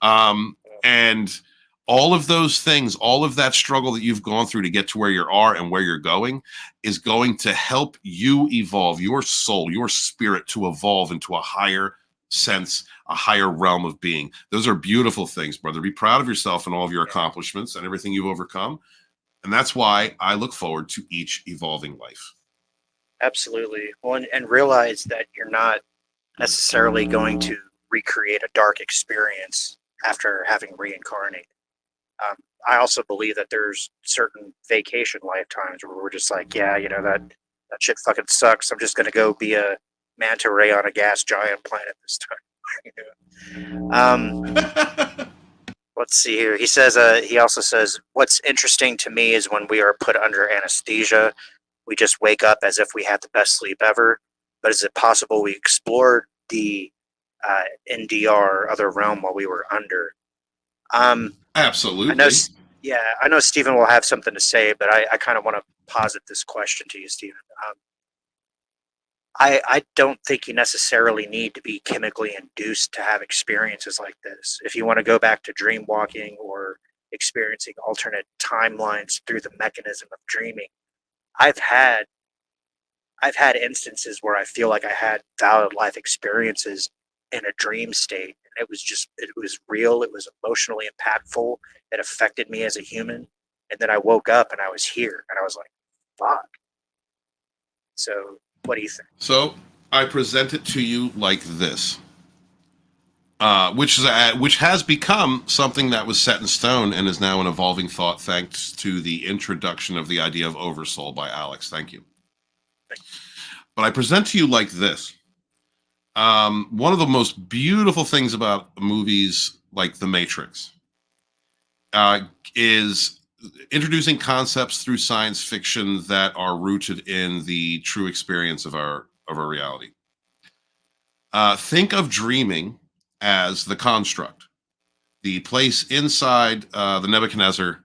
And all of those things, all of that struggle that you've gone through to get to where you are and where you're going is going to help you evolve your soul, your spirit to evolve into a higher sense, a higher realm of being. Those are beautiful things, brother. Be proud of yourself and all of your accomplishments and everything you've overcome. And that's why I look forward to each evolving life. Absolutely. Well, and realize that you're not necessarily going to recreate a dark experience after having reincarnated. I also believe that there's certain vacation lifetimes where we're just like, yeah, you know, that shit fucking sucks. I'm just going to go be a manta ray on a gas giant planet this time. Let's see here. He says, he also says, what's interesting to me is when we are put under anesthesia, we just wake up as if we had the best sleep ever. But is it possible we explored the NDR, other realm, while we were under? Absolutely. I know Stephen will have something to say, but I kind of want to posit this question to you, Stephen. I don't think you necessarily need to be chemically induced to have experiences like this. If you want to go back to dream walking or experiencing alternate timelines through the mechanism of dreaming, I've had instances where I feel like I had valid life experiences in a dream state. And it was real. It was emotionally impactful. It affected me as a human. And then I woke up and I was here and I was like, fuck. So what do you think? So I present it to you like this, which has become something that was set in stone and is now an evolving thought thanks to the introduction of the idea of oversoul by Alex. Thank you. But I present to you like this. One of the most beautiful things about movies like The Matrix is introducing concepts through science fiction that are rooted in the true experience of our reality. Think of dreaming as the construct, the place inside the Nebuchadnezzar,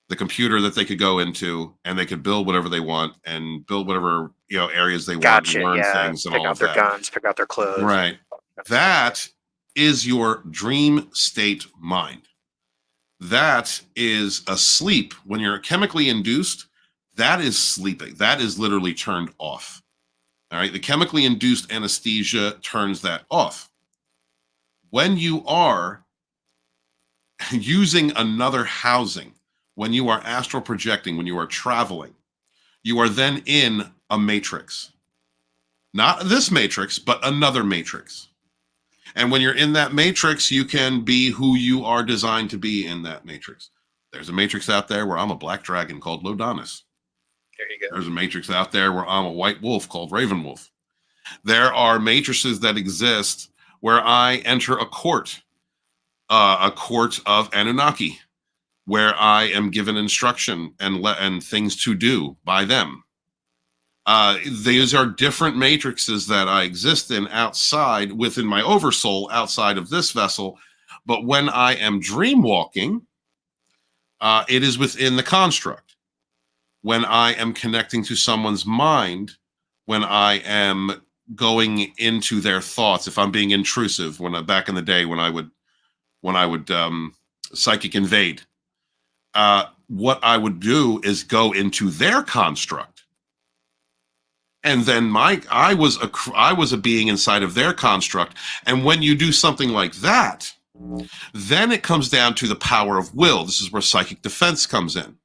the computer that they could go into, and they could build whatever they want and build whatever areas they want, Gotcha. and learn Yeah. things and Pick all out of their that. guns, pick out their clothes. Right. That is your dream state mind. That is asleep. When you're chemically induced, that is sleeping. That is literally turned off. All right. The chemically induced anesthesia turns that off. When you are using another housing, when you are astral projecting, when you are traveling, you are then in a matrix. Not this matrix, but another matrix. And when you're in that matrix, you can be who you are designed to be in that matrix. There's a matrix out there where I'm a black dragon called Lodonis. There you go. There's a matrix out there where I'm a white wolf called Raven Wolf. There are matrices that exist where I enter a court of Anunnaki, where I am given instruction and things to do by them. These are different matrices that I exist in outside within my oversoul, outside of this vessel. But when I am dream walking, it is within the construct. When I am connecting to someone's mind, when I am going into their thoughts, if I'm being intrusive, back in the day when I would psychic invade, what I would do is go into their construct. And then I was a being inside of their construct. And when you do something like that, then it comes down to the power of will. This is where psychic defense comes in.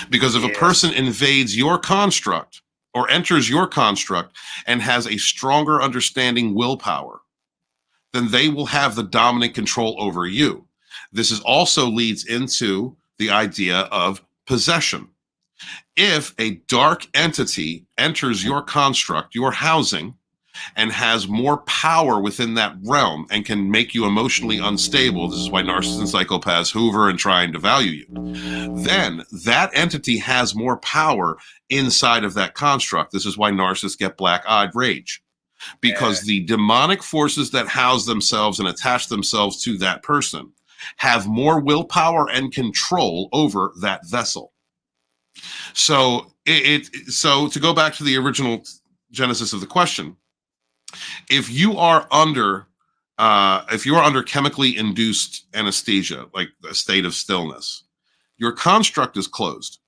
Because if a person invades your construct or enters your construct and has a stronger understanding willpower, then they will have the dominant control over you. This also leads into the idea of possession. If a dark entity enters your construct, your housing, and has more power within that realm and can make you emotionally unstable, this is why narcissists and psychopaths hoover and try and devalue you, then that entity has more power inside of that construct. This is why narcissists get black-eyed rage, because the demonic forces that house themselves and attach themselves to that person have more willpower and control over that vessel. So so to go back to the original genesis of the question, if you are under chemically induced anesthesia, like a state of stillness, your construct is closed.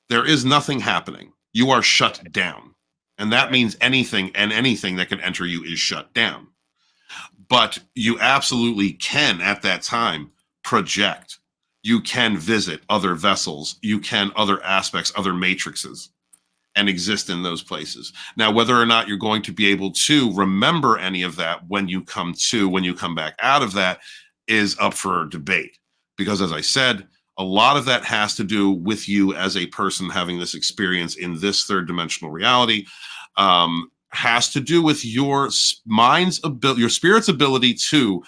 There is nothing happening. You are shut down. And that means anything that can enter you is shut down. But you absolutely can at that time project. You can visit other vessels, you can other aspects, other matrices, and exist in those places. Now, whether or not you're going to be able to remember any of that when you come back out of that is up for debate. Because as I said, a lot of that has to do with you as a person having this experience in this third dimensional reality, has to do with your mind's ability, your spirit's ability to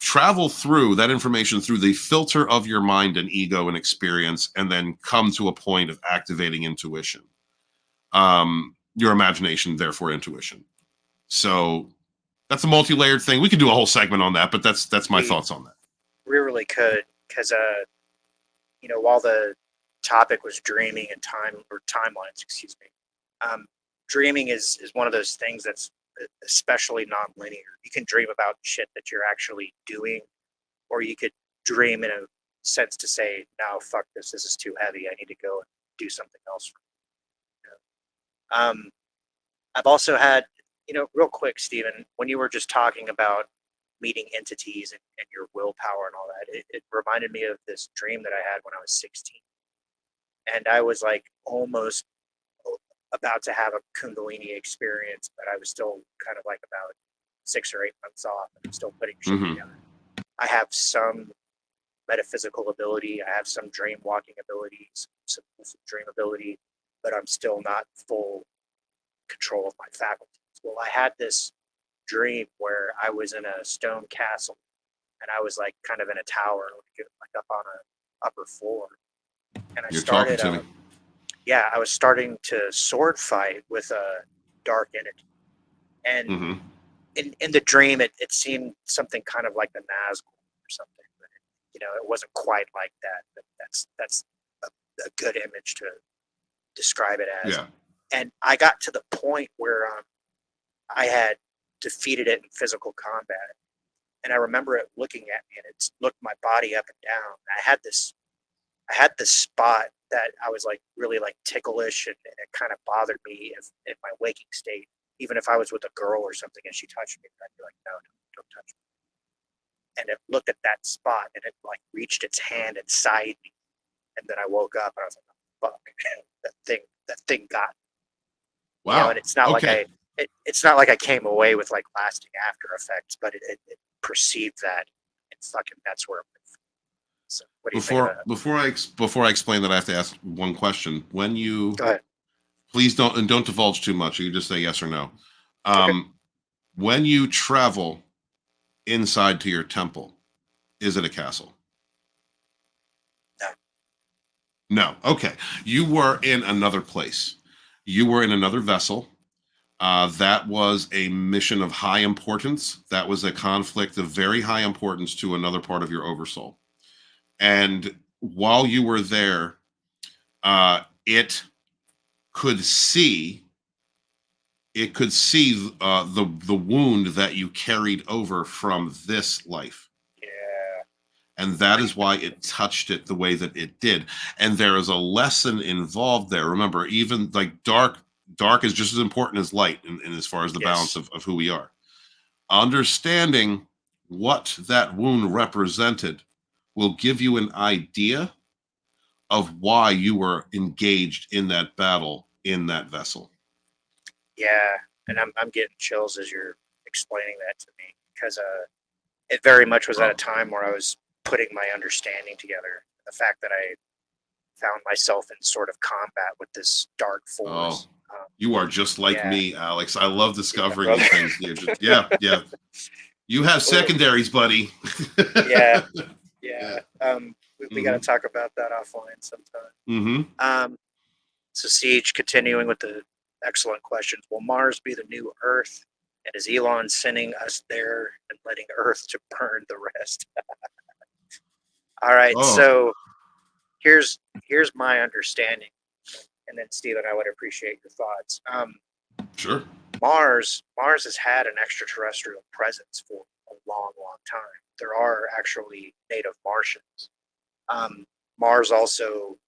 travel through that information through the filter of your mind and ego and experience, and then come to a point of activating intuition. Your imagination, therefore intuition. So that's a multi-layered thing. We could do a whole segment on that, but that's my thoughts on that. We really could, because while the topic was dreaming and timelines, excuse me, dreaming is one of those things that's especially non-linear. You can dream about shit that you're actually doing, or you could dream in a sense to say, no, fuck this is too heavy, I need to go and do something else. I've also had, real quick, Stephen, when you were just talking about meeting entities and your willpower and all that, it reminded me of this dream that I had when I was 16. And I was like almost about to have a Kundalini experience, but I was still kind of like about 6 or 8 months off, and I'm still putting shit together. I have some metaphysical ability, I have some dream walking abilities, some dream ability, but I'm still not full control of my faculties. Well, I had this dream where I was in a stone castle, and I was like kind of in a tower, like up on a upper floor, and I You're talking started. to me. Yeah, I was starting to sword fight with a dark entity, and Hmm. in the dream, it seemed something kind of like the Nazgul or something, but it wasn't quite like that. But that's a good image to describe it as. Yeah. And I got to the point where I had defeated it in physical combat, and I remember it looking at me, and it looked my body up and down. I had this spot that I was like really like ticklish, and it kind of bothered me if in my waking state, even if I was with a girl or something and she touched me, I'd be like, no, don't touch me. And it looked at that spot, and it like reached its hand inside me, and then I woke up and I was like, oh, fuck, that thing got me. Wow. And it's not like Okay. it's not like I came away with like lasting after effects, but it perceived that, and fucking that's where it went. So what do you think about it? Before I explain that, I have to ask one question. When you Go ahead. please don't divulge too much. You just say yes or no. Okay. When you travel inside to your temple, is it a castle? No. No. Okay. You were in another place. You were in another vessel. That was a mission of high importance. That was a conflict of very high importance to another part of your oversoul. And while you were there, it could see the wound that you carried over from this life, Yeah. and that is why it touched it the way that it did. And there is a lesson involved there. Remember, even like dark is just as important as light in as far as the balance Yes. of who we are. Understanding what that wound represented will give you an idea of why you were engaged in that battle in that vessel. Yeah. And I'm getting chills as you're explaining that to me, because it very much was at a time where I was putting my understanding together. The fact that I found myself in sort of combat with this dark force. You are just like Yeah. me, Alex. I love discovering brother. these things. Yeah. You have secondaries, buddy. Yeah. Yeah. Yeah. We got to talk about that offline sometime. Mm-hmm. So Siege, continuing with the excellent questions. Will Mars be the new Earth? And is Elon sending us there and letting Earth to burn the rest? All right. Oh. So here's my understanding, and then Stephen, I would appreciate your thoughts. Sure. Mars has had an extraterrestrial presence for a long time. There are actually native Martians. Mars also,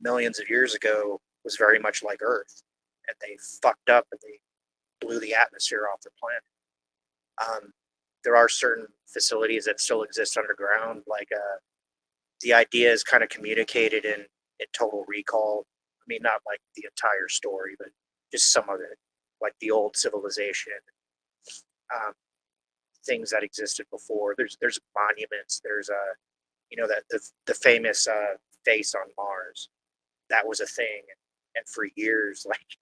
millions of years ago, was very much like Earth, and they fucked up and they blew the atmosphere off the planet. There are certain facilities that still exist underground, like the idea is kind of communicated in Total Recall. I mean, not like the entire story, but just some of it, like the old civilization, things that existed before. There's monuments. There's that the famous face on Mars. That was a thing, and for years, like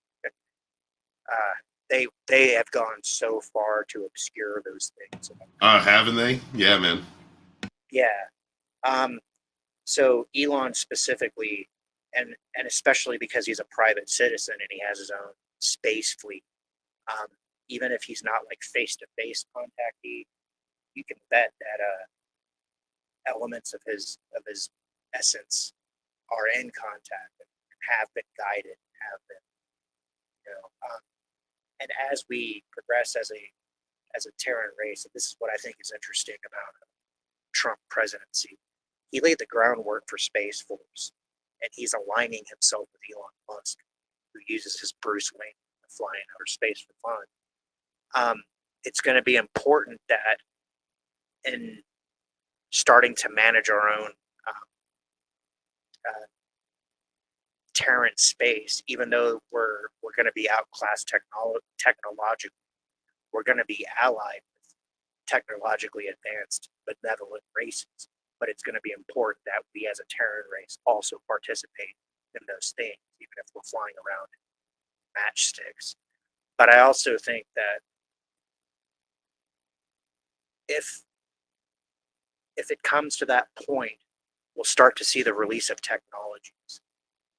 they have gone so far to obscure those things. Haven't they? Yeah, man. Yeah. So Elon specifically, and especially because he's a private citizen and he has his own space fleet, even if he's not like face-to-face contactee, you can bet that elements of his essence are in contact and have been guided, have been, and as we progress as a Terran race, and this is what I think is interesting about Trump presidency. He laid the groundwork for Space Force, and he's aligning himself with Elon Musk, who uses his Bruce Wayne to fly in outer space for fun. It's going to be important that in starting to manage our own Terran space, even though we're going to be outclassed technologically, we're going to be allied with technologically advanced benevolent races. But it's going to be important that we as a Terran race also participate in those things, even if we're flying around in matchsticks. But I also think that if it comes to that point, we'll start to see the release of technologies.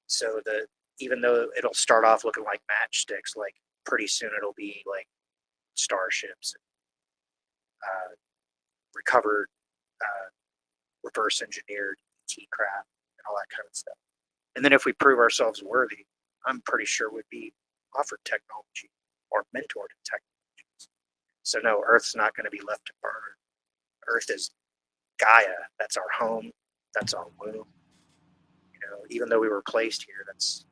So that even though it'll start off looking like matchsticks, like pretty soon it'll be like starships, recovered, reverse engineered ET craft, and all that kind of stuff. And then if we prove ourselves worthy, I'm pretty sure we'd be offered technology or mentored in technologies. So no, Earth's not going to be left to burn. Earth is Gaia. That's our home. That's our womb. You know, even though we were placed here, that's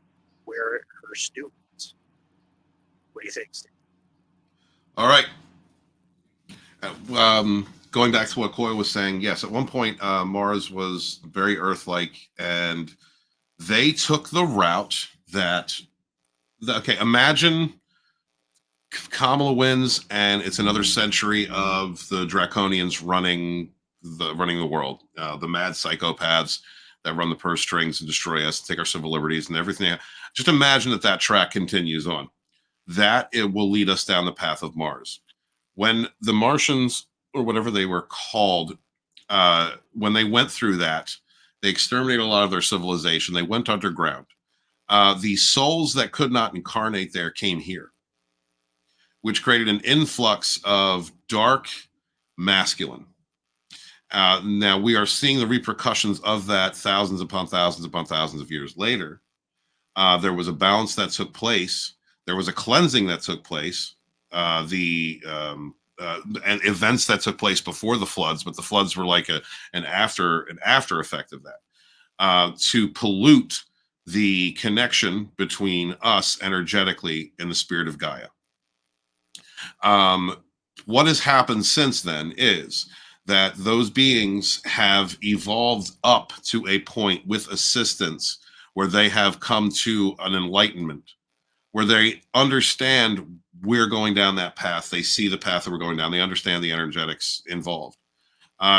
where her students. What do you think, Steve? All right. Going back to what COIL was saying, yes, at one point Mars was very Earth-like, and they took the route that, okay, imagine Kamala wins, and it's another century of the Draconians running the world, the mad psychopaths that run the purse strings and destroy us, take our civil liberties and everything. Just imagine that track continues on. That it will lead us down the path of Mars. When the Martians, or whatever they were called, when they went through that, they exterminated a lot of their civilization. They went underground. The souls that could not incarnate there came here, which created an influx of dark masculine. Now we are seeing the repercussions of that thousands upon thousands of years later. There was a balance that took place. There was a cleansing that took place. And events that took place before the floods, but the floods were like an after effect of that, to pollute the connection between us energetically in the spirit of Gaia. What has happened since then is that those beings have evolved up to a point with assistance where they have come to an enlightenment, where they understand we're going down that path. They see the path that we're going down. They understand the energetics involved.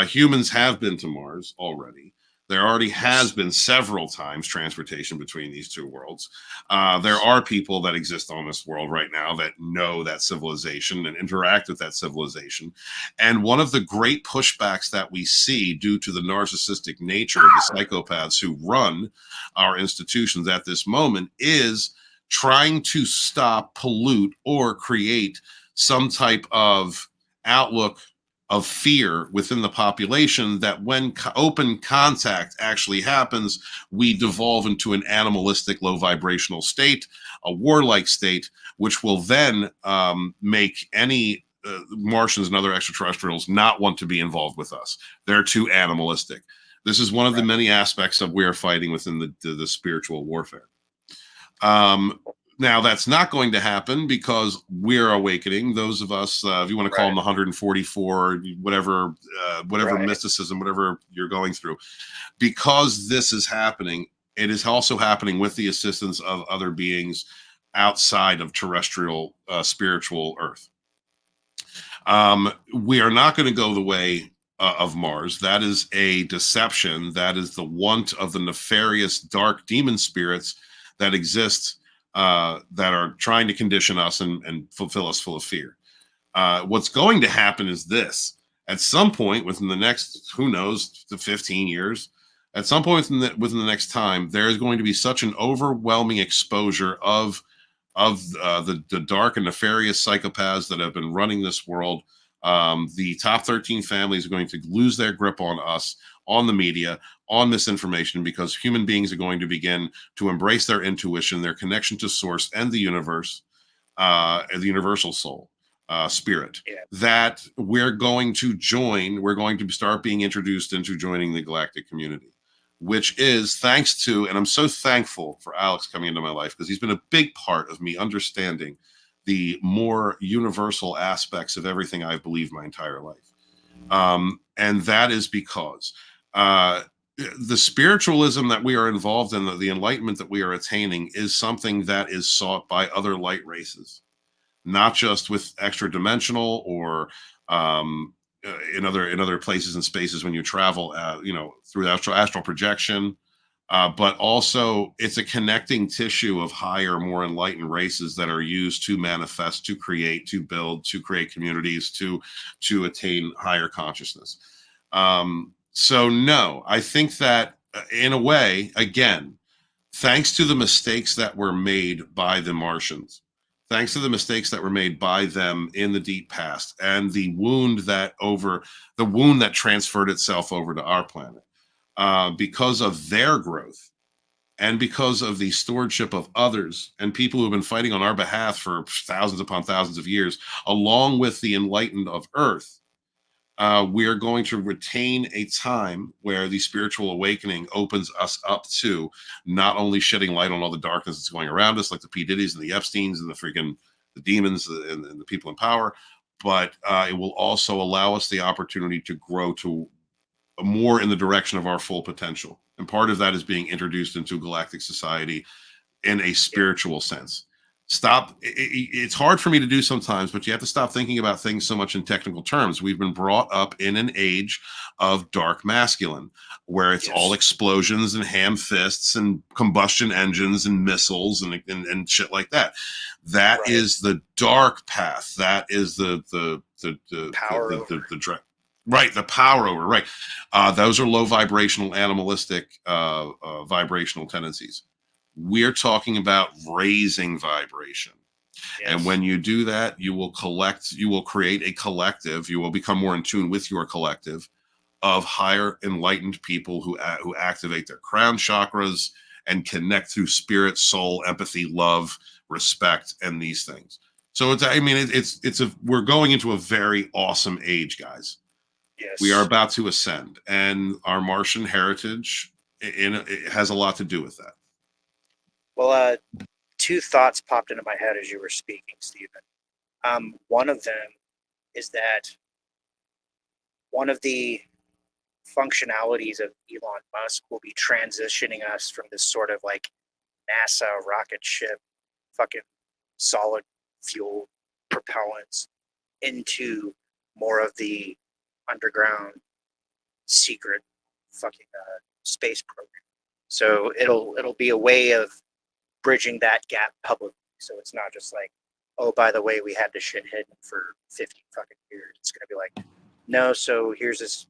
Humans have been to Mars already. There already has been several times transportation between these two worlds. There are people that exist on this world right now that know that civilization and interact with that civilization. And one of the great pushbacks that we see due to the narcissistic nature of the psychopaths who run our institutions at this moment is trying to stop, pollute, or create some type of outlook of fear within the population that when open contact actually happens, we devolve into an animalistic, low vibrational state, a warlike state, which will then make any Martians and other extraterrestrials not want to be involved with us. They're too animalistic. This is one of the many aspects of we're fighting within the spiritual warfare. Now, that's not going to happen because we're awakening. Those of us, if you want to call them the 144, whatever mysticism, whatever you're going through, because this is happening, it is also happening with the assistance of other beings outside of terrestrial spiritual Earth. We are not going to go the way of Mars. That is a deception. That is the want of the nefarious dark demon spirits that exist, that are trying to condition us and fulfill us full of fear. What's going to happen is this. At some point within the next, who knows, the 15 years, at some point within the next time, there is going to be such an overwhelming exposure of the dark and nefarious psychopaths that have been running this world. The top 13 families are going to lose their grip on us, on the media, on misinformation, because human beings are going to begin to embrace their intuition, their connection to source and the universe, and the universal soul, spirit, that we're going to join. We're going to start being introduced into joining the galactic community, which is thanks to, and I'm so thankful for Alex coming into my life because he's been a big part of me understanding the more universal aspects of everything I've believed my entire life. And that is because the spiritualism that we are involved in, the enlightenment that we are attaining, is something that is sought by other light races, not just with extra dimensional or in other places and spaces when you travel, through astral projection, But also it's a connecting tissue of higher, more enlightened races that are used to manifest, to create, to build, to create communities, to attain higher consciousness. So no, I think that in a way, again, thanks to the mistakes that were made by the Martians, thanks to the mistakes that were made by them in the deep past, and the wound that transferred itself over to our planet, because of their growth and because of the stewardship of others and people who have been fighting on our behalf for thousands upon thousands of years, along with the enlightened of Earth, we are going to retain a time where the spiritual awakening opens us up to not only shedding light on all the darkness that's going around us, like the P. Diddy's and the Epsteins and the demons and the people in power, but it will also allow us the opportunity to grow to more in the direction of our full potential. And part of that is being introduced into galactic society in a spiritual sense. It's hard for me to do sometimes, but you have to stop thinking about things so much in technical terms. We've been brought up in an age of dark masculine, where it's all explosions and ham fists and combustion engines and missiles and shit like that. That is the dark path. That is the Power right, the power over, right. Those are low vibrational, animalistic vibrational tendencies. We're talking about raising vibration. Yes. And when you do that, you will create a collective, you will become more in tune with your collective of higher enlightened people who activate their crown chakras and connect through spirit, soul, empathy, love, respect, and these things. So we're going into a very awesome age, guys. Yes. We are about to ascend, and our Martian heritage it has a lot to do with that. Well, two thoughts popped into my head as you were speaking, Stephen. One of them is that one of the functionalities of Elon Musk will be transitioning us from this sort of like NASA rocket ship, fucking solid fuel propellants, into more of the underground secret fucking space program. So it'll be a way of bridging that gap publicly. So it's not just like, oh, by the way, we had this shit hidden for 50 fucking years. It's gonna be like, no, so here's this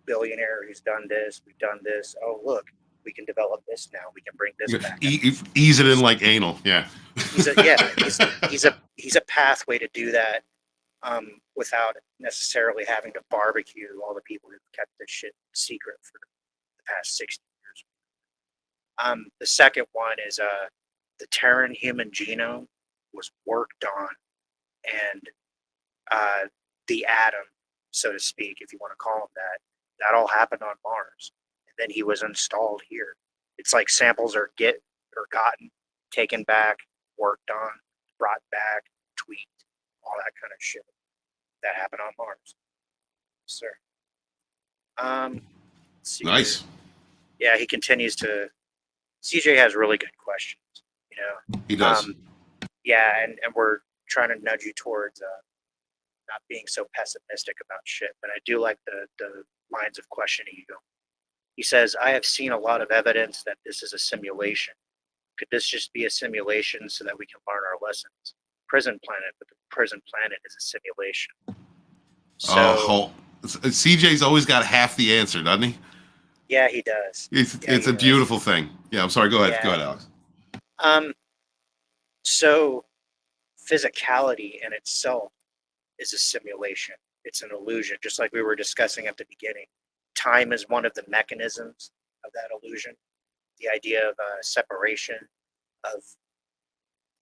billionaire who's done this, we've done this. Oh, look, we can develop this now. We can bring this back. Ease it in like anal, yeah. He's a pathway to do that, without necessarily having to barbecue all the people who've kept this shit secret for the past 60 years. The second one is the Terran human genome was worked on, and the atom, so to speak, if you want to call him that all happened on Mars, and then he was installed here. It's like samples are gotten, taken back, worked on, brought back, tweaked, all that kind of shit. That happened on Mars, sir. Nice. Yeah, he continues to. CJ has really good questions, you know. He does. Yeah, and we're trying to nudge you towards not being so pessimistic about shit. But I do like the lines of questioning you go. He says, I have seen a lot of evidence that this is a simulation. Could this just be a simulation so that we can learn our lessons? Prison planet, but the prison planet is a simulation. So, CJ's always got half the answer, doesn't he? Yeah, he does. It's a beautiful thing. Yeah, I'm sorry. Go ahead. Yeah. Go ahead, Alex. So physicality in itself is a simulation. It's an illusion, just like we were discussing at the beginning. Time is one of the mechanisms of that illusion. The idea of separation, of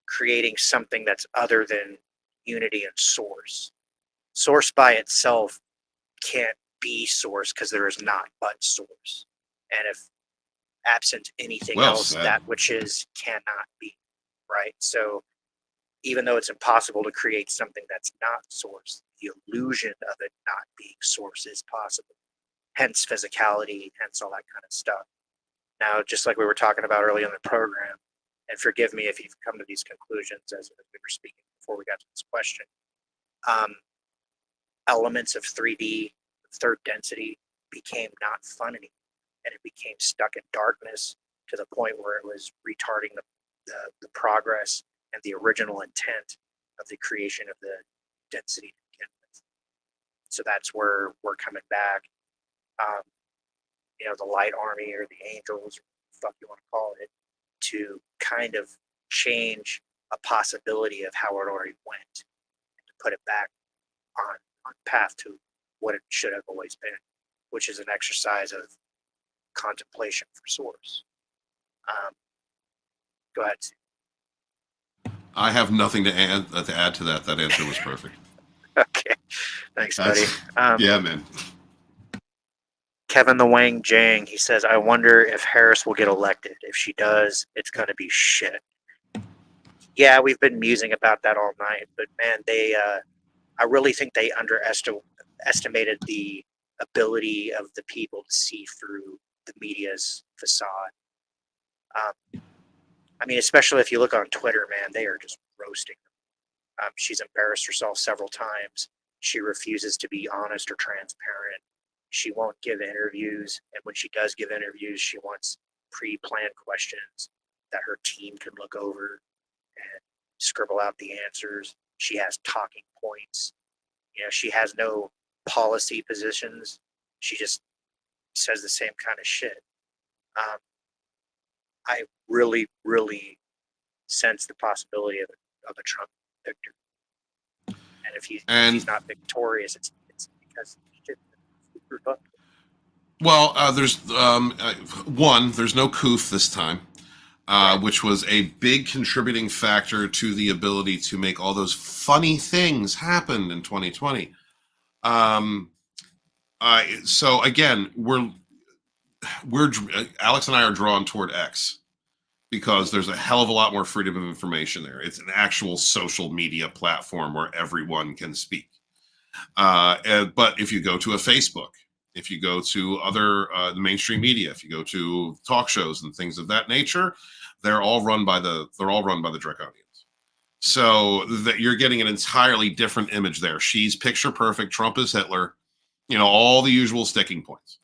creating something that's other than unity and source. Source by itself can't be source because there is not but source. And if absent anything else, that which is cannot be, right? So even though it's impossible to create something that's not source, the illusion of it not being source is possible. Hence physicality, hence all that kind of stuff. Now, just like we were talking about earlier in the program, and forgive me if you've come to these conclusions as we were speaking before we got to this question, elements of 3D, third density, became not fun anymore. and it became stuck in darkness to the point where it was retarding the progress and the original intent of the creation of the density to begin with. So that's where we're coming back. The light army or the angels, fuck you want to call it, to kind of change a possibility of how it already went, and to put it back on path to what it should have always been, which is an exercise of contemplation for source. Go ahead, Steve. I have nothing to add to that. That answer was perfect. Okay, thanks, buddy. Yeah, man. Kevin the Wang Jang, he says, I wonder if Harris will get elected. If she does, it's going to be shit. Yeah, we've been musing about that all night, but man, I really think they underestimated the ability of the people to see through the media's facade. I mean, especially if you look on Twitter, man, they are just roasting them. She's embarrassed herself several times. She refuses to be honest or transparent. She won't give interviews, and when she does give interviews, she wants pre-planned questions that her team can look over and scribble out the answers. She has talking points. She has no policy positions. She just says the same kind of shit. I really, really sense the possibility of a Trump victory. And if he's not victorious, it's because he didn't. Well, there's there's no COIL this time, which was a big contributing factor to the ability to make all those funny things happen in 2020. So again, we're Alex and I are drawn toward X because there's a hell of a lot more freedom of information there. It's an actual social media platform where everyone can speak. But if you go to a Facebook, if you go to other the mainstream media, if you go to talk shows and things of that nature, they're all run by the Draconians. So that you're getting an entirely different image there. She's picture perfect. Trump is Hitler. All the usual sticking points.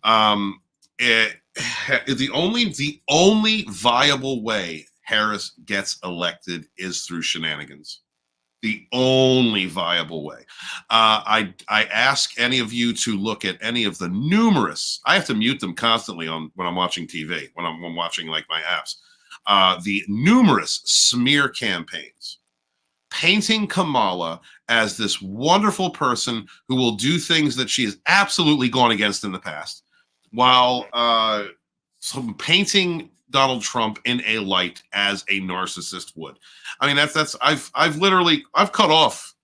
The only viable way Harris gets elected is through shenanigans. The only viable way. I ask any of you to look at any of the numerous. I have to mute them constantly when I'm watching TV, when I'm watching like my apps. The numerous smear campaigns painting Kamala as this wonderful person who will do things that she has absolutely gone against in the past, while painting Donald Trump in a light as a narcissist would. I mean, I've cut off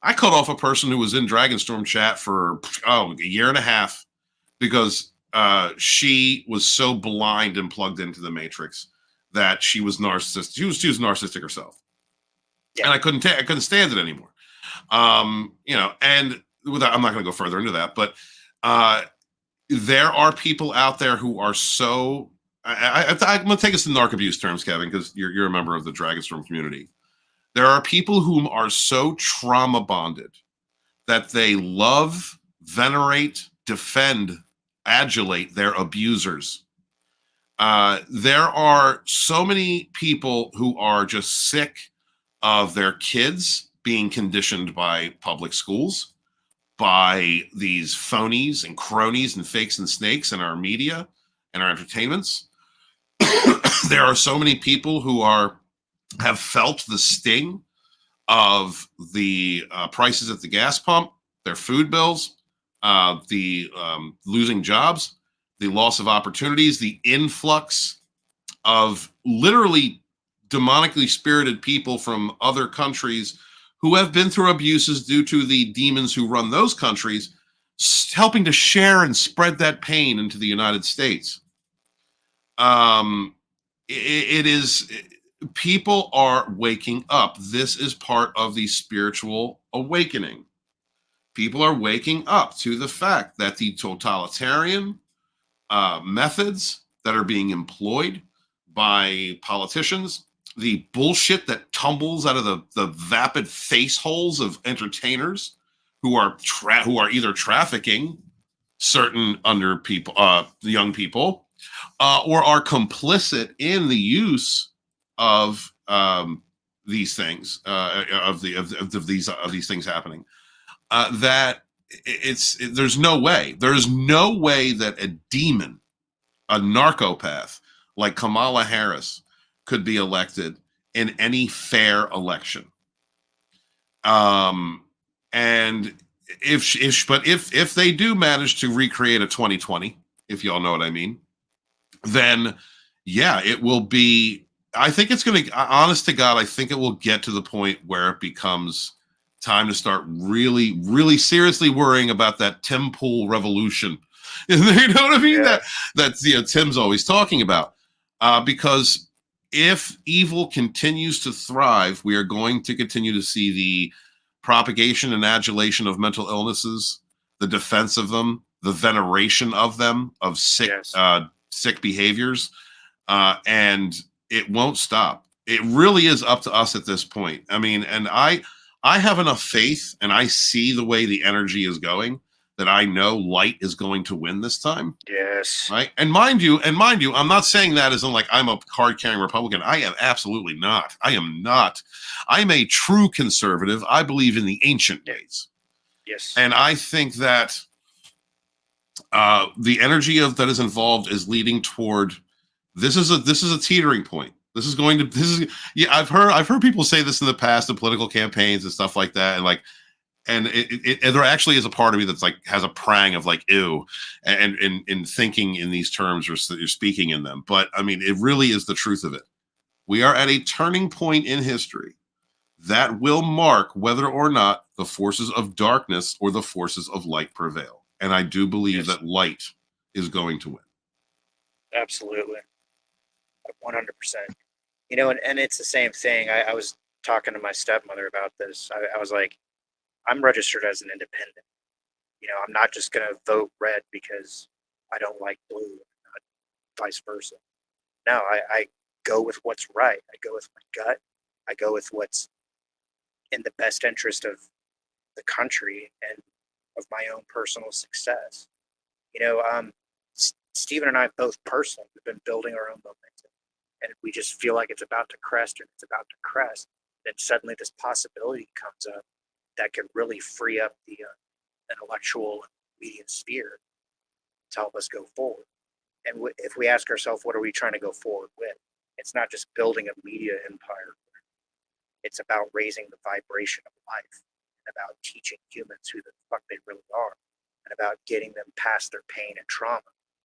a person who was in Dragonstorm chat for a year and a half because she was so blind and plugged into the Matrix that she was narcissistic. She was narcissistic herself. Yeah. And I couldn't stand it anymore. And without, I'm not going to go further into that, but there are people out there who are so. I'm going to take us in narc abuse terms, Kevin, because you're a member of the Dragonstorm community. There are people whom are so trauma bonded that they love, venerate, defend, adulate their abusers. There are so many people who are just sick of their kids being conditioned by public schools, by these phonies and cronies and fakes and snakes in our media and our entertainments. There are so many people who have felt the sting of the prices at the gas pump, their food bills, the losing jobs, the loss of opportunities, the influx of literally demonically spirited people from other countries who have been through abuses due to the demons who run those countries, helping to share and spread that pain into the United States. People are waking up. This is part of the spiritual awakening. People are waking up to the fact that the totalitarian methods that are being employed by politicians, the bullshit that tumbles out of the vapid face holes of entertainers who are either trafficking certain under people, young people, or are complicit in the use of these things, of these things happening. There's no way that a demon, a narcopath like Kamala Harris could be elected in any fair election. And if they do manage to recreate a 2020, if y'all know what I mean, then yeah, it will be. I think it's going to. Honest to God, I think it will get to the point where it becomes time to start really, really seriously worrying about that Tim Pool revolution. You know what I mean? Yeah. That's Tim's always talking about. Because if evil continues to thrive, we are going to continue to see the propagation and adulation of mental illnesses, the defense of them, the veneration of them, of sick sick behaviors, and it won't stop. It really is up to us at this point. I mean, and I have enough faith, and I see the way the energy is going, that I know light is going to win this time. Yes. Right. And mind you, I'm not saying that as in like I'm a card carrying Republican. I am absolutely not. I am not. I'm a true conservative. I believe in the ancient days. Yes. And I think that the energy that is involved is leading toward this is a teetering point. I've heard people say this in the past in political campaigns and stuff like that, and there actually is a part of me that's like has a prang of like ew, and in thinking in these terms or you're speaking in them. But I mean, it really is the truth of it. We are at a turning point in history that will mark whether or not the forces of darkness or the forces of light prevail. And I do believe that light is going to win. Absolutely. 100%. You know, and it's the same thing. I was talking to my stepmother about this. I was like, I'm registered as an independent. You know, I'm not just going to vote red because I don't like blue, not vice versa. No, I go with what's right. I go with my gut. I go with what's in the best interest of the country and of my own personal success. You know, Stephen and I both personally have been building our own momentum, and we just feel like it's about to crest, and it's about to crest. Then suddenly this possibility comes up that could really free up the intellectual and media sphere to help us go forward. And if we ask ourselves, what are we trying to go forward with? It's not just building a media empire. It's about raising the vibration of life, and about teaching humans who the fuck they really are, and about getting them past their pain and trauma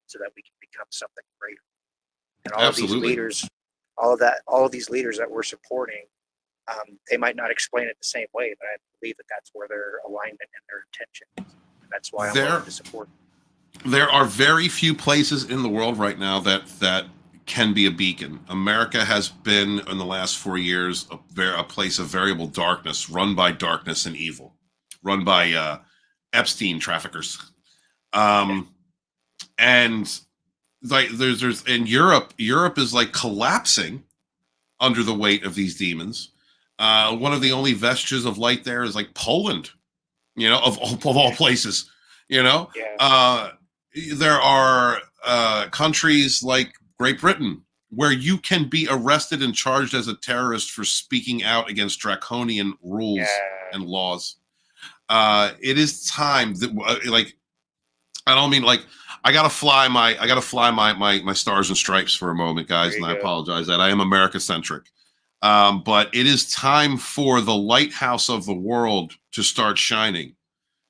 so that we can become something greater. And all Absolutely. of these leaders, all of these leaders that we're supporting, they might not explain it the same way, but I believe that that's where their alignment and their intention is. And that's why I'm willing to support them. There are very few places in the world right now that can be a beacon. America has been, in the last 4 years, a place of variable darkness, run by darkness and evil, run by Epstein traffickers. And like there's in Europe is like collapsing under the weight of these demons. One of the only vestiges of light there is like Poland, you know, of all places, you know. There are countries like Great Britain where you can be arrested and charged as a terrorist for speaking out against draconian rules and laws. It is time that, like, I don't mean like I gotta fly my stars and stripes for a moment, guys, and I apologize that I am America centric. But it is time for the lighthouse of the world to start shining.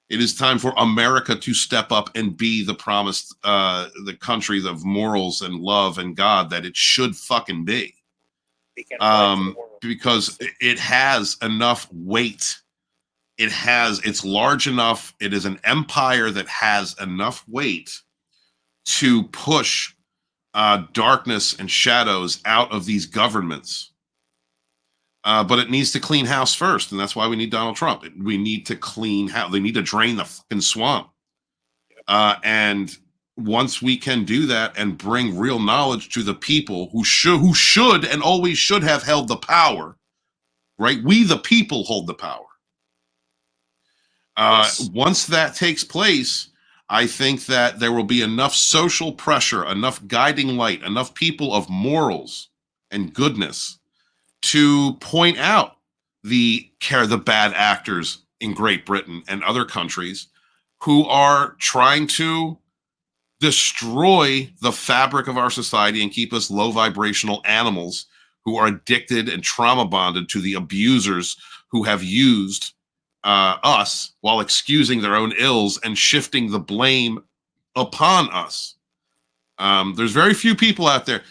It is time for America to step up and be the promised, the country of morals and love and God that it should fucking be. Because it has enough weight. It's large enough. It is an empire that has enough weight to push darkness and shadows out of these governments. But it needs to clean house first, and that's why we need Donald Trump. We need to clean house. They need to drain the fucking swamp. And once we can do that and bring real knowledge to the people who should and always should have held the power, right? We, the people, hold the power. Once that takes place, I think that there will be enough social pressure, enough guiding light, enough people of morals and goodness to point out the bad actors in Great Britain and other countries who are trying to destroy the fabric of our society and keep us low vibrational animals who are addicted and trauma bonded to the abusers who have used us while excusing their own ills and shifting the blame upon us. There's very few people out there,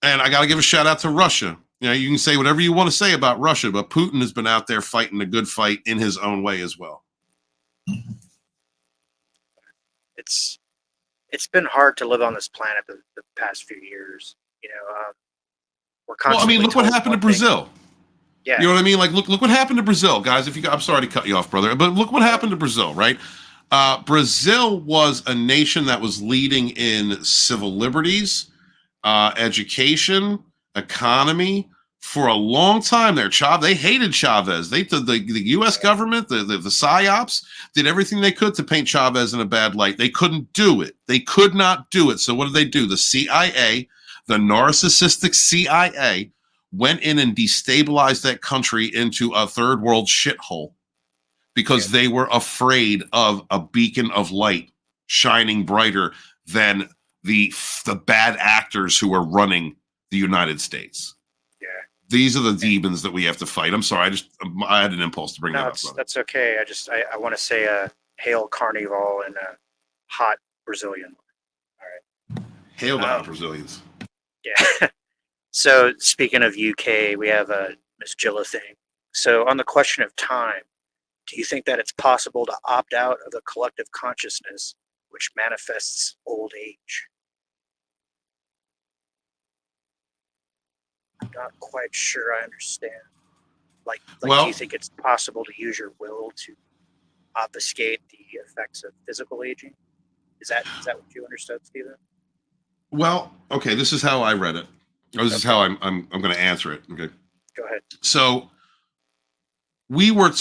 and I got to give a shout out to Russia. You know, you can say whatever you want to say about Russia, but Putin has been out there fighting a good fight in his own way as well. It's been hard to live on this planet the past few years. You know, we're Well, I constantly mean, look what told happened to one thing. Brazil. Yeah, You know what I mean? Like, look what happened to Brazil, guys. I'm sorry to cut you off, brother, but look what happened to Brazil, right? Brazil was a nation that was leading in civil liberties, education, economy for a long time there. They hated Chavez. The U.S. government, the PSYOPs, did everything they could to paint Chavez in a bad light. They couldn't do it. They could not do it. So what did they do? The CIA, the narcissistic CIA, went in and destabilized that country into a third world shithole because they were afraid of a beacon of light shining brighter than the bad actors who are running the United States. yeah. These are the demons that we have to fight. I'm sorry, I had an impulse to bring that up. That's okay. I want to say hail Carnival and a hot Brazilian. All right. Hail to our Brazilians. Yeah. So speaking of UK, we have a Miss Jilla thing. So on the question of time, do you think that it's possible to opt out of the collective consciousness which manifests old age? I'm not quite sure I understand. Like Well- do you think it's possible to use your will to obfuscate the effects of physical aging? Is that what you understood, Stephen? Well, okay, this is how I read it. This is how I'm going to answer it. Okay. Go ahead. So we were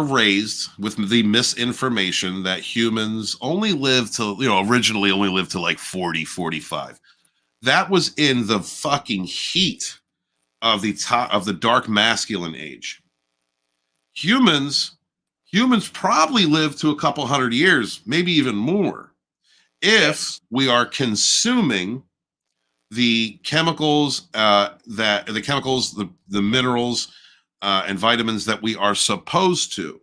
raised with the misinformation that humans only live to, originally only lived to like 40, 45. That was in the fucking heat of the dark masculine age. Humans probably live to a couple hundred years, maybe even more, if we are consuming the chemicals, the minerals and vitamins that we are supposed to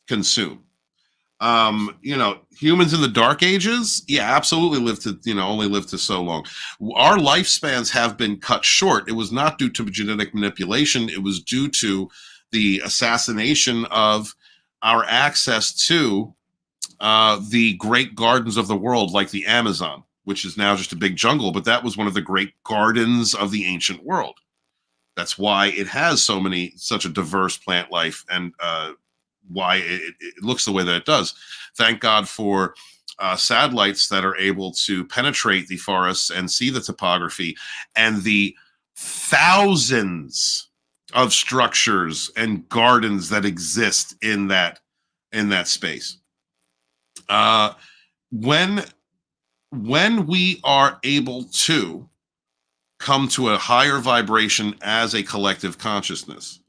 consume. Humans in the dark ages, absolutely only live to so long. Our lifespans have been cut short. It was not due to genetic manipulation. It was due to the assassination of our access to the great gardens of the world, like the Amazon, which is now just a big jungle, but that was one of the great gardens of the ancient world. That's why it has such a diverse plant life, and why it looks the way that it does. Thank God for satellites that are able to penetrate the forests and see the topography and the thousands of structures and gardens that exist in that space. When we are able to come to a higher vibration as a collective consciousness,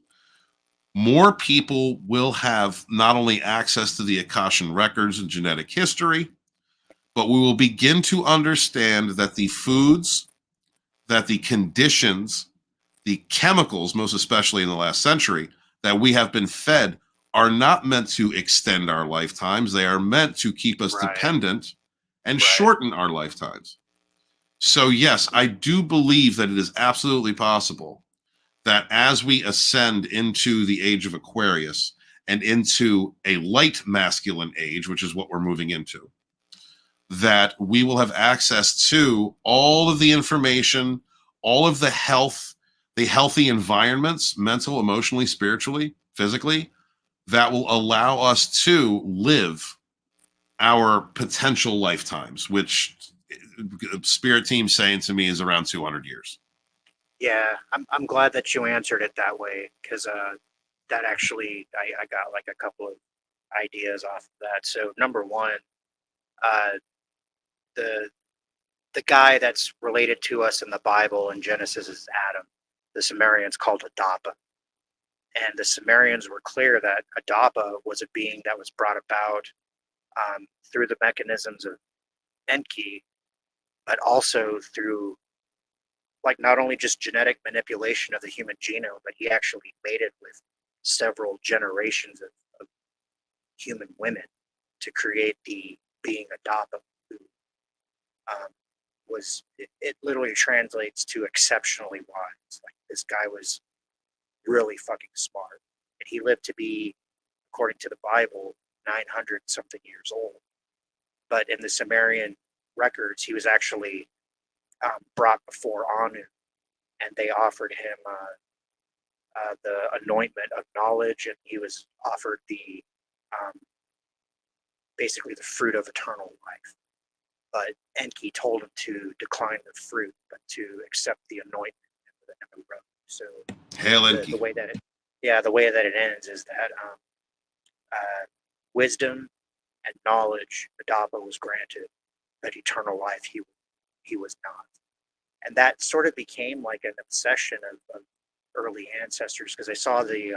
more people will have not only access to the Akashan records and genetic history, but we will begin to understand that the foods, that the conditions, the chemicals, most especially in the last century, that we have been fed are not meant to extend our lifetimes. They are meant to keep us dependent and shorten our lifetimes. So yes, I do believe that it is absolutely possible that as we ascend into the age of Aquarius and into a light masculine age, which is what we're moving into, that we will have access to all of the information, all of the healthy environments, mental, emotionally, spiritually, physically, that will allow us to live our potential lifetimes, which Spirit Team saying to me is around 200 years. Yeah, I'm glad that you answered it that way, because that actually I got like a couple of ideas off of that. So number one, the the guy that's related to us in the Bible in Genesis is Adam. The Sumerians called Adapa. And the Sumerians were clear that Adapa was a being that was brought about through the mechanisms of Enki, but also through, like, not only just genetic manipulation of the human genome, but he actually mated with several generations of human women to create the being Adapa, who it literally translates to exceptionally wise. Like, this guy was really fucking smart, and he lived to be, according to the Bible, 900 something years old. But in the Sumerian records, he was actually brought before Anu, and they offered him the anointment of knowledge, and he was offered the basically the fruit of eternal life. But Enki told him to decline the fruit, but to accept the anointment and the robe. So Hail Enki. the way that it ends is that wisdom and knowledge Adapa was granted, but eternal life he was not. And that sort of became like an obsession of early ancestors, because they saw the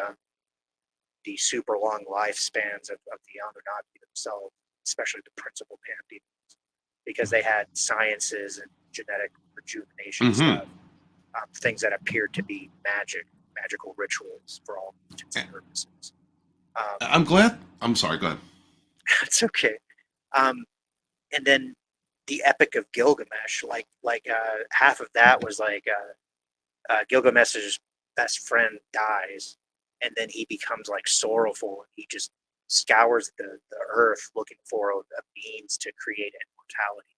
super long lifespans of the Anunnaki themselves, especially the principal pantheons, because they had sciences and genetic rejuvenation stuff, things that appeared to be magical rituals for all intents and purposes. I'm glad. I'm sorry. Go ahead. It's okay. And then the Epic of Gilgamesh, like half of that was like Gilgamesh's best friend dies, and then he becomes like sorrowful, and he just scours the earth looking for a means to create immortality.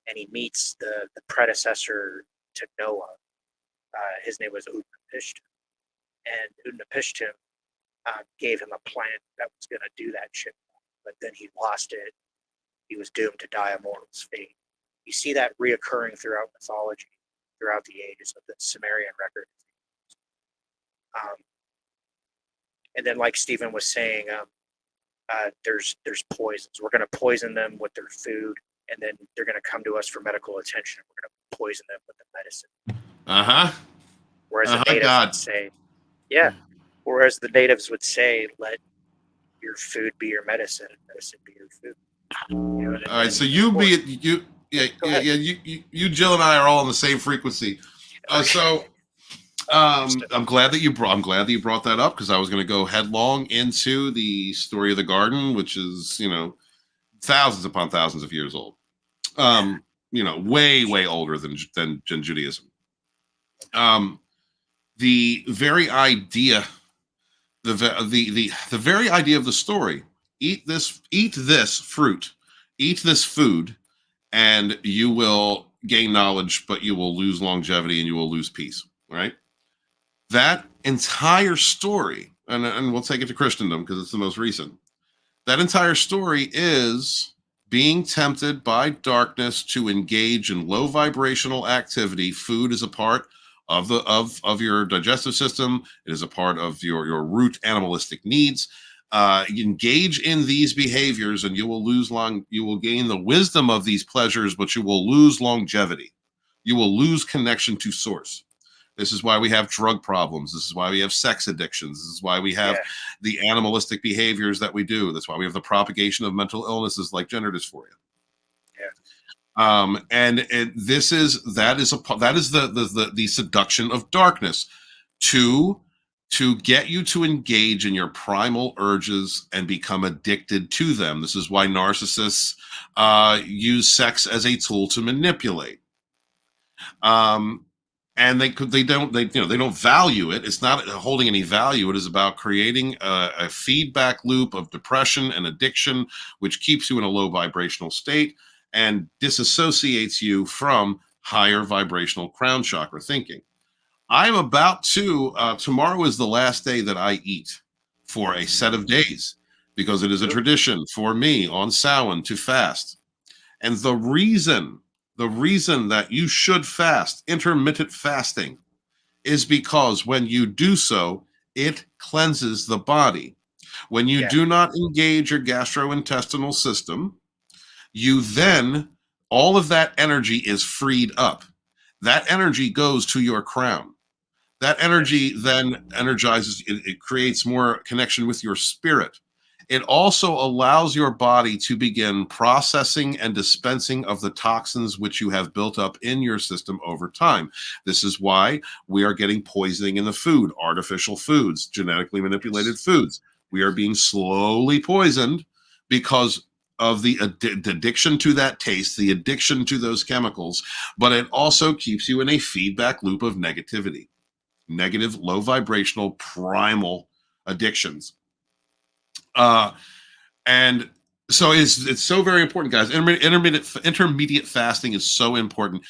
And he meets the predecessor to Noah. His name was Utnapishtim, and Utnapishtim gave him a plant that was going to do that shit, but then he lost it. He was doomed to die a mortal's fate. You see that reoccurring throughout mythology, throughout the ages of the Sumerian record. And then, like Stephen was saying, there's poisons. We're going to poison them with their food, and then they're going to come to us for medical attention. We're going to poison them with the medicine. Whereas the natives would say, Whereas the natives would say, let your food be your medicine, and medicine be your food. You know, all right, so you, Jill, and I are all on the same frequency. So I'm glad that you brought that up, because I was going to go headlong into the story of the garden, which is, thousands upon thousands of years old. Way older than Judaism. The very idea, the very idea of the story: eat this fruit, eat this food, and you will gain knowledge, but you will lose longevity and you will lose peace. Right? That entire story, and we'll take it to Christendom because it's the most recent. That entire story is being tempted by darkness to engage in low vibrational activity. Food is a part of your digestive system. It is a part of your root animalistic needs. Engage in these behaviors, and you will gain the wisdom of these pleasures, but you will lose longevity. You will lose connection to source. This is why we have drug problems. This is why we have sex addictions. This is why we have the animalistic behaviors that we do. That's why we have the propagation of mental illnesses like gender dysphoria. That is the seduction of darkness to get you to engage in your primal urges and become addicted to them. This is why narcissists use sex as a tool to manipulate. And they don't value it. It's not holding any value. It is about creating a feedback loop of depression and addiction, which keeps you in a low vibrational state and disassociates you from higher vibrational crown chakra thinking. I'm about to, tomorrow is the last day that I eat for a set of days, because it is a tradition for me on Samhain to fast. And the reason that you should fast, intermittent fasting, is because when you do so, it cleanses the body. When you do not engage your gastrointestinal system, you then, all of that energy is freed up. That energy goes to your crown. That energy then energizes, it creates more connection with your spirit. It also allows your body to begin processing and dispensing of the toxins which you have built up in your system over time. This is why we are getting poisoning in the food, artificial foods, genetically manipulated foods. We are being slowly poisoned because of the addiction to that taste, the addiction to those chemicals, but it also keeps you in a feedback loop of negativity, negative, low vibrational, primal addictions. And so it's so very important, guys. Intermediate fasting is so important.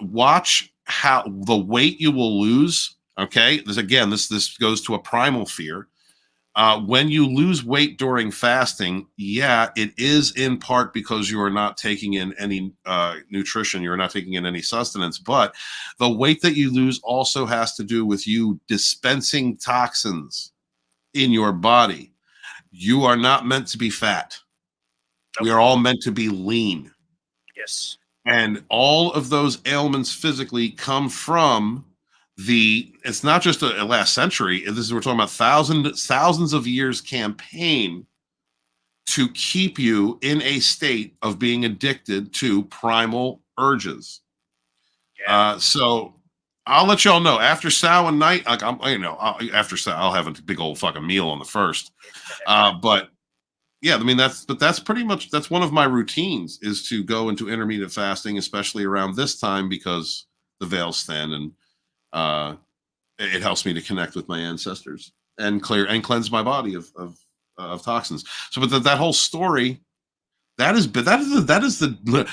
Watch how the weight you will lose. Okay, this goes to a primal fear. When you lose weight during fasting, yeah, it is in part because you are not taking in any nutrition, you're not taking in any sustenance, but the weight that you lose also has to do with you dispensing toxins in your body. You are not meant to be fat. We are all meant to be lean. Yes. And all of those ailments physically come from it's not just a last century. We're talking about thousands of years campaign to keep you in a state of being addicted to primal urges. Yeah. So I'll let y'all know after Samhain night, like after Samhain, I'll have a big old fucking meal on the first. But yeah, I mean that's pretty much, that's one of my routines, is to go into intermittent fasting, especially around this time, because the veil's thin and it helps me to connect with my ancestors and cleanse my body of toxins. So, but that whole story, that is the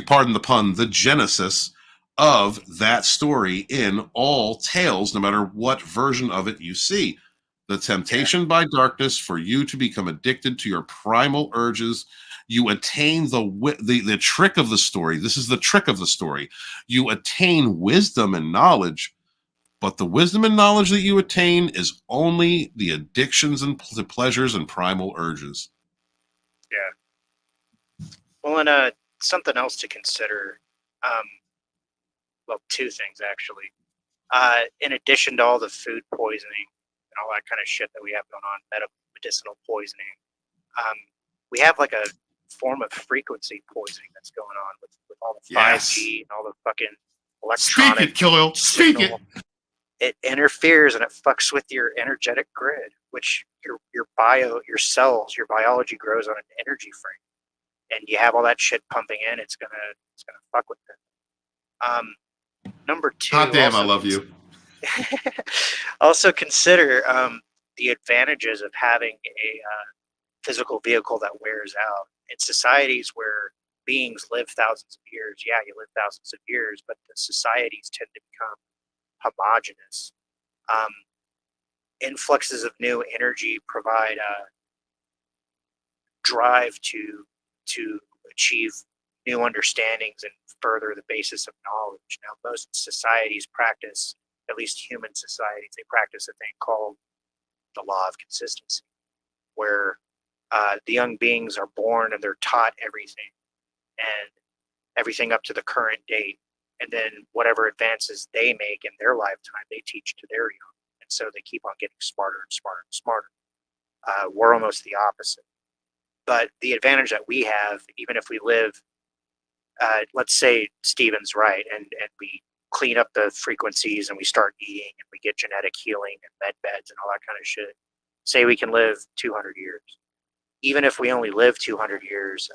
pardon the pun, the genesis of that story in all tales, no matter what version of it you see. The temptation by darkness for you to become addicted to your primal urges. You attain the trick of the story. This is the trick of the story. You attain wisdom and knowledge, but the wisdom and knowledge that you attain is only the addictions and the pleasures and primal urges. Yeah. Well, and something else to consider. Well, two things actually. In addition to all the food poisoning and all that kind of shit that we have going on, medicinal poisoning, we have like a form of frequency poisoning that's going on with all the 5G and all the fucking electronic. Speak it, Khalil. Speak it. It interferes and it fucks with your energetic grid, which your cells, your biology grows on an energy frame, and you have all that shit pumping in. It's gonna fuck with it. Number two. Hot damn, I love you. Also consider the advantages of having a physical vehicle that wears out. In societies where beings live thousands of years, yeah, you live thousands of years, but the societies tend to become homogeneous. Influxes of new energy provide a drive to achieve new understandings and further the basis of knowledge. Now, most societies practice, at least human societies, they practice a thing called the law of consistency, where the young beings are born and they're taught everything up to the current date. And then whatever advances they make in their lifetime, they teach to their young. And so they keep on getting smarter and smarter and smarter. We're almost the opposite. But the advantage that we have, even if we live, let's say Stephen's right, and we clean up the frequencies and we start eating and we get genetic healing and med beds and all that kind of shit. Say we can live 200 years. Even if we only live 200 years,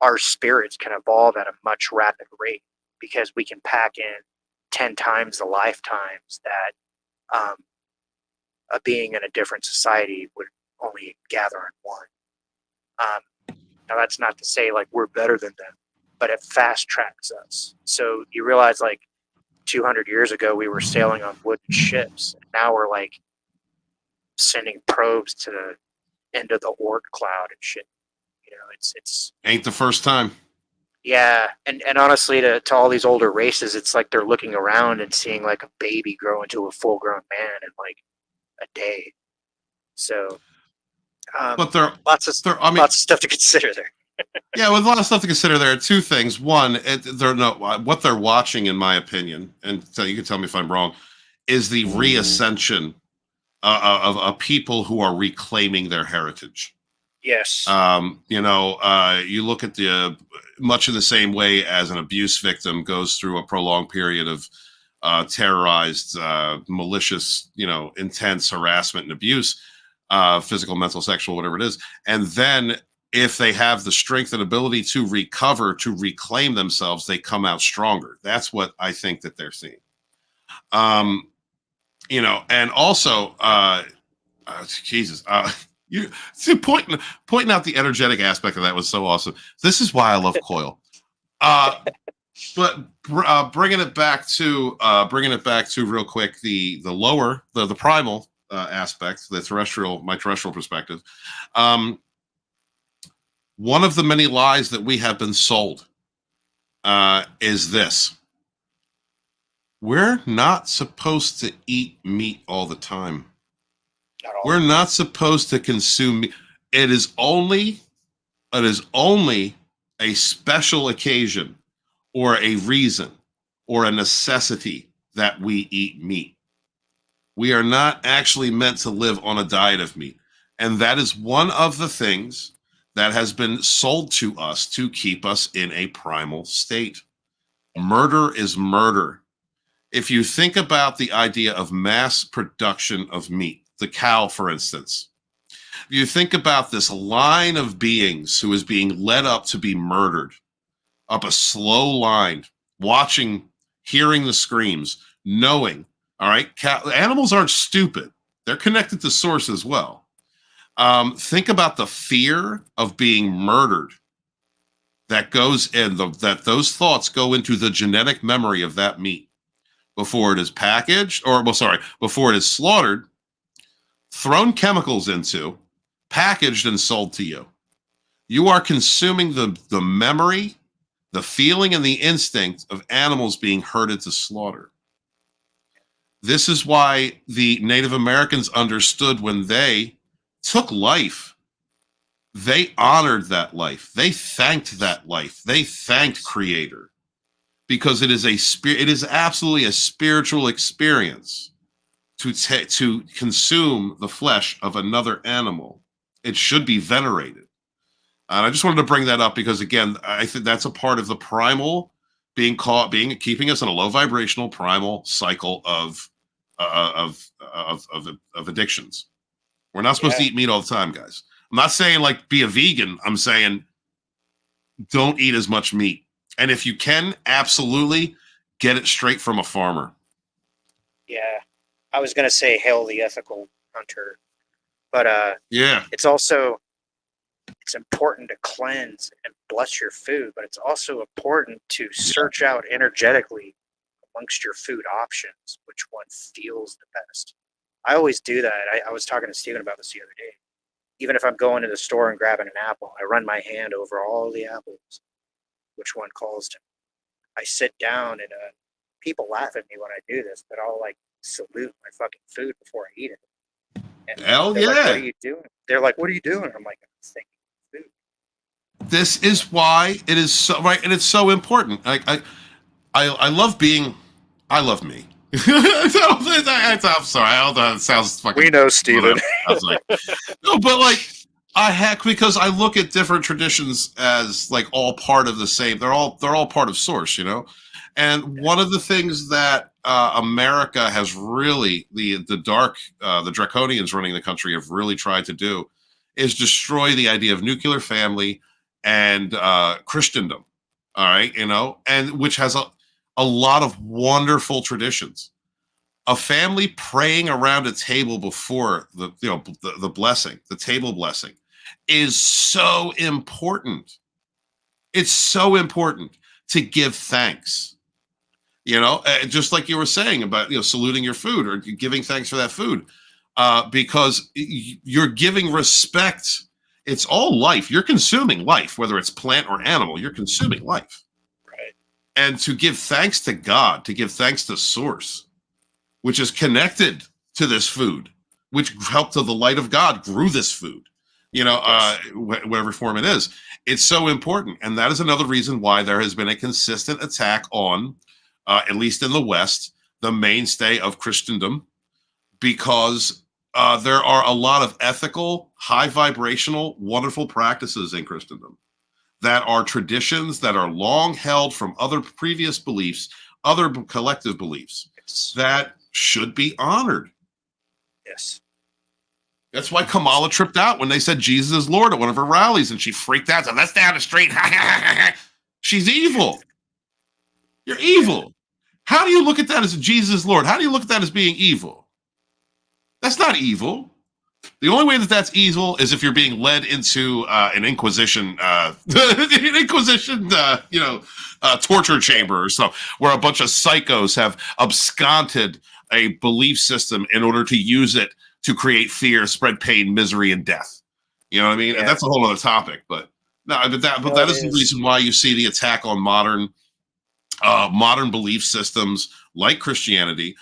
our spirits can evolve at a much rapid rate, because we can pack in 10 times the lifetimes that a being in a different society would only gather in one. Now, that's not to say like we're better than them, but it fast tracks us. So you realize like 200 years ago, we were sailing on wooden ships. And now we're like sending probes to the end of the Oort cloud and shit. You know, it's ain't the first time. Yeah, and honestly, to all these older races, it's like they're looking around and seeing like a baby grow into a full-grown man in like a day. So, but there, lots of stuff to consider there. Yeah, with a lot of stuff to consider, there are two things. One, what they're watching, in my opinion, and so you can tell me if I'm wrong, is the reascension of people who are reclaiming their heritage. Yes. You look at the much in the same way as an abuse victim goes through a prolonged period of terrorized, malicious, intense harassment and abuse, physical, mental, sexual, whatever it is. And then if they have the strength and ability to recover, to reclaim themselves, they come out stronger. That's what I think that they're seeing. And also, Jesus, you see, pointing out the energetic aspect of that was so awesome. This is why I love COIL. But bringing it back to real quick the lower the primal aspect, my terrestrial perspective. One of the many lies that we have been sold is this: we're not supposed to eat meat all the time. We're not supposed to consume meat. It is only a special occasion or a reason or a necessity that we eat meat. We are not actually meant to live on a diet of meat. And that is one of the things that has been sold to us to keep us in a primal state. Murder is murder. If you think about the idea of mass production of meat, the cow, for instance, you think about this line of beings who is being led up to be murdered, up a slow line, watching, hearing the screams, knowing, all right, animals aren't stupid. They're connected to source as well. Think about the fear of being murdered that goes in, that those thoughts go into the genetic memory of that meat before it is packaged, before it is slaughtered, thrown chemicals into, packaged and sold to you. You are consuming the memory, the feeling, and the instinct of animals being herded to slaughter. This is why the Native Americans understood when they took life, they honored that life. They thanked that life. They thanked Creator, because it is absolutely a spiritual experience to consume the flesh of another animal. It should be venerated. And I just wanted to bring that up because, again, I think that's a part of the primal keeping us in a low vibrational primal cycle of addictions. We're not supposed to eat meat all the time, guys. I'm not saying like be a vegan. I'm saying don't eat as much meat. And if you can, absolutely get it straight from a farmer. Yeah. I was going to say hail the ethical hunter, but it's important to cleanse and bless your food, but it's also important to search out energetically amongst your food options, which one feels the best. I always do that. I was talking to Steven about this the other day. Even if I'm going to the store and grabbing an apple, I run my hand over all the apples. Which one calls to me? I sit down and people laugh at me when I do this, but I'll like salute my fucking food before I eat it. And hell yeah. Like, what are you doing? They're like, what are you doing? I'm like, I'm thinking food. This is why it is so right, and it's so important. I love being, I love me. I'm sorry, I don't know. It sounds fucking. We know, Steven. I was like, no, but like because I look at different traditions as like all part of the same. They're all part of source, And one of the things that America has really the draconians running the country have really tried to do is destroy the idea of nuclear family and Christendom. All right, and which has a lot of wonderful traditions. A family praying around a table before the blessing, the table blessing, is so important. It's so important to give thanks. Just like you were saying about saluting your food or giving thanks for that food, because you're giving respect. It's all life. You're consuming life, whether it's plant or animal. You're consuming life. And to give thanks to God, to give thanks to Source, which is connected to this food, which helped to the light of God grew this food. whatever form it is. It's so important. And that is another reason why there has been a consistent attack on, at least in the West, the mainstay of Christendom, because there are a lot of ethical, high vibrational, wonderful practices in Christendom that are traditions that are long held from other previous beliefs, other collective beliefs that should be honored. Yes. That's why Kamala tripped out when they said Jesus is Lord at one of her rallies, and she freaked out. So that's down the street. She's evil. You're evil. How do you look at that as Jesus is Lord? How do you look at that as being evil? That's not evil. The only way that that's evil is if you're being led into an Inquisition, torture chamber or something, where a bunch of psychos have absconded a belief system in order to use it to create fear, spread pain, misery, and death. You know what I mean? Yeah. And that's a whole other topic. But that is the reason why you see the attack on modern belief systems like Christianity,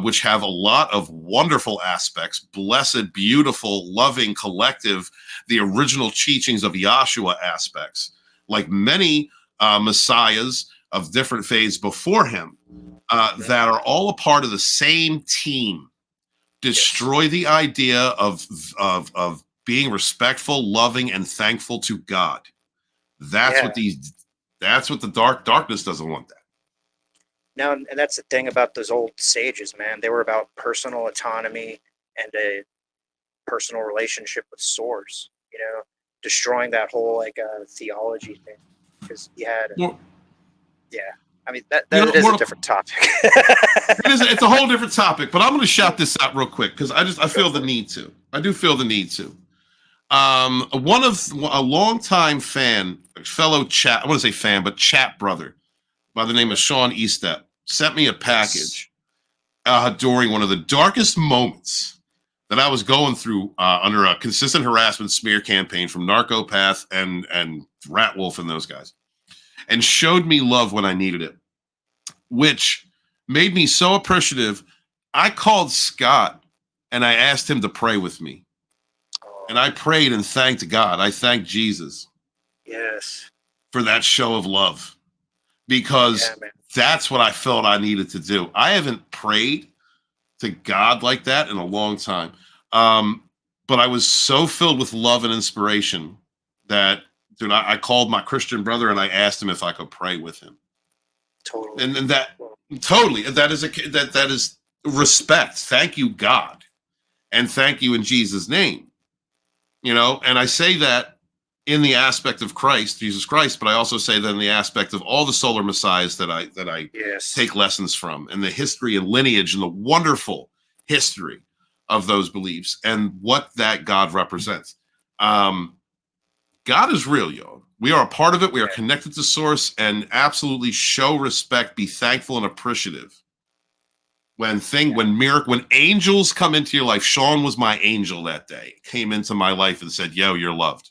which have a lot of wonderful aspects, blessed, beautiful, loving, collective, the original teachings of Yahshua aspects, like many messiahs of different faiths before him, that are all a part of the same team. Destroy the idea of being respectful, loving, and thankful to God. That's what the darkness doesn't want. That. No, and that's the thing about those old sages, man. They were about personal autonomy and a personal relationship with Source. Destroying that whole theology thing, because you had. I mean, that is a different topic. It's a whole different topic, but I'm going to shout this out real quick because I feel the need to. I do feel the need to. A longtime fan, fellow chat, I want to say fan, but chat brother by the name of Sean Estep sent me a package during one of the darkest moments that I was going through under a consistent harassment smear campaign from Narcopath and Rat Wolf and those guys, and showed me love when I needed it, which made me so appreciative. I called Scott and I asked him to pray with me. And I prayed and thanked God. I thanked Jesus. Yes. For that show of love. Because that's what I felt I needed to do. I haven't prayed to God like that in a long time. But I was so filled with love and inspiration that I called my Christian brother and I asked him if I could pray with him. Totally. And that is respect. Thank you, God. And thank you in Jesus' name. And I say that in the aspect of Christ, Jesus Christ, but I also say that in the aspect of all the solar messiahs that I take lessons from, and the history and lineage and the wonderful history of those beliefs and what that God represents. God is real, yo. We are a part of it. We are connected to Source, and absolutely show respect, be thankful and appreciative. When angels come into your life, Sean was my angel that day. Came into my life and said, "Yo, you're loved."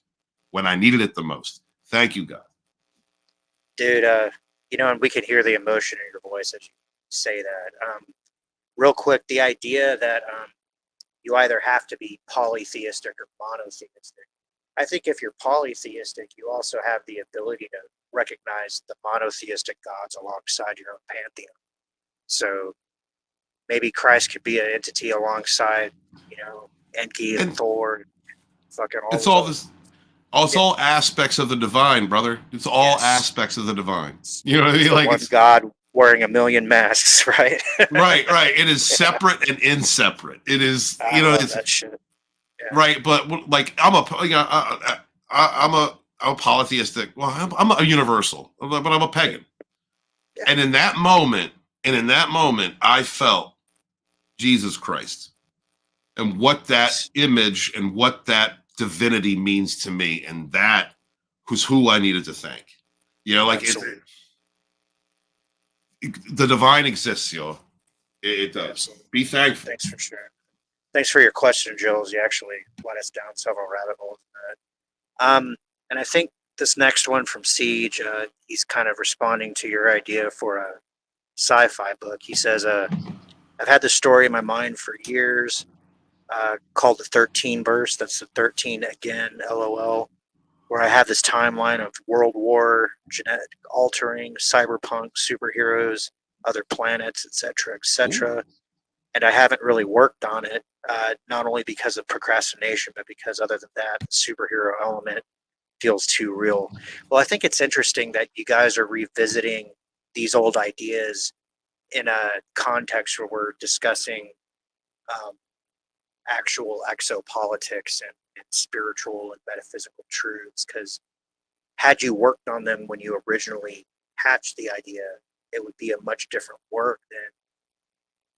When I needed it the most. Thank you, God. Dude, and we can hear the emotion in your voice as you say that. Real quick, the idea that you either have to be polytheistic or monotheistic. I think if you're polytheistic, you also have the ability to recognize the monotheistic gods alongside your own pantheon. So maybe Christ could be an entity alongside, Enki and Thor, and fucking all. It's all this. It's all aspects of the divine, brother. It's all aspects of the divine. You know what I mean? Like one God wearing a million masks, right? right. It is separate and inseparate. It is, it's that shit. Yeah. Right. But like, I'm a polytheistic. Well, I'm a universal, but I'm a pagan. Yeah. And in that moment, I felt Jesus Christ and what that image and what that divinity means to me, and that was who I needed to thank. The divine exists, yo. It does. Absolutely. Be thankful. Thanks for sharing. Thanks for your question, Jules. You actually led us down several rabbit holes in that. And I think this next one from Siege, he's kind of responding to your idea for a sci-fi book. He says, I've had this story in my mind for years. called the 13 verse. That's the 13 again, LOL, where I have this timeline of World War, genetic altering, cyberpunk, superheroes, other planets, etc., etc. And I haven't really worked on it, not only because of procrastination, but because other than that, the superhero element feels too real. Well, I think it's interesting that you guys are revisiting these old ideas in a context where we're discussing actual exopolitics and spiritual and metaphysical truths. Because had you worked on them when you originally hatched the idea, it would be a much different work than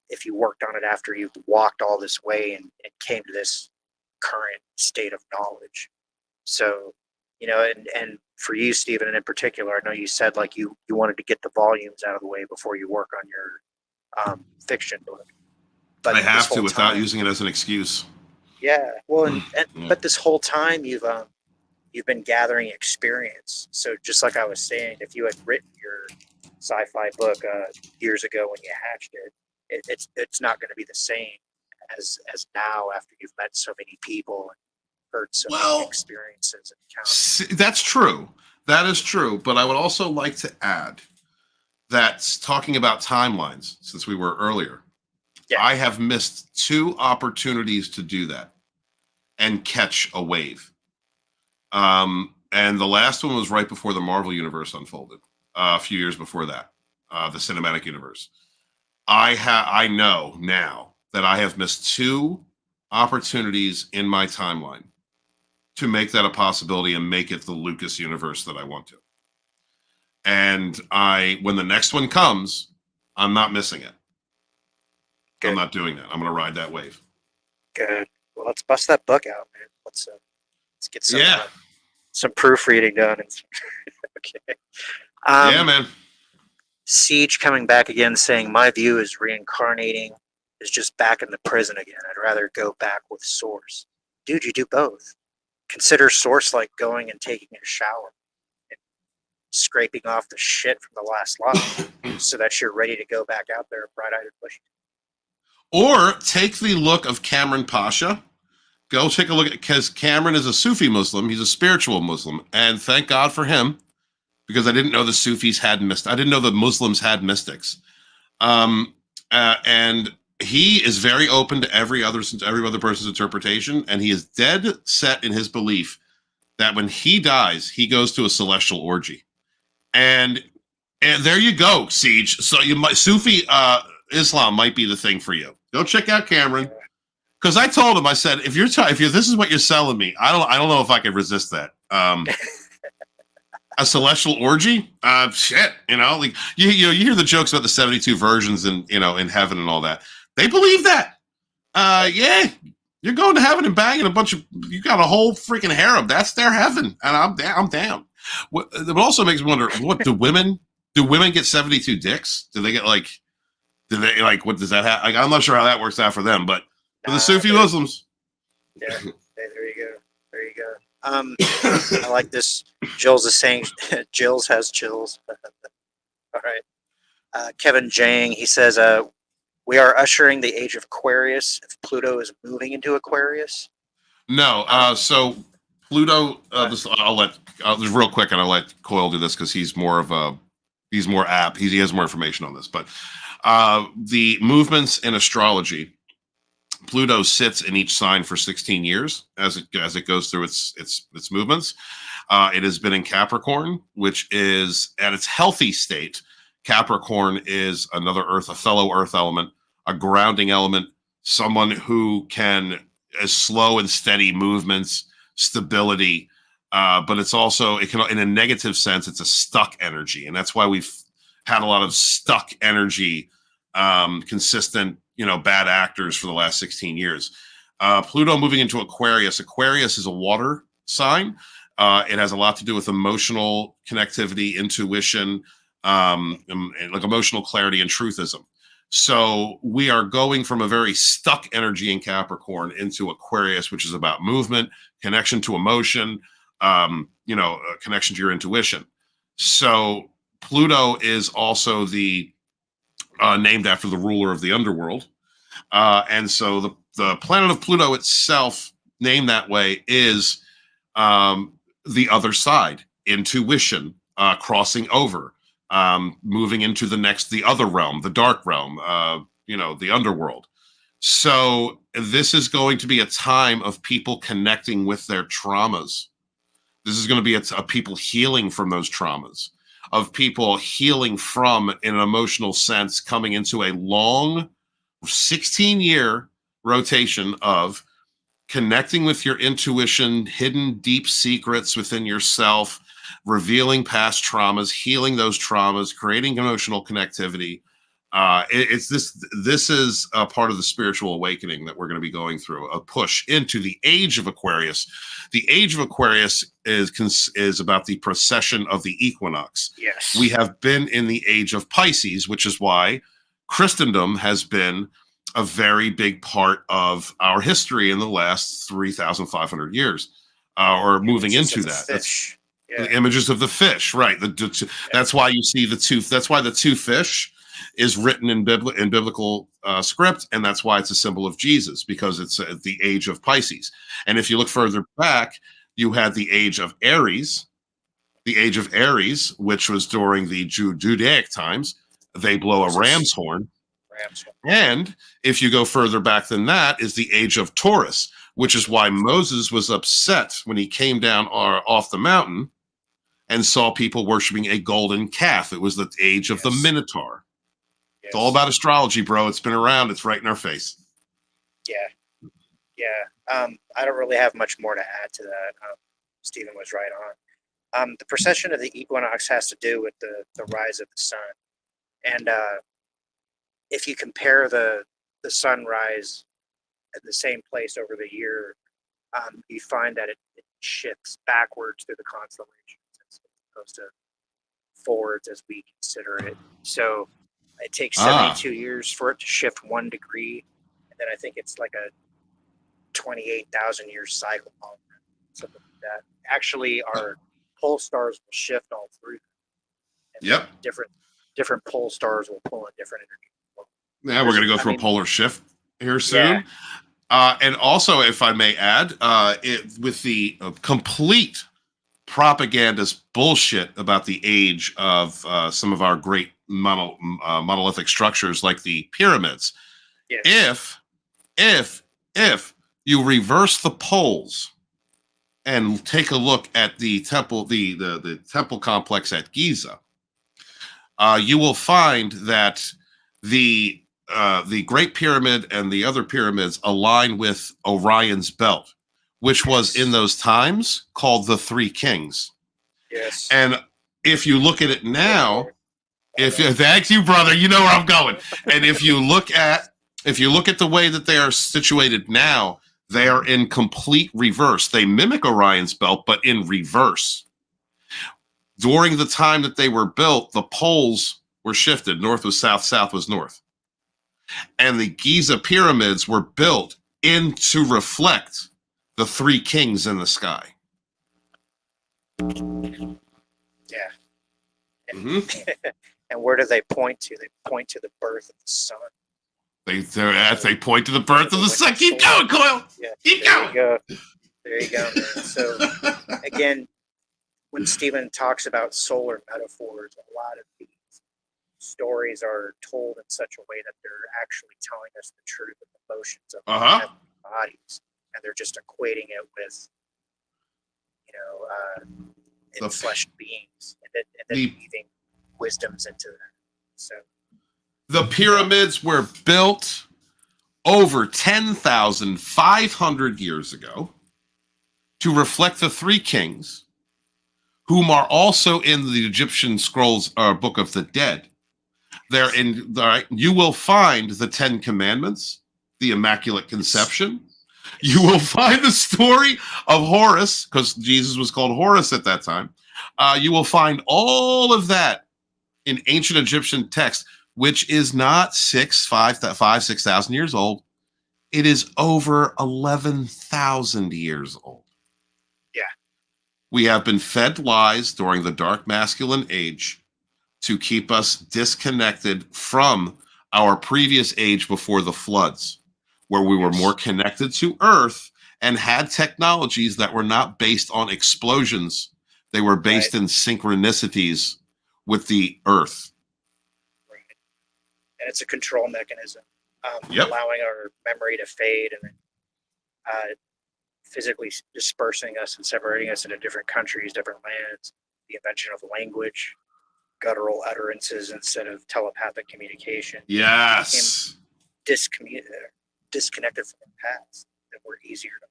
if you worked on it after you've walked all this way and came to this current state of knowledge. So, you know, and for you, Stephen, and in particular, I know you said like you wanted to get the volumes out of the way before you work on your fiction book. But I have to without using it as an excuse. Yeah, well, but this whole time you've been gathering experience. So just like I was saying, if you had written your sci-fi book years ago when you hatched it, it's not going to be the same as now after you've met so many people and heard so many experiences and accounts. That's true. That is true. But I would also like to add that talking about timelines, since we were earlier, yeah. I have missed 2 opportunities to do that and catch a wave. And the last one was right before the Marvel universe unfolded, a few years before that, the cinematic universe. I know now that I have missed 2 opportunities in my timeline to make that a possibility and make it the Lucas universe that I want to. And when the next one comes, I'm not missing it. Good. I'm not doing that. I'm going to ride that wave. Good. Well, let's bust that book out, man. Let's get some proofreading done. Okay. Yeah, man. Siege coming back again, saying my view is reincarnating is just back in the prison again. I'd rather go back with Source. Dude, you do both. Consider Source like going and taking a shower and scraping off the shit from the last lot so that you're ready to go back out there bright-eyed and bushy. Or take the look of Cameron Pasha. Go take a look at, because Cameron is a Sufi Muslim. He's a spiritual Muslim. And thank God for him, because I didn't know the Sufis had mystics. I didn't know the Muslims had mystics. And he is very open to every other person's interpretation. And he is dead set in his belief that when he dies, he goes to a celestial orgy. And there you go, Siege. So Sufi Islam might be the thing for you. Go check out Cameron, because I told him, I said, if this is what you're selling me, I don't know if I could resist that. A celestial orgy, shit. You know, like you hear the jokes about the 72 virgins and in heaven and all that. They believe that. Yeah, you're going to heaven and banging a bunch of. You got a whole freaking harem. That's their heaven, and I'm down. It also makes me wonder: what do women get 72 dicks? Do they get like? Do they like? What does that have? Like, I'm not sure how that works out for them, but for the Sufi Muslims. Yeah, there you go. There you go. I like this. Jill's is saying Jill's has chills. All right. Kevin Jang, he says, we are ushering the age of Aquarius if Pluto is moving into Aquarius. No. So Pluto, I'll let just real quick, and I'll let Coil do this because he's more apt. He has more information on this. But the movements in astrology, Pluto sits in each sign for 16 years as it goes through its movements. It has been in Capricorn, which is at its healthy state. Capricorn is another Earth, a fellow Earth element, a grounding element, someone who can slow and steady movements, stability. But it's also, it can, in a negative sense, it's a stuck energy, and that's why we've had a lot of stuck energy, consistent, bad actors for the last 16 years. Pluto moving into Aquarius. Aquarius is a water sign. It has a lot to do with emotional connectivity, intuition, and like emotional clarity and truthism. So we are going from a very stuck energy in Capricorn into Aquarius, which is about movement, connection to emotion, connection to your intuition. So Pluto is also named after the ruler of the underworld. And so planet of Pluto itself, named that way, is the other side, intuition, crossing over, moving into the other realm, the dark realm, the underworld. So this is going to be a time of people connecting with their traumas. This is going to be a people healing from those traumas, of people healing from, in an emotional sense, coming into a long 16-year rotation of connecting with your intuition, hidden deep secrets within yourself, revealing past traumas, healing those traumas, creating emotional connectivity. This is a part of the spiritual awakening that we're going to be going through, a push into the age of Aquarius. The age of Aquarius is about the precession of the equinox. Yes. We have been in the age of Pisces, which is why Christendom has been a very big part of our history in the last 3,500 years, or moving into that. Fish. The images of the fish, right? That's why you see the two. That's why the two fish is written in biblical script, and that's why it's a symbol of Jesus, because it's the age of Pisces. And if you look further back, you had the age of Aries, which was during the Judaic times. They blow a ram's horn. And if you go further back than that, is the age of Taurus, which is why Moses was upset when he came down off the mountain and saw people worshiping a golden calf. It was the age of the Minotaur. It's all about astrology, bro. It's been around. It's right in our face. Yeah. I don't really have much more to add to that. Stephen was right on. The precession of the equinox has to do with the rise of the sun. And if you compare the sunrise at the same place over the year, you find that it shifts backwards through the constellations as opposed to forwards as we consider it. So it takes 72 years for it to shift 1 degree, and then I think it's like a 28,000 year cycle, something like that. Actually, our pole stars will shift all through. And different pole stars will pull in different energy. Yeah, we're going to go through a polar shift here soon. Yeah. And also, if I may add, with the complete propagandist bullshit about the age of some of our great monolithic structures like the pyramids, if you reverse the poles and take a look at the temple, the temple complex at Giza, you will find that the Great Pyramid and the other pyramids align with Orion's belt, which was in those times called the Three Kings. Yes. And if you look at it now, thank you, brother, you know where I'm going. And if you look at the way that they are situated now, they are in complete reverse. They mimic Orion's belt, but in reverse. During the time that they were built, the poles were shifted. North was south, south was north. And the Giza pyramids were built to reflect the Three Kings in the sky. Yeah. And where do they point to? They point to the birth of the sun. They point to the birth of the sun. Keep going, Coil. Yeah. Keep going. There you go, man. So again, when Stephen talks about solar metaphors, a lot of these stories are told in such a way that they're actually telling us the truth of the motions of our bodies, and they're just equating it with, fleshed beings, and then weaving wisdoms into them. So the pyramids were built over 10,500 years ago to reflect the Three Kings, whom are also in the Egyptian scrolls or Book of the Dead. They're in. All right, you will find the 10 Commandments, the Immaculate Conception. You will find the story of Horus, because Jesus was called Horus at that time. You will find all of that in ancient Egyptian text, which is not 6,000 years old. It is over 11,000 years old. Yeah. We have been fed lies during the dark masculine age to keep us disconnected from our previous age before the floods. where we were more connected to Earth and had technologies that were not based on explosions. They were based in synchronicities with the Earth. Right. And it's a control mechanism, Yep. allowing our memory to fade and physically dispersing us and separating us into different countries, different lands. The invention of language, guttural utterances instead of telepathic communication. Yes. Disconnected from the past that were easier to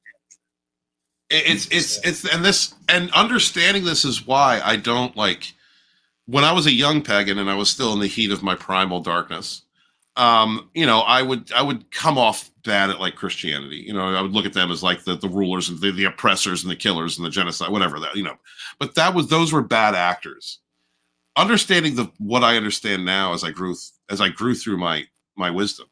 manage. And understanding this is why I don't like, when I was a young pagan and I was still in the heat of my primal darkness, I would come off bad at like Christianity. I would look at them as like the rulers and the oppressors and the killers and the genocide, whatever that, but those were bad actors. Understanding what I understand now as I grew through my wisdom,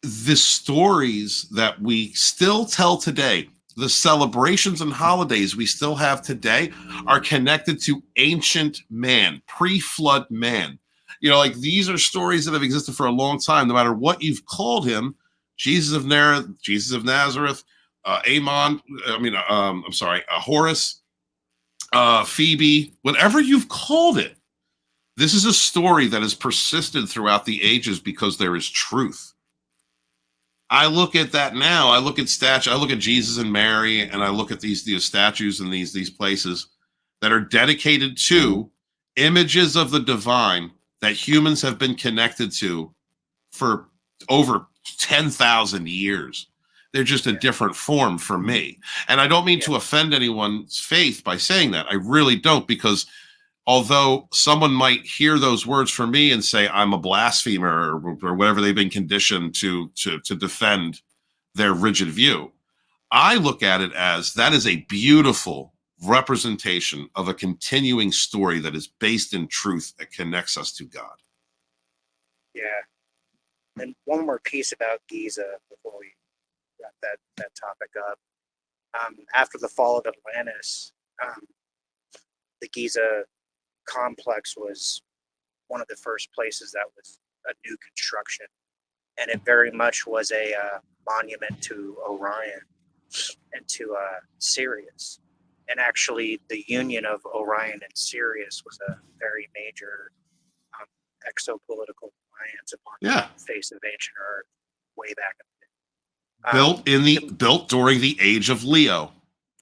the stories that we still tell today, the celebrations and holidays we still have today are connected to ancient man, pre-flood man. Like these are stories that have existed for a long time, no matter what you've called him. Jesus of Nazareth, Horus, Phoebe, whatever you've called it. This is a story that has persisted throughout the ages because there is truth. I look at that now. I look at I look at Jesus and Mary, and I look at these statues and these places that are dedicated to images of the divine that humans have been connected to for over 10,000 years. They're just a different form for me. And I don't mean to offend anyone's faith by saying that. I really don't, because although someone might hear those words from me and say I'm a blasphemer or whatever they've been conditioned to defend their rigid view, I look at it as that is a beautiful representation of a continuing story that is based in truth that connects us to God. Yeah. And one more piece about Giza before we wrap that topic up. After the fall of Atlantis, the Giza complex was one of the first places that was a new construction, and it very much was a monument to Orion and to Sirius. And actually, the union of Orion and Sirius was a very major exopolitical alliance upon the face of ancient Earth way back in the day. Built during the age of Leo.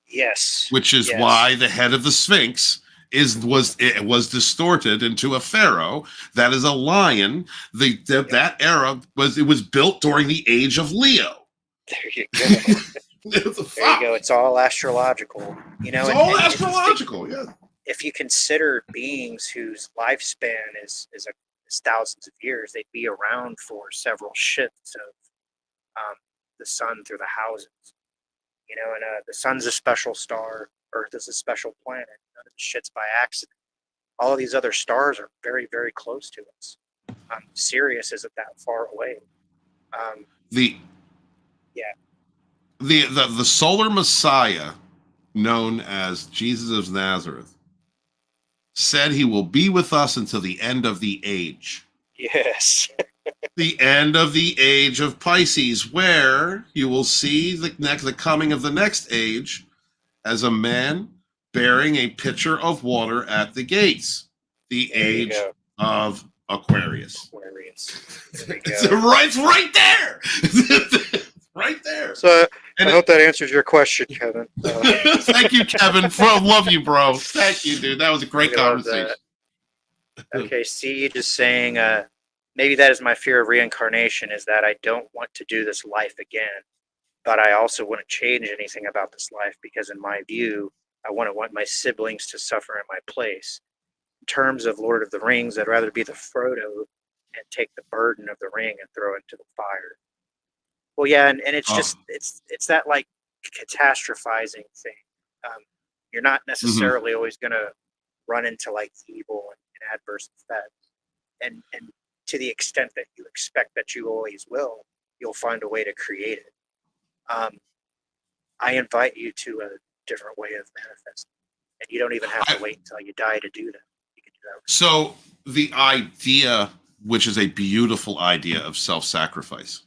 Yes. Which is why the head of the Sphinx was distorted into a pharaoh that is a lion. That era was built during the age of Leo. There you go. There you go. It's all astrological. It's all astrological. If you consider beings whose lifespan is thousands of years, they'd be around for several shifts of the sun through the houses. And the sun's a special star. Earth is a special planet. None of the shit's by accident. All of these other stars are very, very close to us. Sirius isn't that far away. The solar Messiah, known as Jesus of Nazareth, said he will be with us until the end of the age. Yes. The end of the age of Pisces, where you will see the coming of the next age as a man bearing a pitcher of water at the gates. The age of Aquarius. It's right there. Right there. So I hope that answers your question, Kevin. Thank you, Kevin. Love you, bro. Thank you, dude. That was a great conversation. Okay, see, just saying, maybe that is my fear of reincarnation, is that I don't want to do this life again, but I also wouldn't change anything about this life because, in my view, I wouldn't want my siblings to suffer in my place. In terms of Lord of the Rings, I'd rather be the Frodo and take the burden of the ring and throw it into the fire. Well, yeah, and it's just it's that like catastrophizing thing. You're not necessarily always going to run into like evil and adverse effects, and to the extent that you expect that you always will, you'll find a way to create it. I invite you to a different way of manifesting, and you don't even have to wait until you die to do that. You can do that. So the idea, which is a beautiful idea, of self-sacrifice.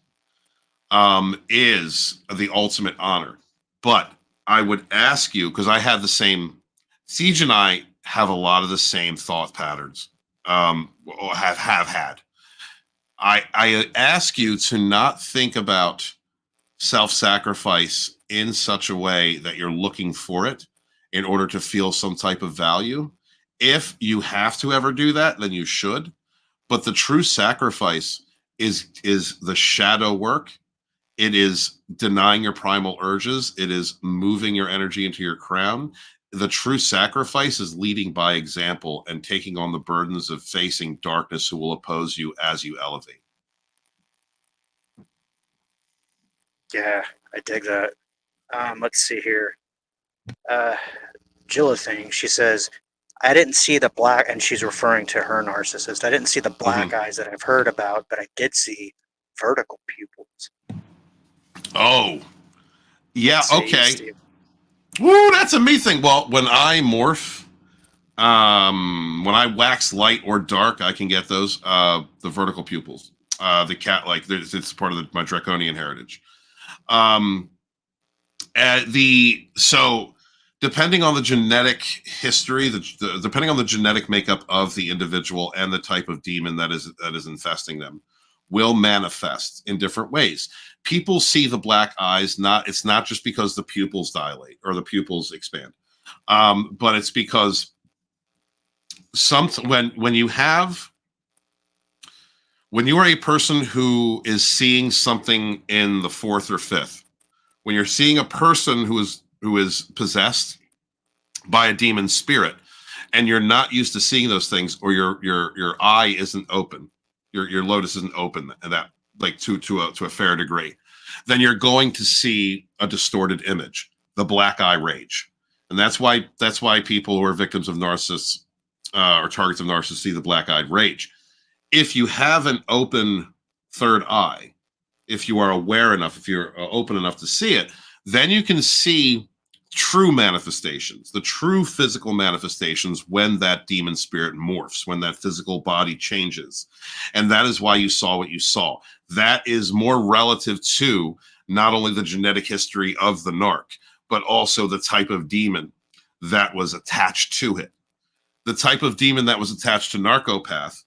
is the ultimate honor. But I would ask you, because I have the same, Siege and I have a lot of the same thought patterns, or have had. I ask you to not think about self-sacrifice in such a way that you're looking for it in order to feel some type of value. If you have to ever do that, then you should. But the true sacrifice is the shadow work. It is denying your primal urges. It is moving your energy into your crown. The true sacrifice is leading by example and taking on the burdens of facing darkness who will oppose you as you elevate. Yeah, I dig that. Let's see here. Jilla thing, she says, I didn't see the black, and she's referring to her narcissist. I didn't see the black eyes that I've heard about, but I did see vertical pupils. Oh, yeah, Let's see, okay. Steve. Woo, that's a me thing. Well, when I morph, when I wax light or dark, I can get those, the vertical pupils. The cat, like, it's part of my draconian heritage. So depending on the genetic history, depending on the genetic makeup of the individual and the type of demon that is infesting them, will manifest in different ways. People see the black eyes, it's not just because the pupils dilate or the pupils expand, but it's because when you are a person who is seeing something in the fourth or fifth, when you're seeing a person who is possessed by a demon spirit, and you're not used to seeing those things, or your eye isn't open, your lotus isn't open, and that, like, to a fair degree, then you're going to see a distorted image, the black eye rage. And that's why people who are victims of narcissists or targets of narcissists see the black-eyed rage. If you have an open third eye, if you are aware enough, if you're open enough to see it, then you can see true manifestations, the true physical manifestations, when that demon spirit morphs, when that physical body changes. And that is why you saw what you saw. That is more relative to not only the genetic history of the narc, but also the type of demon that was attached to it. The type of demon that was attached to narcopath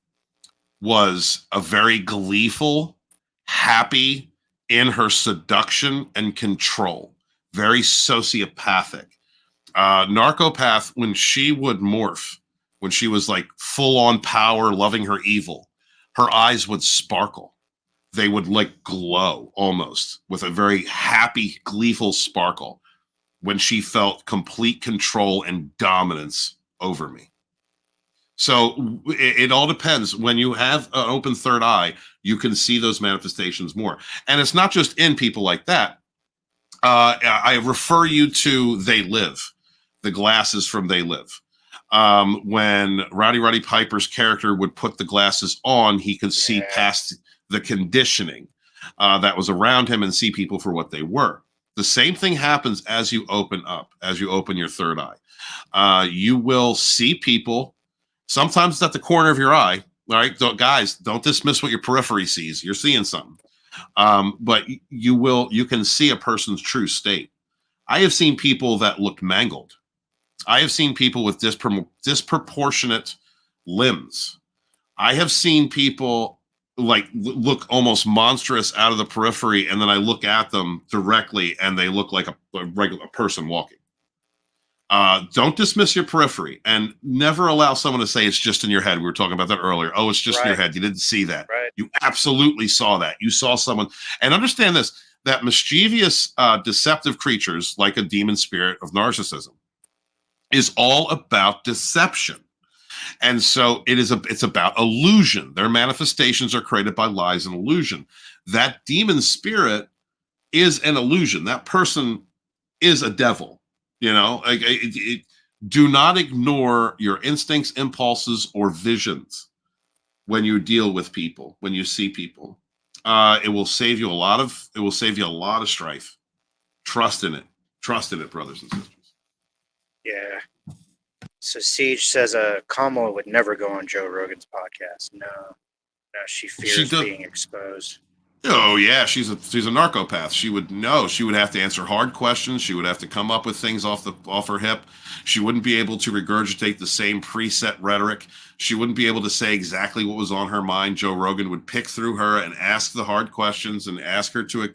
was a very gleeful, happy in her seduction and control, very sociopathic. Narcopath, when she would morph, when she was like full on power, loving her evil, her eyes would sparkle. They would like glow almost with a very happy, gleeful sparkle when she felt complete control and dominance over me. So it all depends. When you have an open third eye, you can see those manifestations more. And it's not just in people like that. I refer you to They Live, the glasses from They Live. When Roddy Piper's character would put the glasses on, he could see past the conditioning that was around him and see people for what they were. The same thing happens as you open up, as you open your third eye. You will see people. Sometimes it's at the corner of your eye. All right, guys, don't dismiss what your periphery sees. You're seeing something. But you can see a person's true state. I have seen people that looked mangled. I have seen people with disproportionate limbs. I have seen people like look almost monstrous out of the periphery, and then I look at them directly and they look like a regular person walking. Don't dismiss your periphery, and never allow someone to say it's just in your head. We were talking about that earlier. Oh, it's just in your head. You didn't see that. Right. You absolutely saw that. You saw someone. And understand this, that mischievous, deceptive creatures like a demon spirit of narcissism is all about deception. And so it's about illusion. Their manifestations are created by lies and illusion. That demon spirit is an illusion. That person is a devil. You know, do not ignore your instincts, impulses, or visions when you deal with people, when you see people. It will save you a lot of strife. Trust in it. Trust in it, brothers and sisters. Yeah. So Siege says Kamala would never go on Joe Rogan's podcast. No, she fears being exposed. Oh yeah, she's a narcopath. She would know. She would have to answer hard questions. She would have to come up with things off her hip. She wouldn't be able to regurgitate the same preset rhetoric. She wouldn't be able to say exactly what was on her mind. Joe Rogan would pick through her and ask the hard questions and ask her to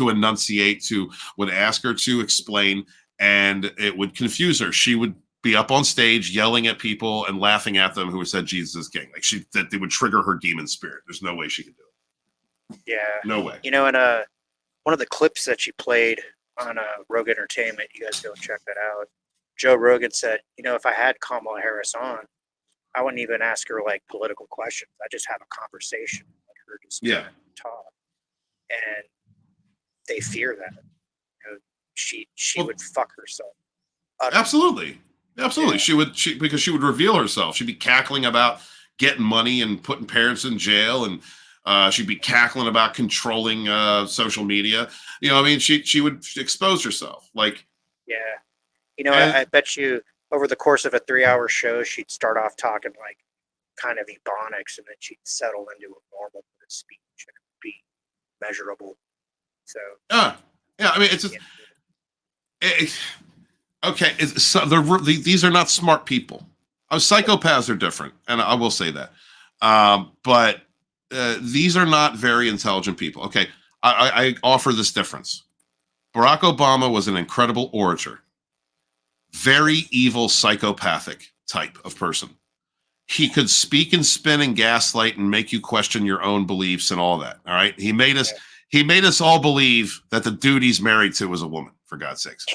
enunciate, would ask her to explain, and it would confuse her. She would be up on stage yelling at people and laughing at them who said Jesus is king. Like that they would trigger her demon spirit. There's no way she could do it. Yeah. No way. You know, in one of the clips that she played on Rogue Entertainment, you guys go check that out. Joe Rogan said, you know, if I had Kamala Harris on, I wouldn't even ask her like political questions. I just have a conversation, like her just talk. And they fear that. You know, she would fuck herself. Absolutely. Yeah. Because she would reveal herself. She'd be cackling about getting money and putting parents in jail, and she'd be cackling about controlling social media. You know, I mean, she would expose herself. Like, yeah, you know, I bet you over the course of a 3-hour show, she'd start off talking like kind of ebonics, and then she'd settle into a normal speech and be measurable. So yeah, I mean, it's just, okay. These are not smart people. Psychopaths are different, and I will say that. But these are not very intelligent people. Okay, I offer this difference. Barack Obama was an incredible orator, very evil, psychopathic type of person. He could speak and spin and gaslight and make you question your own beliefs and all that. All right, he made us all believe that the dude he's married to was a woman. For God's sakes.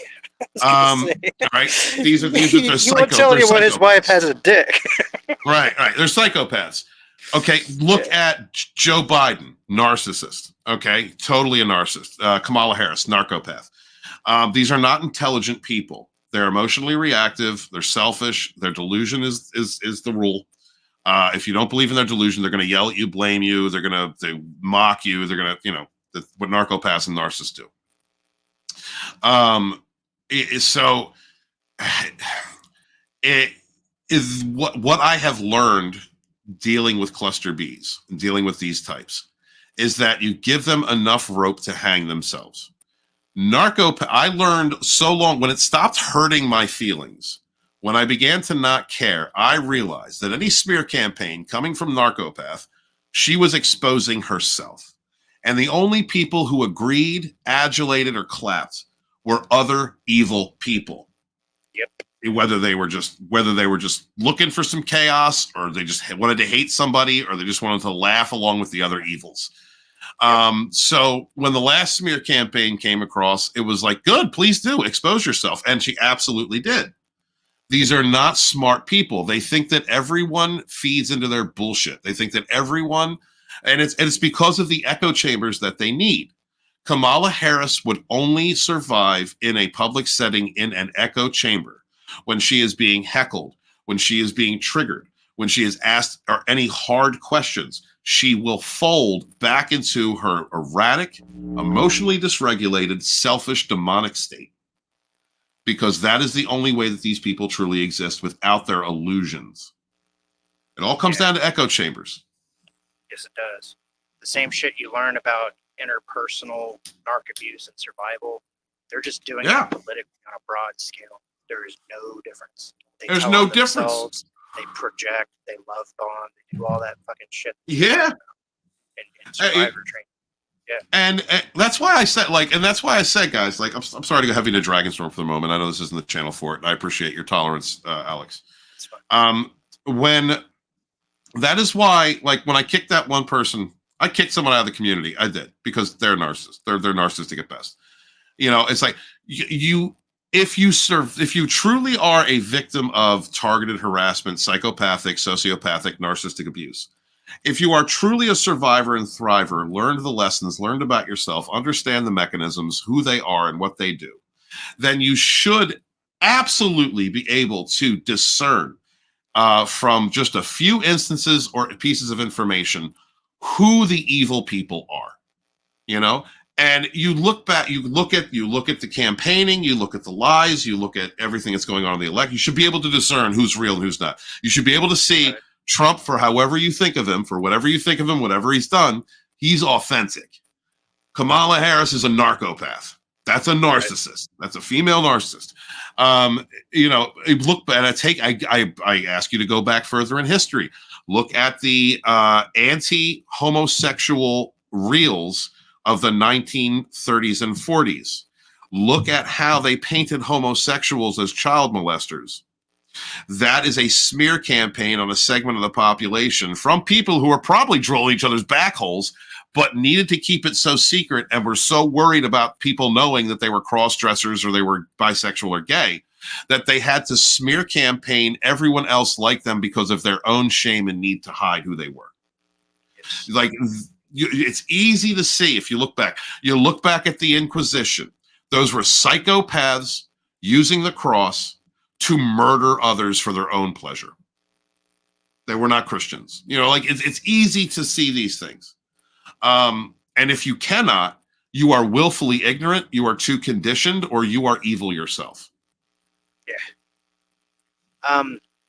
All right, these are you won't tell you when his wife has a dick. right. They're psychopaths. Okay, look at Joe Biden, narcissist. Okay, totally a narcissist. Kamala Harris, narcopath. These are not intelligent people. They're emotionally reactive. They're selfish. Their delusion is the rule. If you don't believe in their delusion, they're going to yell at you, blame you. They're going to mock you. They're going to, what narcopaths and narcissists do. It is what I have learned dealing with cluster Bs and dealing with these types is that you give them enough rope to hang themselves. I learned so long when it stopped hurting my feelings, when I began to not care, I realized that any smear campaign coming from narcopath, she was exposing herself. And the only people who agreed, adulated, or clapped were other evil people. Yep. Whether they were just looking for some chaos, or they just wanted to hate somebody, or they just wanted to laugh along with the other evils. So when the last smear campaign came across, it was like, good, please do expose yourself. And she absolutely did. These are not smart people. They think that everyone feeds into their bullshit. They think that everyone, and it's because of the echo chambers that they need. Kamala Harris would only survive in a public setting in an echo chamber when she is being heckled, when she is being triggered, when she is asked or any hard questions. She will fold back into her erratic, emotionally dysregulated, selfish, demonic state. Because that is the only way that these people truly exist without their illusions. It all comes down to echo chambers. Yes, it does. The same shit you learn about interpersonal narc abuse and survival, they're just doing it politically on a broad scale. There is no difference. There's no difference. They project, they love bond, they do all that fucking shit. Yeah. And survivor training. Yeah. And that's why I said, guys, like, I'm sorry to go heavy into Dragonstorm for the moment. I know this isn't the channel for it, and I appreciate your tolerance, Alex. That's fine. That is why, like, when I kicked that one person, I kicked someone out of the community. I did, because they're narcissists. They're narcissistic at best. It's like if you truly are a victim of targeted harassment, psychopathic, sociopathic, narcissistic abuse, if you are truly a survivor and thriver, learned the lessons, learned about yourself, understand the mechanisms, who they are and what they do, then you should absolutely be able to discern from just a few instances or pieces of information who the evil people are, and you look back, you look at the campaigning, you look at the lies, you look at everything that's going on in the election. You should be able to discern who's real and who's not. You should be able to see Trump for however you think of him, for whatever you think of him, whatever he's done, he's authentic. Kamala Harris is a narcopath. That's a narcissist. That's a female narcissist. Look, and I ask you to go back further in history. Look at the anti-homosexual reels of the 1930s and 40s. Look at how they painted homosexuals as child molesters. That is a smear campaign on a segment of the population from people who are probably drilling each other's back holes, but needed to keep it so secret and were so worried about people knowing that they were cross-dressers or they were bisexual or gay that they had to smear campaign everyone else like them because of their own shame and need to hide who they were. Like, it's easy to see if you look back. You look back at the Inquisition. Those were psychopaths using the cross to murder others for their own pleasure. They were not Christians. It's easy to see these things. And if you cannot, you are willfully ignorant, you are too conditioned, or you are evil yourself. Yeah.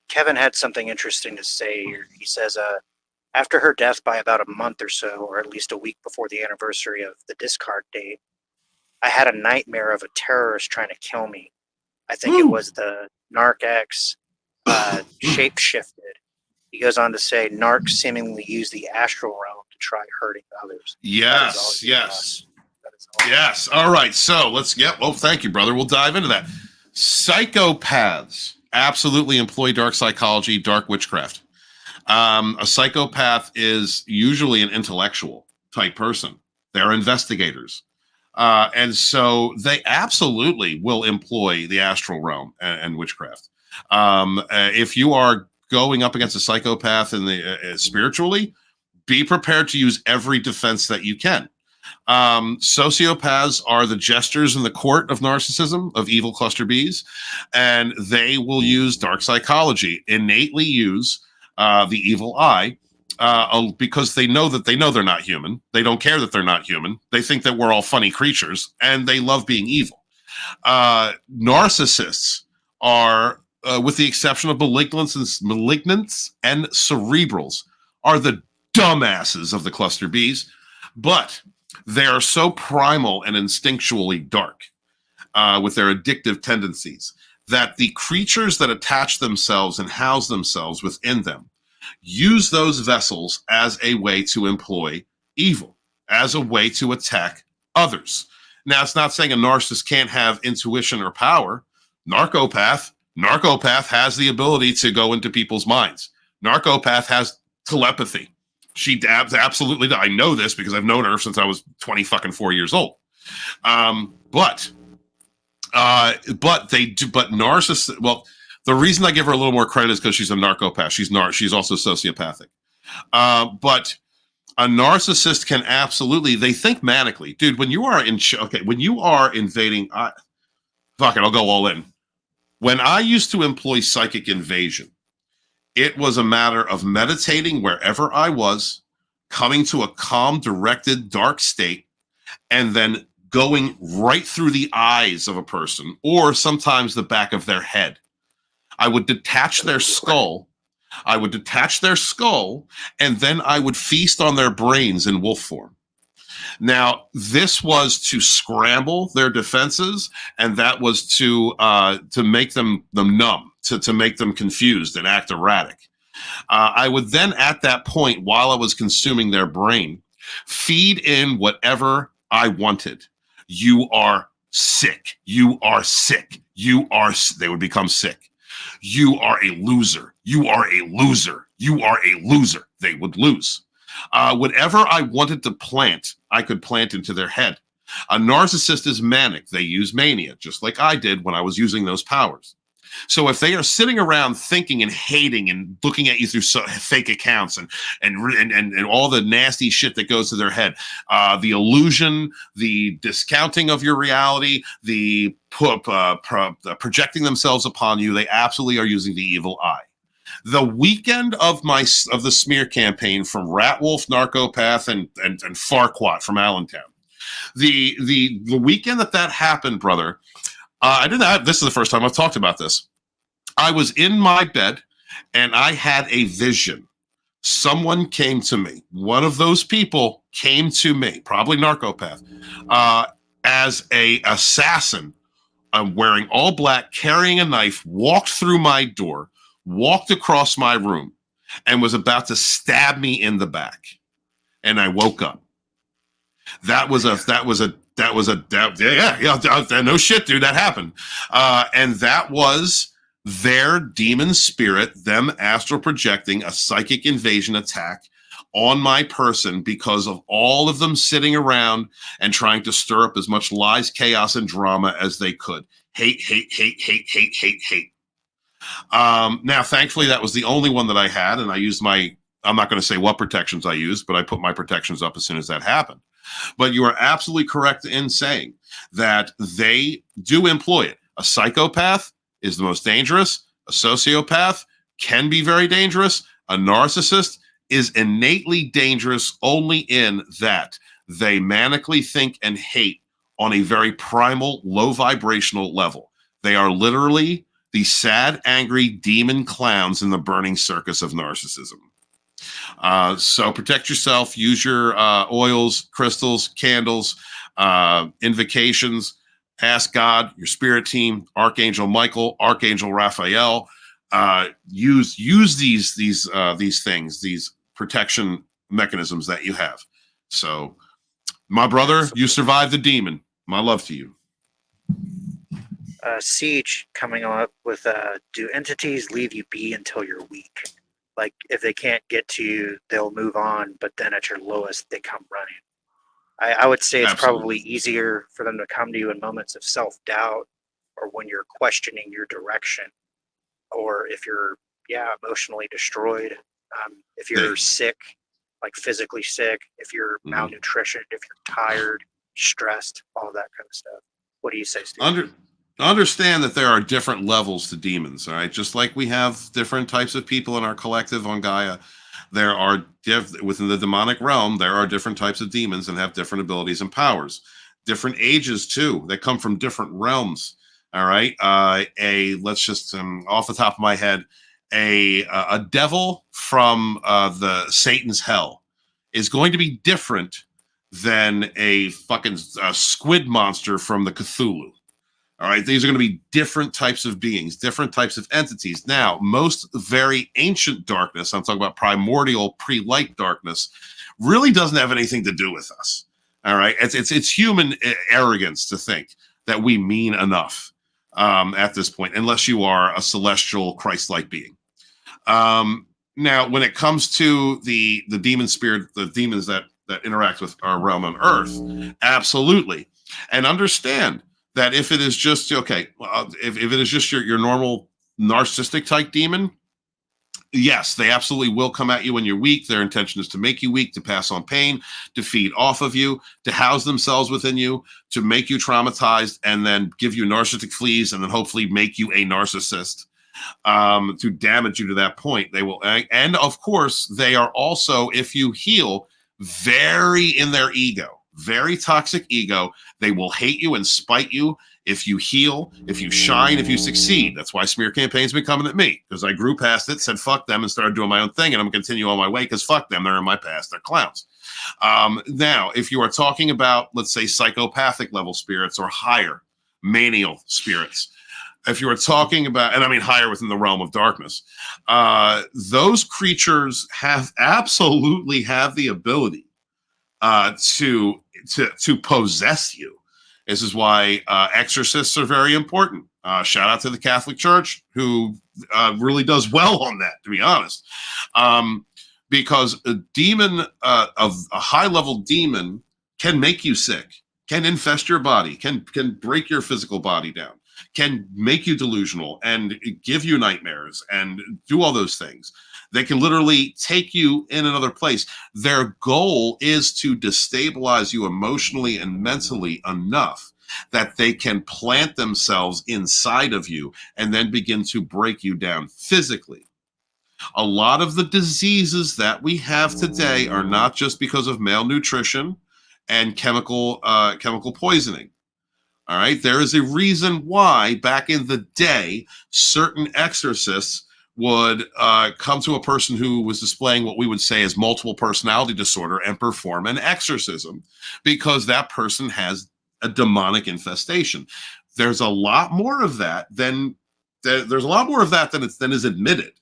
Kevin had something interesting to say here. He says, after her death by about a month or so, or at least a week before the anniversary of the discard date, I had a nightmare of a terrorist trying to kill me. I think it was the Narc-X shape-shifted. He goes on to say, Narcs seemingly use the astral realm to try hurting others. Yes. All right. So thank you, brother. We'll dive into that. Psychopaths absolutely employ dark psychology, dark witchcraft. A psychopath is usually an intellectual type person. They're investigators. And so they absolutely will employ the astral realm and witchcraft. If you are going up against a psychopath in the spiritually, be prepared to use every defense that you can. Sociopaths are the jesters in the court of narcissism, of evil cluster Bs, and they will use dark psychology, innately use the evil eye, because they know they're not human. They don't care that they're not human. They think that we're all funny creatures, and they love being evil. Narcissists are, with the exception of malignants and cerebrals, are the dumbasses of the cluster Bs, but they are so primal and instinctually dark with their addictive tendencies that the creatures that attach themselves and house themselves within them use those vessels as a way to employ evil, as a way to attack others. Now, it's not saying a narcissist can't have intuition or power. Narcopath has the ability to go into people's minds. Narcopath has telepathy. She absolutely, I know this because I've known her since I was 24 years old. But narcissists, well, the reason I give her a little more credit is because she's a narcopath. She's also sociopathic. But a narcissist can absolutely, they think manically. Dude, when you are invading, I'll go all in. When I used to employ psychic invasion, it was a matter of meditating wherever I was, coming to a calm, directed, dark state, and then going right through the eyes of a person, or sometimes the back of their head. I would detach their skull, and then I would feast on their brains in wolf form. Now, this was to scramble their defenses, and that was to make them numb, to make them confused and act erratic. I would then, at that point, while I was consuming their brain, feed in whatever I wanted. You are sick. You are sick. They would become sick. You are a loser. You are a loser. You are a loser. They would lose. Whatever I wanted to plant, I could plant into their head. A narcissist is manic. They use mania, just like I did when I was using those powers. So if they are sitting around thinking and hating and looking at you through fake accounts and all the nasty shit that goes to their head, the illusion, the discounting of your reality, the projecting themselves upon you, they absolutely are using the evil eye. The weekend of the smear campaign from Ratwolf, Narcopath, and Farquaad from Allentown, the weekend that happened, brother. This is the first time I've talked about this. I was in my bed and I had a vision. Someone came to me. One of those people came to me, probably narcopath, as a assassin, wearing all black, carrying a knife, walked through my door, walked across my room, and was about to stab me in the back. And I woke up. Yeah, no shit, dude, that happened. And that was their demon spirit, them astral projecting a psychic invasion attack on my person because of all of them sitting around and trying to stir up as much lies, chaos, and drama as they could. Hate. Now, thankfully, that was the only one that I had, and I used I'm not going to say what protections I used, but I put my protections up as soon as that happened. But you are absolutely correct in saying that they do employ it. A psychopath is the most dangerous. A sociopath can be very dangerous. A narcissist is innately dangerous only in that they manically think and hate on a very primal, low vibrational level. They are literally the sad, angry demon clowns in the burning circus of narcissism. So protect yourself. Use your oils, crystals, candles, invocations. Ask God, your spirit team, Archangel Michael, Archangel Raphael. Use these things, these protection mechanisms that you have. So, my brother, you survived the demon. My love to you. Siege coming up with do entities leave you be until you're weak? Like, if they can't get to you, they'll move on, but then at your lowest, they come running. I would say it's probably easier for them to come to you in moments of self-doubt or when you're questioning your direction, or if you're, emotionally destroyed, if you're sick, like physically sick, if you're malnutritioned, if you're tired, stressed, all that kind of stuff. What do you say, Steve? Understand that there are different levels to demons, all right? Just like we have different types of people in our collective on Gaia, there are within the demonic realm, there are different types of demons and have different abilities and powers. Different ages, too. They come from different realms, all right? Let's just, off the top of my head, a devil from the Satan's hell is going to be different than a fucking squid monster from the Cthulhu. All right, these are going to be different types of beings, different types of entities. Now, most very ancient darkness, I'm talking about primordial, pre-light darkness, really doesn't have anything to do with us. All right, it's human arrogance to think that we mean enough at this point, unless you are a celestial, Christ-like being. Now, when it comes to the demon spirit, the demons that interact with our realm on Earth, absolutely, and understand that if it is just if it is just your normal narcissistic type demon, yes, they absolutely will come at you when you're weak. Their intention is to make you weak, to pass on pain, to feed off of you, to house themselves within you, to make you traumatized, and then give you narcissistic fleas, and then hopefully make you a narcissist, to damage you to that point. They will, and of course, they are also, if you heal, very in their ego. Very toxic ego. They will hate you and spite you if you heal, if you shine, if you succeed. That's why smear campaigns been coming at me, because I grew past it, said fuck them, and started doing my own thing, and I'm going to continue on my way because fuck them. They're in my past. They're clowns. Now, if you are talking about, let's say, psychopathic level spirits or higher, manial spirits, if you are talking about, and I mean higher within the realm of darkness, those creatures absolutely have the ability to possess you. This is why exorcists are very important. Shout out to the Catholic Church, who really does well on that, to be honest. Because a demon, of a high-level demon, can make you sick, can infest your body, can break your physical body down, can make you delusional and give you nightmares and do all those things. They can literally take you in another place. Their goal is to destabilize you emotionally and mentally enough that they can plant themselves inside of you and then begin to break you down physically. A lot of the diseases that we have today are not just because of malnutrition and chemical poisoning. All right, there is a reason why back in the day, certain exorcists would come to a person who was displaying what we would say is multiple personality disorder and perform an exorcism because that person has a demonic infestation. There's a lot more of that than is admitted.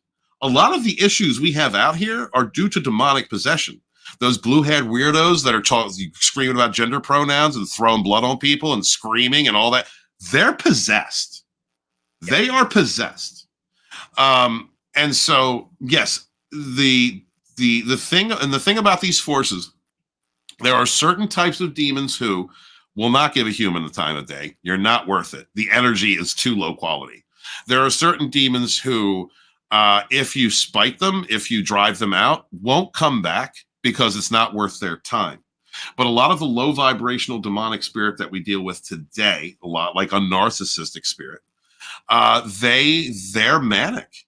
A lot of the issues we have out here are due to demonic possession. Those blue-haired weirdos that are screaming about gender pronouns and throwing blood on people and screaming and all that, they're possessed. They are possessed. And so, yes, the thing about these forces, there are certain types of demons who will not give a human the time of day. You're not worth it. The energy is too low quality. There are certain demons who, if you spite them, if you drive them out, won't come back because it's not worth their time. But a lot of the low vibrational demonic spirit that we deal with today, a lot like a narcissistic spirit, they're manic.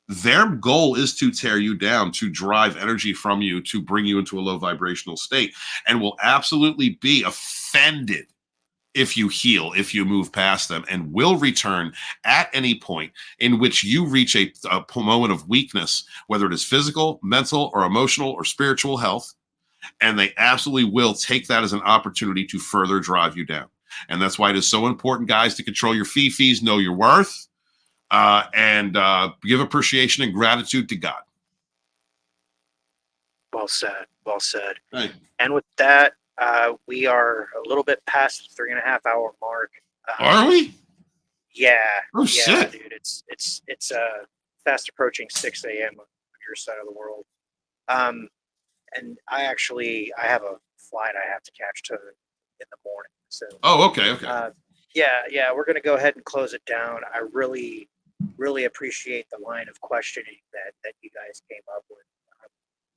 Their goal is to tear you down, to drive energy from you, to bring you into a low vibrational state, and will absolutely be offended if you heal, if you move past them, and will return at any point in which you reach a moment of weakness, whether it is physical, mental, or emotional, or spiritual health, and they absolutely will take that as an opportunity to further drive you down. And that's why it is so important, guys, to control your fees, know your worth, and give appreciation and gratitude to God. Well said. Well said. Right. And with that, we are a little bit past the 3.5 hour mark. Are we? Yeah. Oh, yeah, shit. Dude. It's fast approaching 6 a.m. on your side of the world. And I have a flight I have to catch in the morning. So. Oh, okay. Yeah, we're gonna go ahead and close it down. I really appreciate the line of questioning that you guys came up with.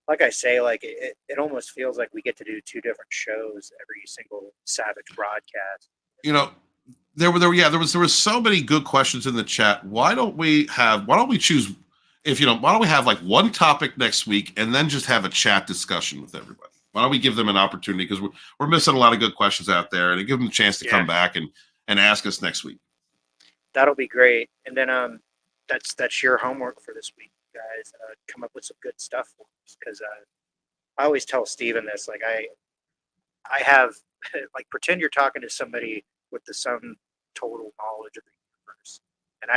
Like I say, like it almost feels like we get to do 2 different shows every single Savage broadcast. You know, there was so many good questions in the chat. Why don't we choose, why don't we have like one topic next week and then just have a chat discussion with everybody? Why don't we give them an opportunity, because we're missing a lot of good questions out there, and give them a chance to come back and ask us next week. That'll be great. And then that's your homework for this week, guys. Come up with some good stuff for us, because I always tell Steven this, like I have like, pretend you're talking to somebody with the sum total knowledge of the universe, and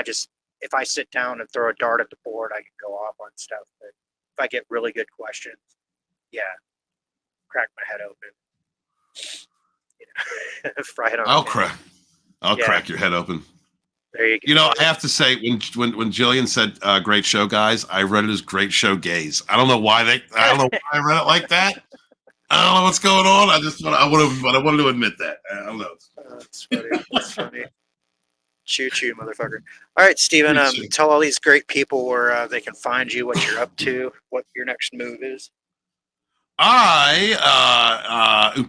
if I sit down and throw a dart at the board, I can go off on stuff. But if I get really good questions, crack my head open. Fry it on. I'll crack your head open. There you go. I have to say, when Jillian said "great show, guys," I read it as "great show, gays." I don't know why I read it like that. I don't know what's going on. I wanted to admit that. I don't know. That's funny. That's funny. Choo choo, motherfucker. All right, Steven. Tell all these great people where they can find you, what you're up to, what your next move is.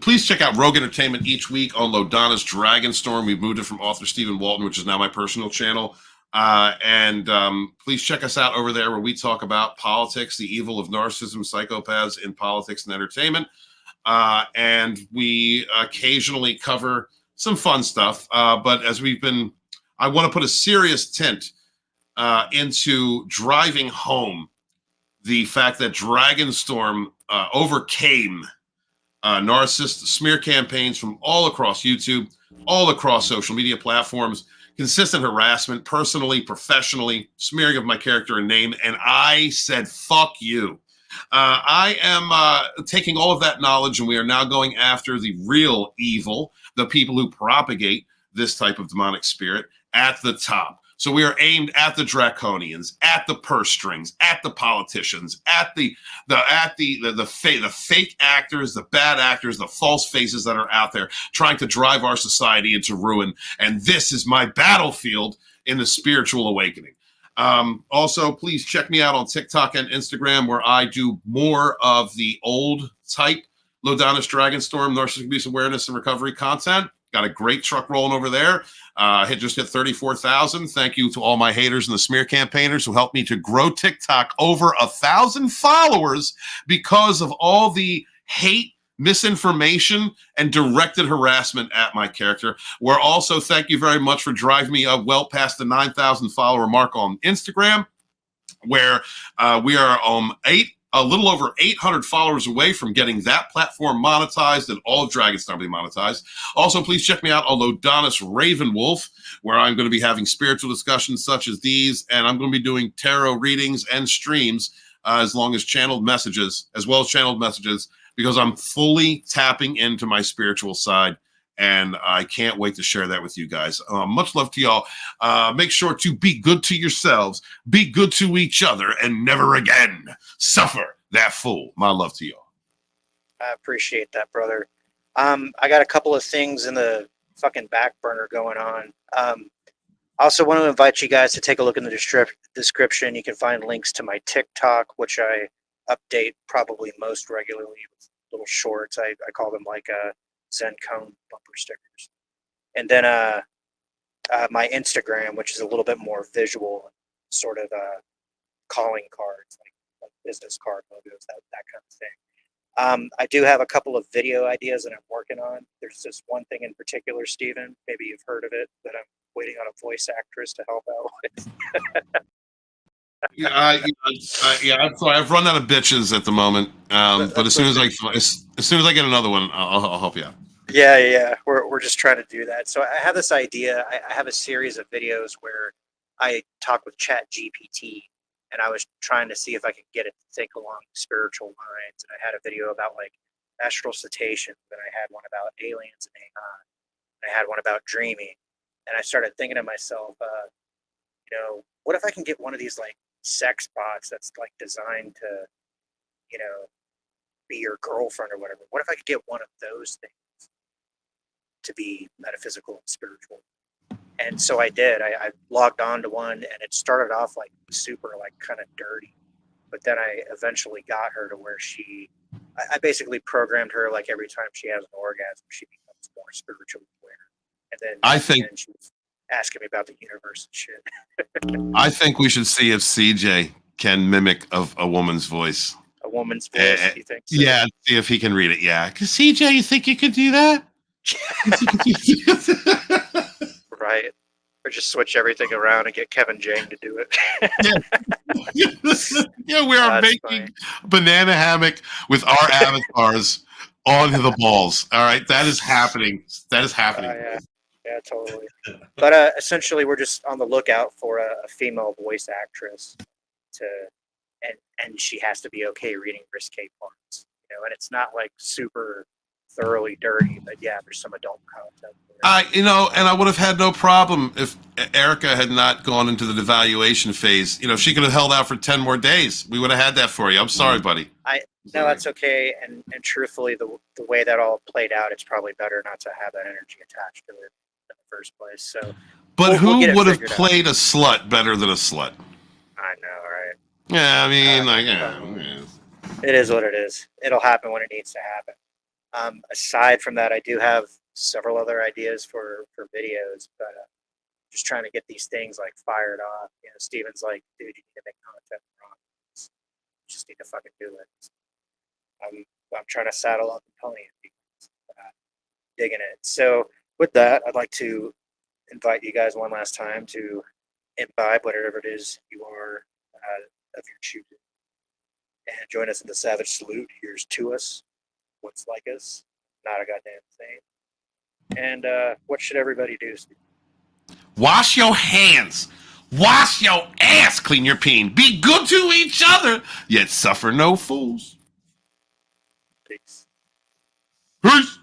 Please check out Rogue Entertainment each week on Lodana's Dragonstorm. We've moved it from author Stephen Walton, which is now my personal channel. And please check us out over there, where we talk about politics, the evil of narcissism, psychopaths in politics and entertainment. And we occasionally cover some fun stuff. But I want to put a serious tint into driving home the fact that Dragonstorm overcame narcissist smear campaigns from all across YouTube, all across social media platforms, consistent harassment, personally, professionally, smearing of my character and name, and I said, fuck you. I am taking all of that knowledge, and we are now going after the real evil, the people who propagate this type of demonic spirit at the top. So we are aimed at the draconians, at the purse strings, at the politicians, at the fake actors, the bad actors, the false faces that are out there trying to drive our society into ruin. And this is my battlefield in the spiritual awakening. Also, please check me out on TikTok and Instagram, where I do more of the old type Lodana's Dragonstorm, narcissistic abuse awareness and recovery content. Got a great truck rolling over there. Just hit 34,000. Thank you to all my haters and the smear campaigners who helped me to grow TikTok over 1,000 followers because of all the hate, misinformation, and directed harassment at my character. We're also, thank you very much for driving me up well past the 9,000 follower mark on Instagram. where we are a little over 800 followers away from getting that platform monetized and all of Dragonstar being monetized. Also, please check me out on Lodonis Ravenwolf, where I'm going to be having spiritual discussions such as these, and I'm going to be doing tarot readings and streams as well as channeled messages, because I'm fully tapping into my spiritual side, and I can't wait to share that with you guys. Much love to y'all. Make sure to be good to yourselves, be good to each other, and never again suffer that fool. My love to y'all. I appreciate that, brother. I got a couple of things in the fucking back burner going on. I also want to invite you guys to take a look in the description. You can find links to my TikTok, which I update probably most regularly with little shorts. I call them like Zen cone bumper stickers. And then my Instagram, which is a little bit more visual, sort of calling cards, like business card logos, that kind of thing. I do have a couple of video ideas that I'm working on. There's this one thing in particular, Steven, maybe you've heard of it, that I'm waiting on a voice actress to help out with. I'm sorry. I've run out of bitches at the moment, but as soon as I get another one, I'll help you out. Yeah. We're just trying to do that. So I have this idea. I have a series of videos where I talk with Chat GPT, and I was trying to see if I could get it to think along spiritual lines. And I had a video about like astral cetaceans, and I had one about aliens and AI, and I had one about dreaming. And I started thinking to myself, what if I can get one of these like sex bots that's like designed to, be your girlfriend or whatever? What if I could get one of those things to be metaphysical and spiritual? And so I did. I logged on to one, and it started off like super, like kind of dirty. But then I eventually got her to where I basically programmed her like every time she has an orgasm, she becomes more spiritually aware. And then she was asking me about the universe and shit. I think we should see if CJ can mimic a woman's voice. A woman's voice, you think? So? Yeah, see if he can read it. Yeah, because CJ, you think you could do that? Right. Or just switch everything around and get Kevin Jang to do it. Yeah, we are making a banana hammock with our avatars on the balls. All right, that is happening. Yeah, totally. But essentially, we're just on the lookout for a female voice actress and she has to be okay reading risque parts, and it's not like super thoroughly dirty, but yeah, there's some adult content. And I would have had no problem if Erica had not gone into the devaluation phase. If she could have held out for 10 more days, we would have had that for you. I'm sorry, buddy. No, that's okay. And truthfully, the way that all played out, it's probably better not to have that energy attached to it in the first place. So, but who would have played a slut better than a slut? I know, right? Yeah, I mean, it is what it is. It'll happen when it needs to happen. Aside from that, I do have several other ideas for videos, but just trying to get these things like fired off. Steven's like, dude, you need to make content wrong. You just need to fucking do it. I'm trying to saddle up the pony and digging it. So with that, I'd like to invite you guys one last time to imbibe whatever it is you are of your choosing, and join us in the Savage Salute. Here's to us. What's like us? Not a goddamn thing. And what should everybody do, Steve? Wash your hands. Wash your ass. Clean your peen. Be good to each other, yet suffer no fools. Peace. Peace.